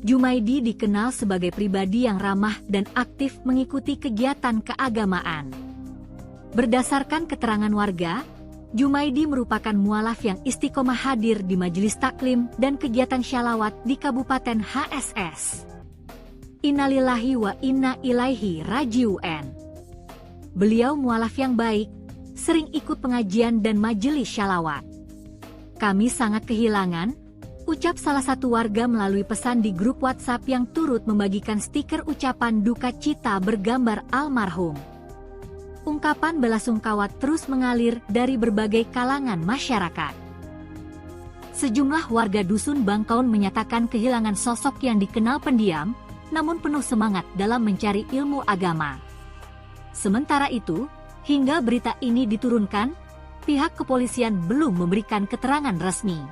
Jumaidi dikenal sebagai pribadi yang ramah dan aktif mengikuti kegiatan keagamaan. Berdasarkan keterangan warga, Jumaidi merupakan mualaf yang istiqomah hadir di majelis taklim dan kegiatan syalawat di Kabupaten HSS. Innalillahi wa inna ilaihi raji'un. Beliau mualaf yang baik, sering ikut pengajian dan majelis syalawat. Kami sangat kehilangan, ucap salah satu warga melalui pesan di grup WhatsApp yang turut membagikan stiker ucapan duka cita bergambar almarhum. Ungkapan belasungkawa terus mengalir dari berbagai kalangan masyarakat. Sejumlah warga Dusun Bangkaun menyatakan kehilangan sosok yang dikenal pendiam, namun penuh semangat dalam mencari ilmu agama. Sementara itu, hingga berita ini diturunkan, pihak kepolisian belum memberikan keterangan resmi.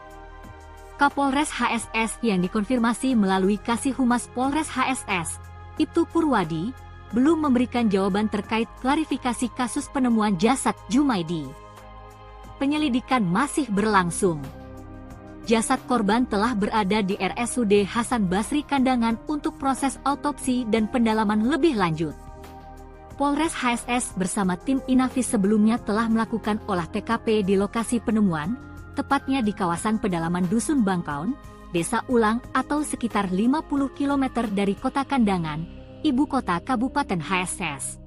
Kapolres HSS yang dikonfirmasi melalui Kasih Humas Polres HSS, Ibtu Purwadi, belum memberikan jawaban terkait klarifikasi kasus penemuan jasad Jumaidi. Penyelidikan masih berlangsung. Jasad korban telah berada di RSUD Hasan Basri Kandangan untuk proses autopsi dan pendalaman lebih lanjut. Polres HSS bersama tim Inafis sebelumnya telah melakukan olah TKP di lokasi penemuan, tepatnya di kawasan pedalaman Dusun Bangkaun, Desa Ulang atau sekitar 50 km dari Kota Kandangan, ibu kota Kabupaten HSS.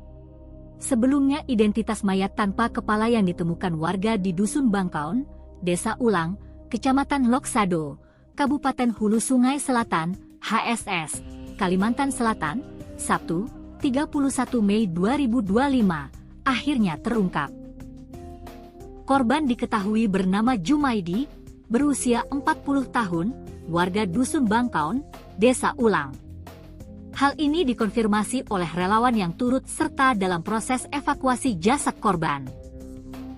Sebelumnya identitas mayat tanpa kepala yang ditemukan warga di Dusun Bangkaun, Desa Ulang, Kecamatan Loksado, Kabupaten Hulu Sungai Selatan, HSS, Kalimantan Selatan, Sabtu, 31 Mei 2025, akhirnya terungkap. Korban diketahui bernama Jumaidi, berusia 40 tahun, warga Dusun Bangkaun, Desa Ulang. Hal ini dikonfirmasi oleh relawan yang turut serta dalam proses evakuasi jasad korban.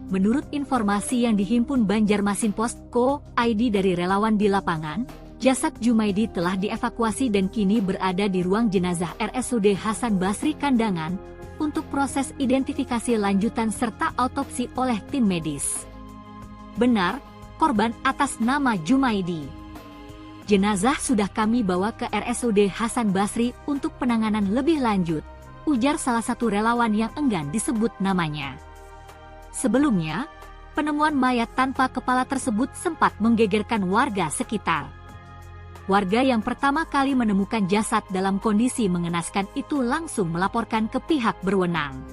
Menurut informasi yang dihimpun Banjarmasin Post.co.id dari relawan di lapangan, jasad Jumaidi telah dievakuasi dan kini berada di ruang jenazah RSUD Hasan Basri Kandangan untuk proses identifikasi lanjutan serta autopsi oleh tim medis. Benar, korban atas nama Jumaidi. Jenazah sudah kami bawa ke RSUD Hasan Basri untuk penanganan lebih lanjut, ujar salah satu relawan yang enggan disebut namanya. Sebelumnya, penemuan mayat tanpa kepala tersebut sempat menggegerkan warga sekitar. Warga yang pertama kali menemukan jasad dalam kondisi mengenaskan itu langsung melaporkan ke pihak berwenang.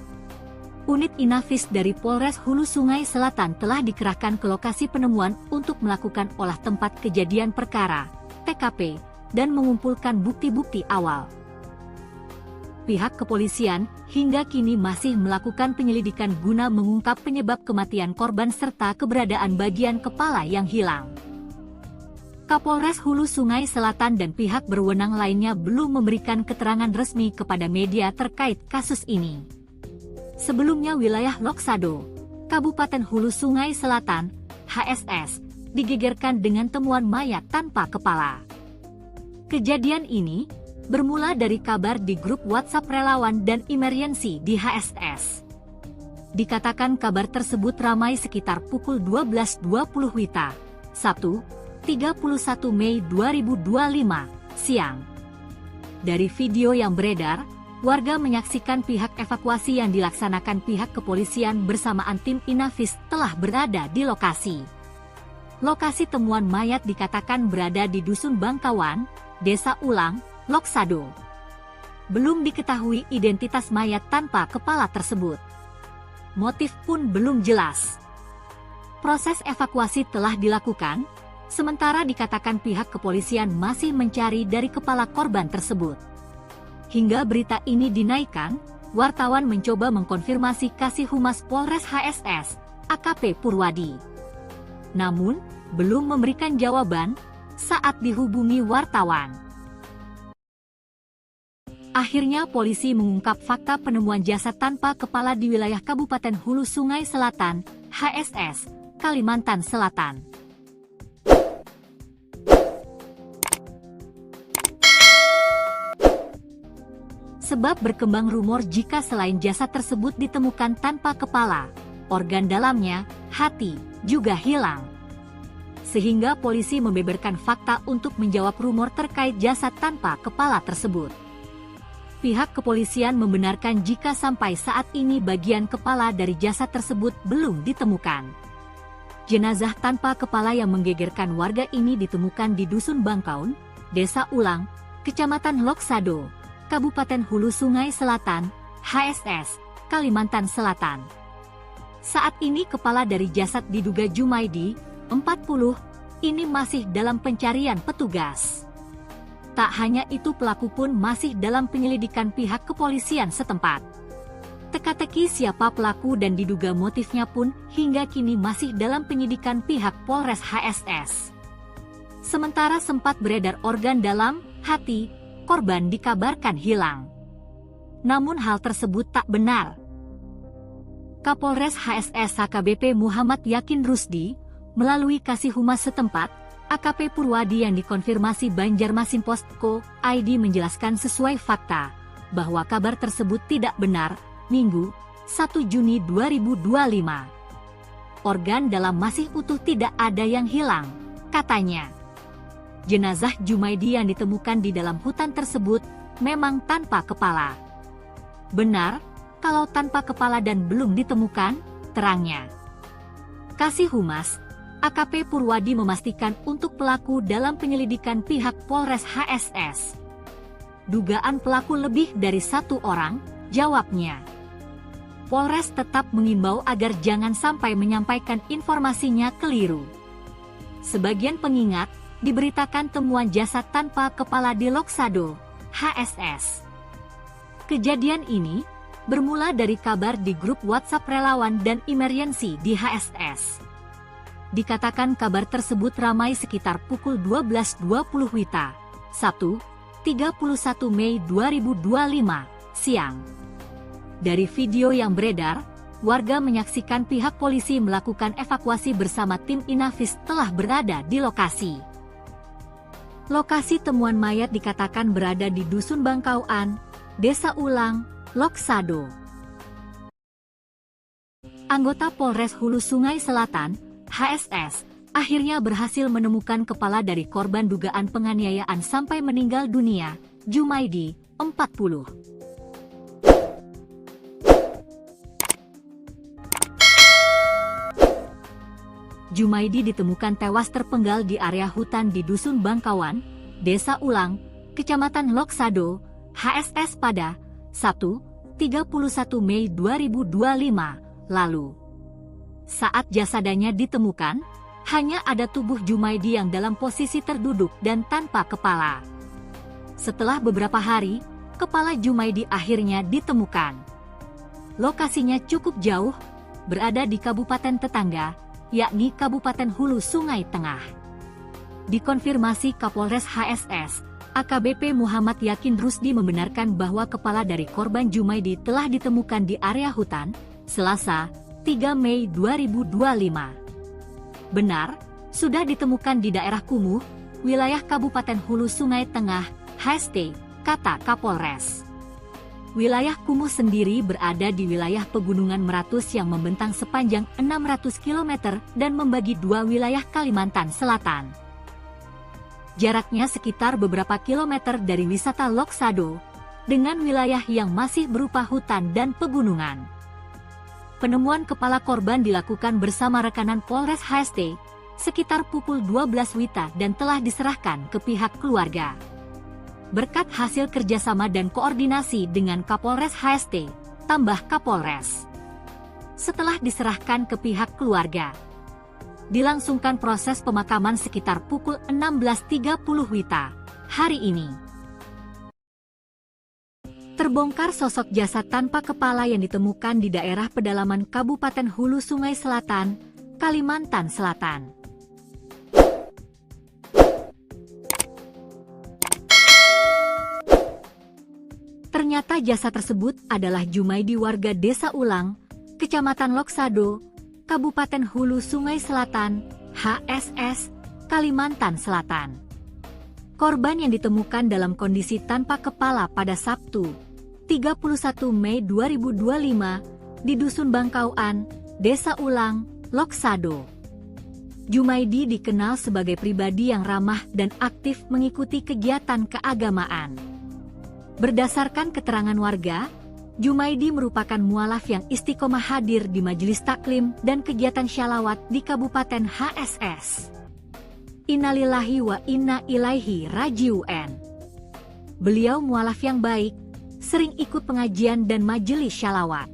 Unit Inafis dari Polres Hulu Sungai Selatan telah dikerahkan ke lokasi penemuan untuk melakukan olah tempat kejadian perkara, TKP, dan mengumpulkan bukti-bukti awal. Pihak kepolisian hingga kini masih melakukan penyelidikan guna mengungkap penyebab kematian korban serta keberadaan bagian kepala yang hilang. Kapolres Hulu Sungai Selatan dan pihak berwenang lainnya belum memberikan keterangan resmi kepada media terkait kasus ini. Sebelumnya wilayah Loksado, Kabupaten Hulu Sungai Selatan, HSS, digegerkan dengan temuan mayat tanpa kepala. Kejadian ini bermula dari kabar di grup WhatsApp relawan dan emergency di HSS. Dikatakan kabar tersebut ramai sekitar pukul 12.20 WITA, Sabtu, 31 Mei 2025, siang. Dari video yang beredar, warga menyaksikan pihak evakuasi yang dilaksanakan pihak kepolisian bersamaan tim Inafis telah berada di lokasi. Lokasi temuan mayat dikatakan berada di Dusun Bangkawan, Desa Ulang, Loksado. Belum diketahui identitas mayat tanpa kepala tersebut. Motif pun belum jelas. Proses evakuasi telah dilakukan, sementara dikatakan pihak kepolisian masih mencari dari kepala korban tersebut. Hingga berita ini dinaikkan, wartawan mencoba mengkonfirmasi Kasih Humas Polres HSS, AKP Purwadi. Namun, belum memberikan jawaban saat dihubungi wartawan. Akhirnya polisi mengungkap fakta penemuan jasad tanpa kepala di wilayah Kabupaten Hulu Sungai Selatan, HSS, Kalimantan Selatan. Sebab berkembang rumor jika selain jasad tersebut ditemukan tanpa kepala, organ dalamnya, hati, juga hilang. Sehingga polisi membeberkan fakta untuk menjawab rumor terkait jasad tanpa kepala tersebut. Pihak kepolisian membenarkan jika sampai saat ini bagian kepala dari jasad tersebut belum ditemukan. Jenazah tanpa kepala yang menggegerkan warga ini ditemukan di Dusun Bangkaun, Desa Ulang, Kecamatan Loksado, Kabupaten Hulu Sungai Selatan, HSS, Kalimantan Selatan. Saat ini kepala dari jasad diduga Jumaidi, 40, ini masih dalam pencarian petugas. Tak hanya itu, pelaku pun masih dalam penyelidikan pihak kepolisian setempat. Teka-teki siapa pelaku dan diduga motifnya pun hingga kini masih dalam penyidikan pihak Polres HSS. Sementara sempat beredar organ dalam, hati, korban dikabarkan hilang. Namun hal tersebut tak benar. Kapolres HSS AKBP Muhammad Yakin Rusdi, melalui Kasih Humas setempat, AKP Purwadi yang dikonfirmasi Banjarmasin Post.co ID menjelaskan sesuai fakta, bahwa kabar tersebut tidak benar. Minggu, 1 Juni 2025. Organ dalam masih utuh, tidak ada yang hilang, katanya. Jenazah Jumaidi yang ditemukan di dalam hutan tersebut memang tanpa kepala. Benar, kalau tanpa kepala dan belum ditemukan, terangnya. Kasih Humas, AKP Purwadi memastikan untuk pelaku dalam penyelidikan pihak Polres HSS. Dugaan pelaku lebih dari satu orang, jawabnya. Polres tetap mengimbau agar jangan sampai menyampaikan informasinya keliru. Sebagian pengingat, diberitakan temuan jasad tanpa kepala di Loksado, HSS. Kejadian ini bermula dari kabar di grup WhatsApp relawan dan emergency di HSS. Dikatakan kabar tersebut ramai sekitar pukul 12.20 WITA, Sabtu, 31 Mei 2025, siang. Dari video yang beredar, warga menyaksikan pihak polisi melakukan evakuasi bersama tim Inafis telah berada di lokasi. Lokasi temuan mayat dikatakan berada di Dusun Bangkauan, Desa Ulang, Loksado. Anggota Polres Hulu Sungai Selatan, HSS, akhirnya berhasil menemukan kepala dari korban dugaan penganiayaan sampai meninggal dunia, Jumaidi, 40. Jumaidi ditemukan tewas terpenggal di area hutan di Dusun Bangkawan, Desa Ulang, Kecamatan Loksado, HSS pada Sabtu, 31 Mei 2025 lalu. Saat jasadnya ditemukan, hanya ada tubuh Jumaidi yang dalam posisi terduduk dan tanpa kepala. Setelah beberapa hari, kepala Jumaidi akhirnya ditemukan. Lokasinya cukup jauh, berada di kabupaten tetangga, yakni Kabupaten Hulu Sungai Tengah. Dikonfirmasi Kapolres HSS, AKBP Muhammad Yakin Rusdi membenarkan bahwa kepala dari korban Jumaidi telah ditemukan di area hutan, Selasa, 3 Mei 2025. Benar, sudah ditemukan di daerah Kumuh, wilayah Kabupaten Hulu Sungai Tengah, HST, kata Kapolres. Wilayah Kumuh sendiri berada di wilayah Pegunungan Meratus yang membentang sepanjang 600 km dan membagi dua wilayah Kalimantan Selatan. Jaraknya sekitar beberapa kilometer dari wisata Loksado, dengan wilayah yang masih berupa hutan dan pegunungan. Penemuan kepala korban dilakukan bersama rekanan Polres HST, sekitar pukul 12 WITA dan telah diserahkan ke pihak keluarga. Berkat hasil kerjasama dan koordinasi dengan Kapolres HST, tambah Kapolres. Setelah diserahkan ke pihak keluarga, dilangsungkan proses pemakaman sekitar pukul 16.30 WITA hari ini. Terbongkar sosok jasad tanpa kepala yang ditemukan di daerah pedalaman Kabupaten Hulu Sungai Selatan, Kalimantan Selatan. Ternyata jasad tersebut adalah Jumaidi warga Desa Ulang, Kecamatan Loksado, Kabupaten Hulu Sungai Selatan, HSS, Kalimantan Selatan. Korban yang ditemukan dalam kondisi tanpa kepala pada Sabtu, 31 Mei 2025, di Dusun Bangkauan, Desa Ulang, Loksado. Jumaidi dikenal sebagai pribadi yang ramah dan aktif mengikuti kegiatan keagamaan. Berdasarkan keterangan warga, Jumaidi merupakan mualaf yang istiqomah hadir di majelis taklim dan kegiatan syalawat di Kabupaten HSS. Innalillahi wa inna ilaihi raji'un. Beliau mualaf yang baik, sering ikut pengajian dan majelis syalawat.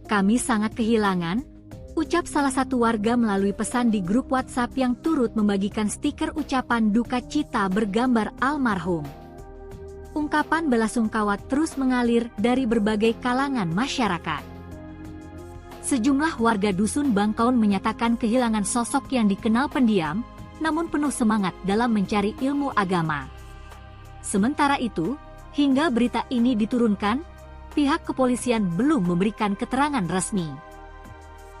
Kami sangat kehilangan, ucap salah satu warga melalui pesan di grup WhatsApp yang turut membagikan stiker ucapan duka cita bergambar almarhum. Ungkapan belasungkawa terus mengalir dari berbagai kalangan masyarakat. Sejumlah warga Dusun Bangkaun menyatakan kehilangan sosok yang dikenal pendiam, namun penuh semangat dalam mencari ilmu agama. Sementara itu, hingga berita ini diturunkan, pihak kepolisian belum memberikan keterangan resmi.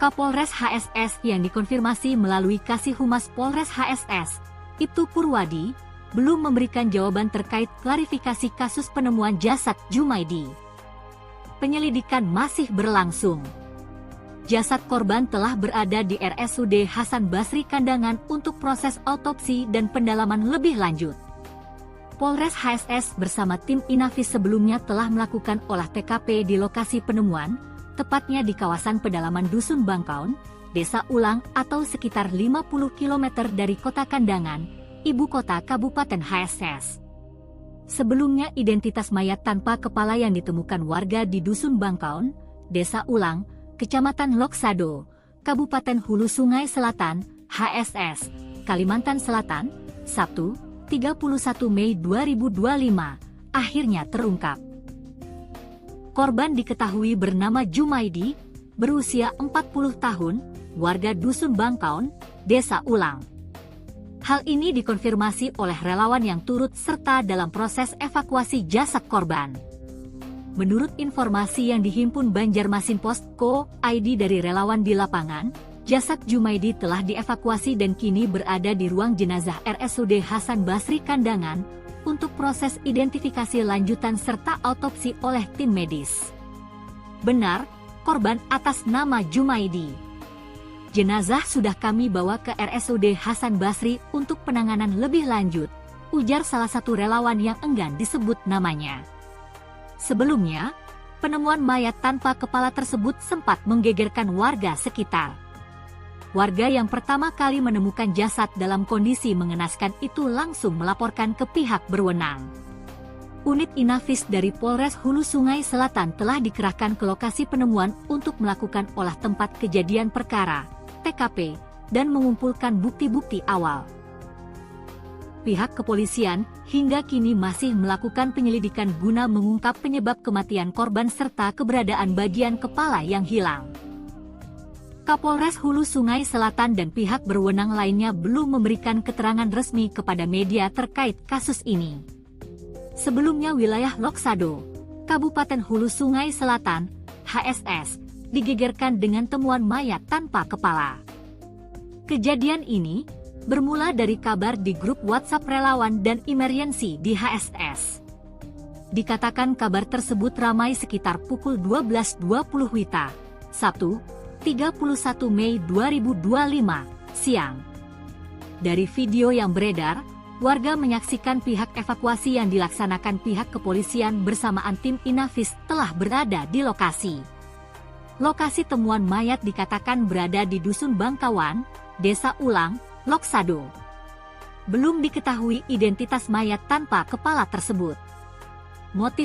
Kapolres HSS yang dikonfirmasi melalui Kasih Humas Polres HSS, Ibtu Purwadi, belum memberikan jawaban terkait klarifikasi kasus penemuan jasad Jumaidi. Penyelidikan masih berlangsung. Jasad korban telah berada di RSUD Hasan Basri Kandangan untuk proses autopsi dan pendalaman lebih lanjut. Polres HSS bersama tim Inafis sebelumnya telah melakukan olah TKP di lokasi penemuan, tepatnya di kawasan pedalaman Dusun Bangkaun, Desa Ulang atau sekitar 50 km dari Kota Kandangan, ibu kota Kabupaten HSS. Sebelumnya identitas mayat tanpa kepala yang ditemukan warga di Dusun Bangkaun, Desa Ulang, Kecamatan Loksado, Kabupaten Hulu Sungai Selatan, HSS, Kalimantan Selatan, Sabtu, 31 Mei 2025, akhirnya terungkap. Korban diketahui bernama Jumaidi, berusia 40 tahun, warga Dusun Bangkaun, Desa Ulang. Hal ini dikonfirmasi oleh relawan yang turut serta dalam proses evakuasi jasad korban. Menurut informasi yang dihimpun Banjarmasin Post.co.id dari relawan di lapangan, jasad Jumaidi telah dievakuasi dan kini berada di ruang jenazah RSUD Hasan Basri Kandangan untuk proses identifikasi lanjutan serta autopsi oleh tim medis. Benar, korban atas nama Jumaidi. Jenazah sudah kami bawa ke RSUD Hasan Basri untuk penanganan lebih lanjut, ujar salah satu relawan yang enggan disebut namanya. Sebelumnya, penemuan mayat tanpa kepala tersebut sempat menggegerkan warga sekitar. Warga yang pertama kali menemukan jasad dalam kondisi mengenaskan itu langsung melaporkan ke pihak berwenang. Unit Inafis dari Polres Hulu Sungai Selatan telah dikerahkan ke lokasi penemuan untuk melakukan olah tempat kejadian perkara, TKP, dan mengumpulkan bukti-bukti awal. Pihak kepolisian hingga kini masih melakukan penyelidikan guna mengungkap penyebab kematian korban serta keberadaan bagian kepala yang hilang. Kapolres Hulu Sungai Selatan dan pihak berwenang lainnya belum memberikan keterangan resmi kepada media terkait kasus ini. Sebelumnya wilayah Loksado, Kabupaten Hulu Sungai Selatan, HSS, digegerkan dengan temuan mayat tanpa kepala. Kejadian ini bermula dari kabar di grup WhatsApp relawan dan emergency di HSS. Dikatakan kabar tersebut ramai sekitar pukul 12.20 WITA, Sabtu, 31 Mei 2025, siang. Dari video yang beredar, warga menyaksikan pihak evakuasi yang dilaksanakan pihak kepolisian bersamaan tim Inafis telah berada di lokasi. Lokasi temuan mayat dikatakan berada di Dusun Bangkawan, Desa Ulang, Loksado. Belum diketahui identitas mayat tanpa kepala tersebut. Motif